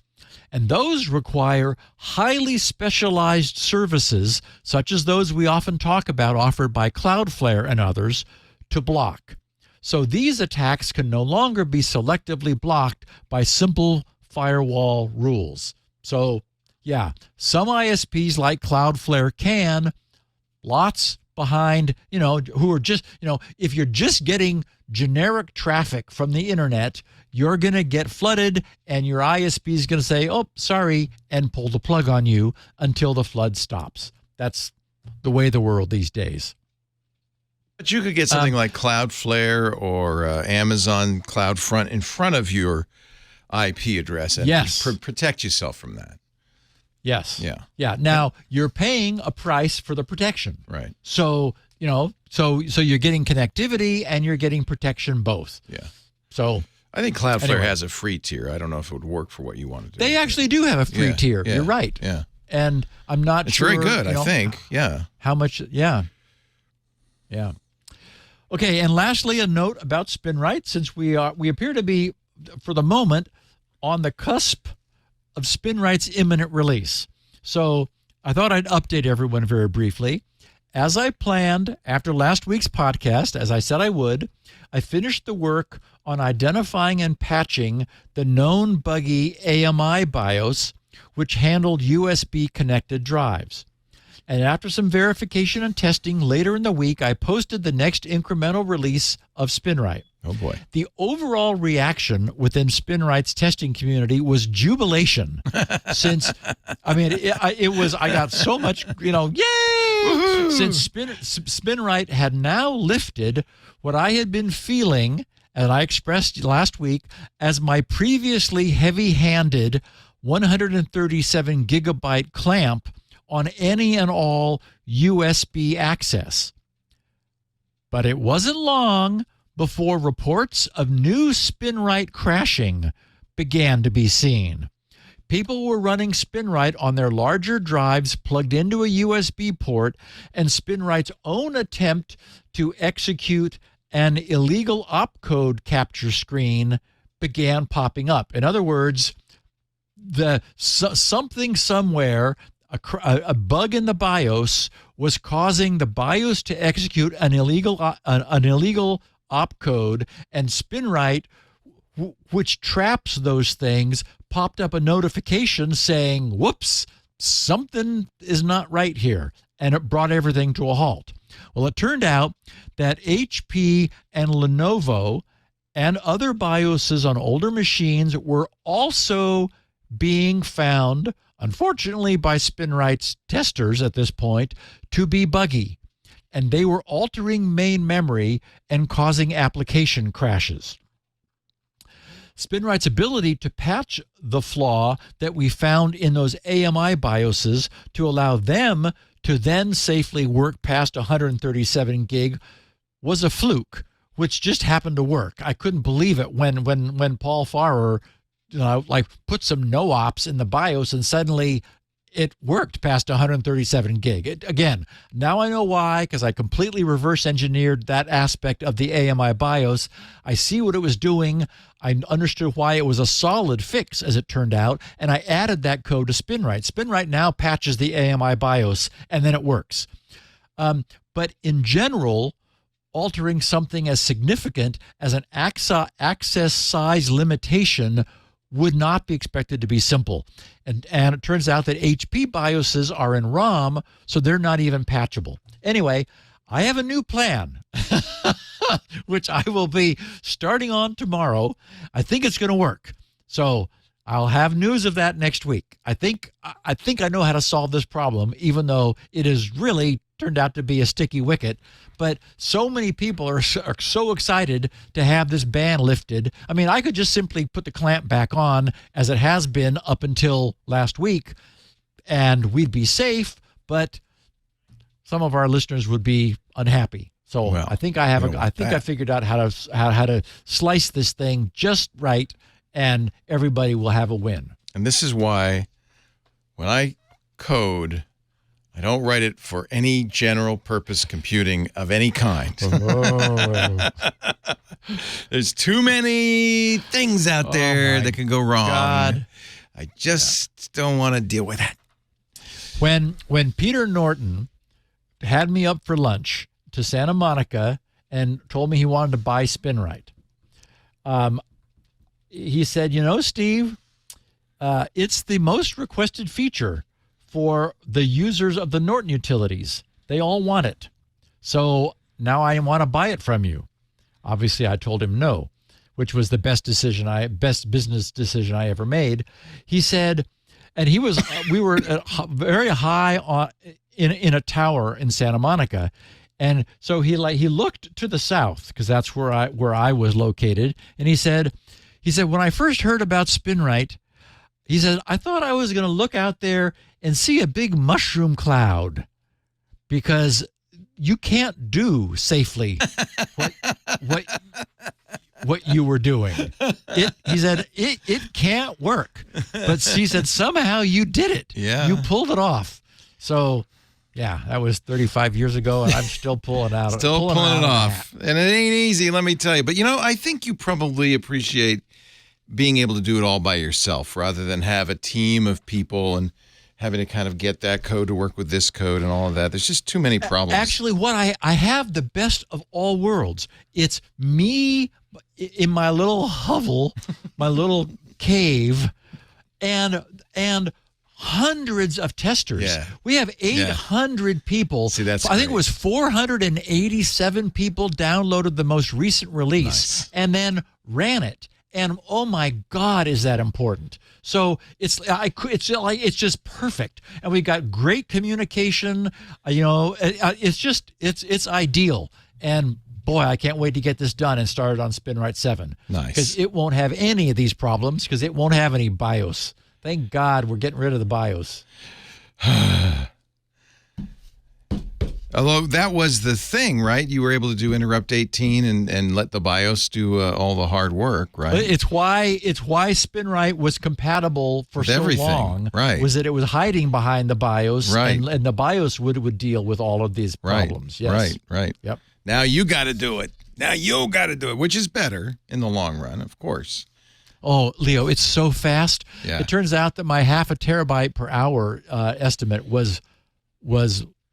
And those require highly specialized services, such as those we often talk about offered by Cloudflare and others, to block. So these attacks can no longer be selectively blocked by simple firewall rules. So, yeah, some ISPs like Cloudflare can, lots behind, who are just, if you're just getting generic traffic from the internet, you're going to get flooded and your ISP is going to say, "Oh, sorry," and pull the plug on you until the flood stops. That's the way of the world these days. But you could get something like Cloudflare or Amazon CloudFront in front of your IP address and protect yourself from that. Yes. Yeah. Now, you're paying a price for the protection. Right. So, so you're getting connectivity and you're getting protection both. Yeah. So I think Cloudflare has a free tier. I don't know if it would work for what you want to do. They actually do have a free tier. You're right. Yeah. And I'm not sure. It's very good, I think. Yeah. How much? Yeah. Okay. And lastly, a note about SpinRite, since we appear to be, for the moment, on the cusp of SpinRite's imminent release. So I thought I'd update everyone very briefly. As I planned after last week's podcast, as I said I would, I finished the work on identifying and patching the known buggy AMI BIOS, which handled USB-connected drives. And after some verification and testing later in the week, I posted the next incremental release of SpinRite. Oh, boy. The overall reaction within SpinRite's testing community was jubilation since, I got so much, yay! Woo-hoo! Since SpinRite had now lifted what I had been feeling, and I expressed last week, as my previously heavy-handed 137 gigabyte clamp on any and all USB access. But it wasn't long before reports of new SpinRite crashing began to be seen. People were running SpinRite on their larger drives plugged into a USB port, and SpinRite's own attempt to execute an illegal opcode capture screen began popping up. In other words, something somewhere, a bug in the BIOS was causing the BIOS to execute an illegal opcode, and SpinRite, which traps those things, popped up a notification saying, whoops, something is not right here. And it brought everything to a halt. Well, it turned out that HP and Lenovo and other BIOSes on older machines were also being found, unfortunately by SpinRite's testers at this point, to be buggy. And they were altering main memory and causing application crashes. SpinRite's ability to patch the flaw that we found in those AMI BIOSes to allow them to then safely work past 137 gig was a fluke, which just happened to work. I couldn't believe it when Paul Farrer put some no-ops in the BIOS and suddenly it worked past 137 gig. Again, now I know why, because I completely reverse engineered that aspect of the AMI BIOS. I see what it was doing. I understood why it was a solid fix, as it turned out, and I added that code to SpinRite. SpinRite now patches the AMI BIOS, and then it works. But in general, altering something as significant as an access size limitation would not be expected to be simple. And it turns out that HP BIOSes are in ROM, so they're not even patchable. Anyway, I have a new plan, which I will be starting on tomorrow. I think it's going to work. So I'll have news of that next week. I think I know how to solve this problem, even though it has really turned out to be a sticky wicket. But so many people are so excited to have this ban lifted. I mean, I could just simply put the clamp back on, as it has been up until last week, and we'd be safe, but some of our listeners would be unhappy. So I think I figured out how to slice this thing just right, and everybody will have a win. And this is why when I code, I don't write it for any general purpose computing of any kind. Oh. There's too many things out there that can go wrong. God. I just don't want to deal with that. When Peter Norton had me up for lunch to Santa Monica and told me he wanted to buy SpinRite, he said, Steve, it's the most requested feature for the users of the Norton utilities. They all want it. So now I want to buy it from you. Obviously, I told him no, which was the best business decision I ever made. He said, and we were very high in a tower in Santa Monica. And so he looked to the south, because that's where I was located. And he said, when I first heard about SpinRite, he said, I thought I was going to look out there and see a big mushroom cloud, because you can't do safely what you were doing. He said, it can't work. But he said, somehow you did it. Yeah. You pulled it off. So, yeah, that was 35 years ago, and I'm still pulling it off. And it ain't easy, let me tell you. But, I think you probably appreciate being able to do it all by yourself rather than have a team of people and having to kind of get that code to work with this code and all of that. There's just too many problems. Actually, what I have the best of all worlds. It's me in my little hovel, my little cave, and hundreds of testers. Yeah. We have 800 people. See, that's I think it was 487 people downloaded the most recent release and then ran it. And oh my God, is that important? So it's just perfect, and we got great communication. It's ideal. And boy, I can't wait to get this done and started on SpinRite 7. Nice, because it won't have any of these problems, because it won't have any BIOS. Thank God we're getting rid of the BIOS. Although that was the thing, right? You were able to do interrupt 18 and let the BIOS do all the hard work, right? It's why SpinRite was compatible for With so everything, long. right. Was that it was hiding behind the BIOS, Right. and the BIOS would deal with all of these problems. Yes. Right. Yep. Now you got to do it. Which is better in the long run, of course. Oh, Leo, it's so fast. Yeah. It turns out that my 0.5 terabyte per hour estimate was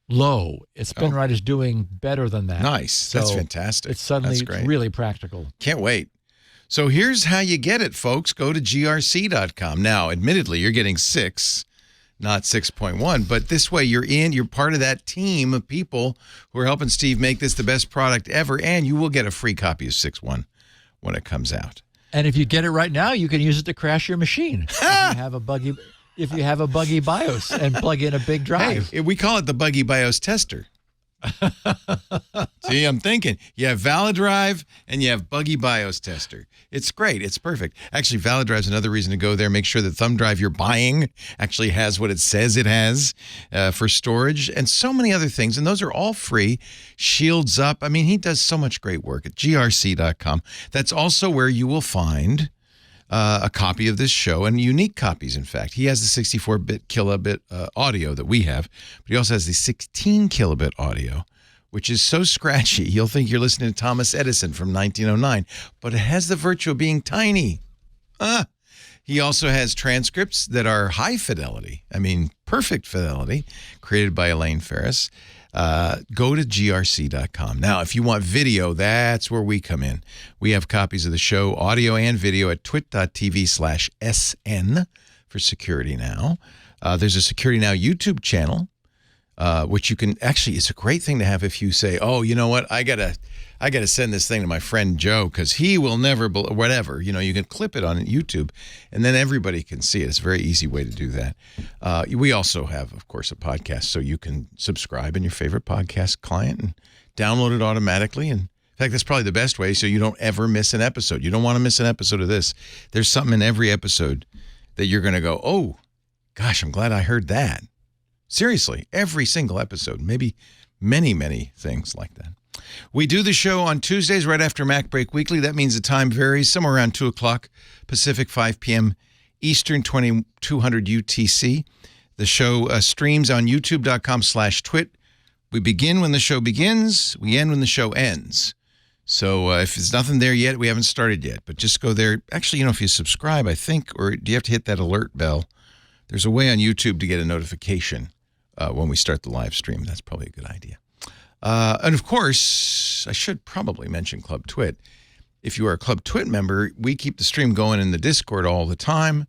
low. SpinRite is doing better than that. Nice. So That's fantastic. It's suddenly That's great. really practical. Can't wait. So here's how you get it, folks. Go to grc.com. Now, admittedly, you're getting 6, not 6.1, but this way you're part of that team of people who are helping Steve make this the best product ever, and you will get a free copy of 6.1 when it comes out. And if you get it right now, you can use it to crash your machine. If you have a buggy BIOS and plug in a big drive. Hey, we call it the buggy BIOS tester. See, I'm thinking you have valid drive and you have buggy BIOS tester. It's great. It's perfect. Actually, valid drive is another reason to go there. Make sure the thumb drive you're buying actually has what it says it has for storage and so many other things. And those are all free. Shields up. I mean, he does so much great work at grc.com. That's also where you will find a copy of this show, and unique copies, in fact. He has the 64-bit kilobit audio that we have, but he also has the 16 kilobit audio, which is so scratchy, you'll think you're listening to Thomas Edison from 1909, but it has the virtue of being tiny. He also has transcripts that are high fidelity, perfect fidelity, created by Elaine Ferris. Go to grc.com. Now, if you want video, that's where we come in. We have copies of the show, audio and video, at twit.tv/SN for Security Now. There's a Security Now YouTube channel, which you can actually, it's a great thing to have if you say, oh, you know what, I gotta send this thing to my friend Joe because he will never, whatever. You can clip it on YouTube and then everybody can see it. It's a very easy way to do that. We also have, of course, a podcast, so you can subscribe in your favorite podcast client and download it automatically. And in fact, that's probably the best way so you don't ever miss an episode. You don't want to miss an episode of this. There's something in every episode that you're going to go, oh, gosh, I'm glad I heard that. Seriously, every single episode, maybe many, many things like that. We do the show on Tuesdays right after MacBreak Weekly. That means the time varies, somewhere around 2 o'clock Pacific, 5 p.m. Eastern, 2200 UTC. The show streams on youtube.com/twit. We begin when the show begins. We end when the show ends. So if there's nothing there yet, we haven't started yet. But just go there. Actually, if you subscribe, I think, or do you have to hit that alert bell? There's a way on YouTube to get a notification when we start the live stream. That's probably a good idea. And of course, I should probably mention Club Twit. If you are a Club Twit member, we keep the stream going in the Discord all the time.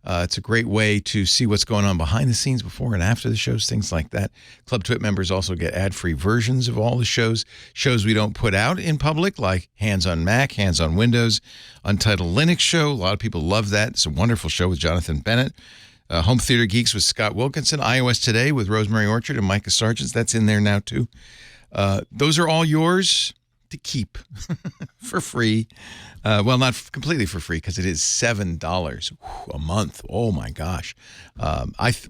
It's a great way to see what's going on behind the scenes before and after the shows, things like that. Club Twit members also get ad-free versions of all the shows we don't put out in public, like Hands on Mac, Hands on Windows, Untitled Linux Show. A lot of people love that. It's a wonderful show with Jonathan Bennett. Home Theater Geeks with Scott Wilkinson, iOS Today with Rosemary Orchard and Micah Sargent. That's in there now, too. Those are all yours to keep for free. Well, not completely for free because it is $7 a month. Oh, my gosh.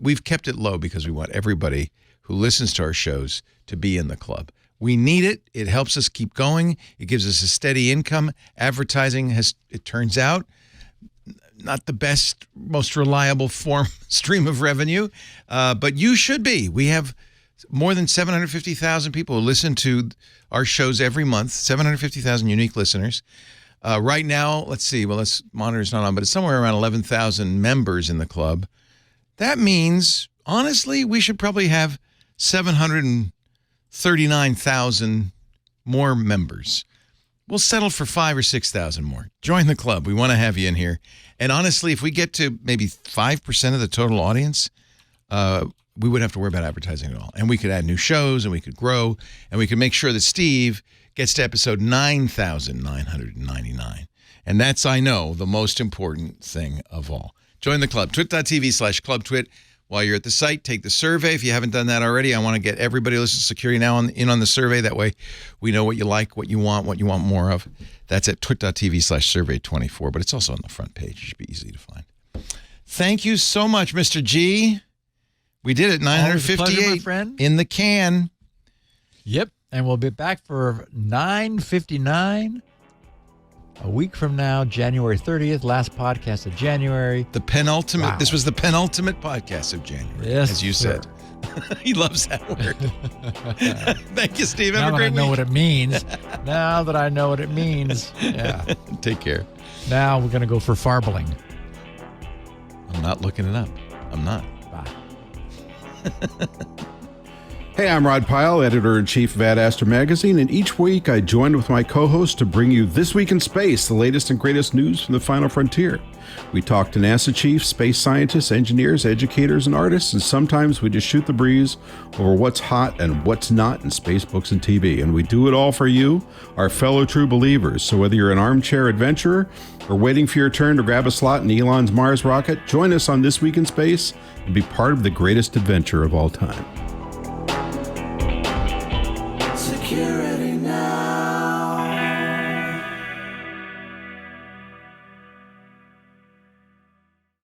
We've kept it low because we want everybody who listens to our shows to be in the club. We need it. It helps us keep going. It gives us a steady income. Advertising it turns out, not the best, most reliable stream of revenue, but you should be. We have more than 750,000 people who listen to our shows every month, 750,000 unique listeners. Right now, let's see, this monitor's not on, but it's somewhere around 11,000 members in the club. That means, honestly, we should probably have 739,000 more members. We'll settle for 5,000 or 6,000 more. Join the club. We want to have you in here. And honestly, if we get to maybe 5% of the total audience, we wouldn't have to worry about advertising at all. And we could add new shows, and we could grow, and we could make sure that Steve gets to episode 9,999. And that's, I know, the most important thing of all. Join the club. twit.tv/clubtwit. While you're at the site, take the survey. If you haven't done that already, I want to get everybody listening to Security Now in on the survey. That way we know what you like, what you want more of. That's at twit.tv/survey24, but it's also on the front page. It should be easy to find. Thank you so much, Mr. G. We did it, 958 pleasure, my friend. in the can. Yep. And we'll be back for 9:59 a week from now, January 30th, last podcast of January. The penultimate. Wow. This was the penultimate podcast of January, Yes, as you sir. said. He loves that word. Thank you, Steve. Have Now a that I great know week. what it means. Now that I know what it means. Yeah. Take care. Now we're going to go for farbling. I'm not looking it up. I'm not. Bye. Hey, I'm Rod Pyle, editor-in-chief of Ad Astra Magazine, and each week I join with my co-host to bring you This Week in Space, the latest and greatest news from the final frontier. We talk to NASA chiefs, space scientists, engineers, educators, and artists, and sometimes we just shoot the breeze over what's hot and what's not in space, books, and TV. And we do it all for you, our fellow true believers. So whether you're an armchair adventurer or waiting for your turn to grab a slot in Elon's Mars rocket, join us on This Week in Space and be part of the greatest adventure of all time.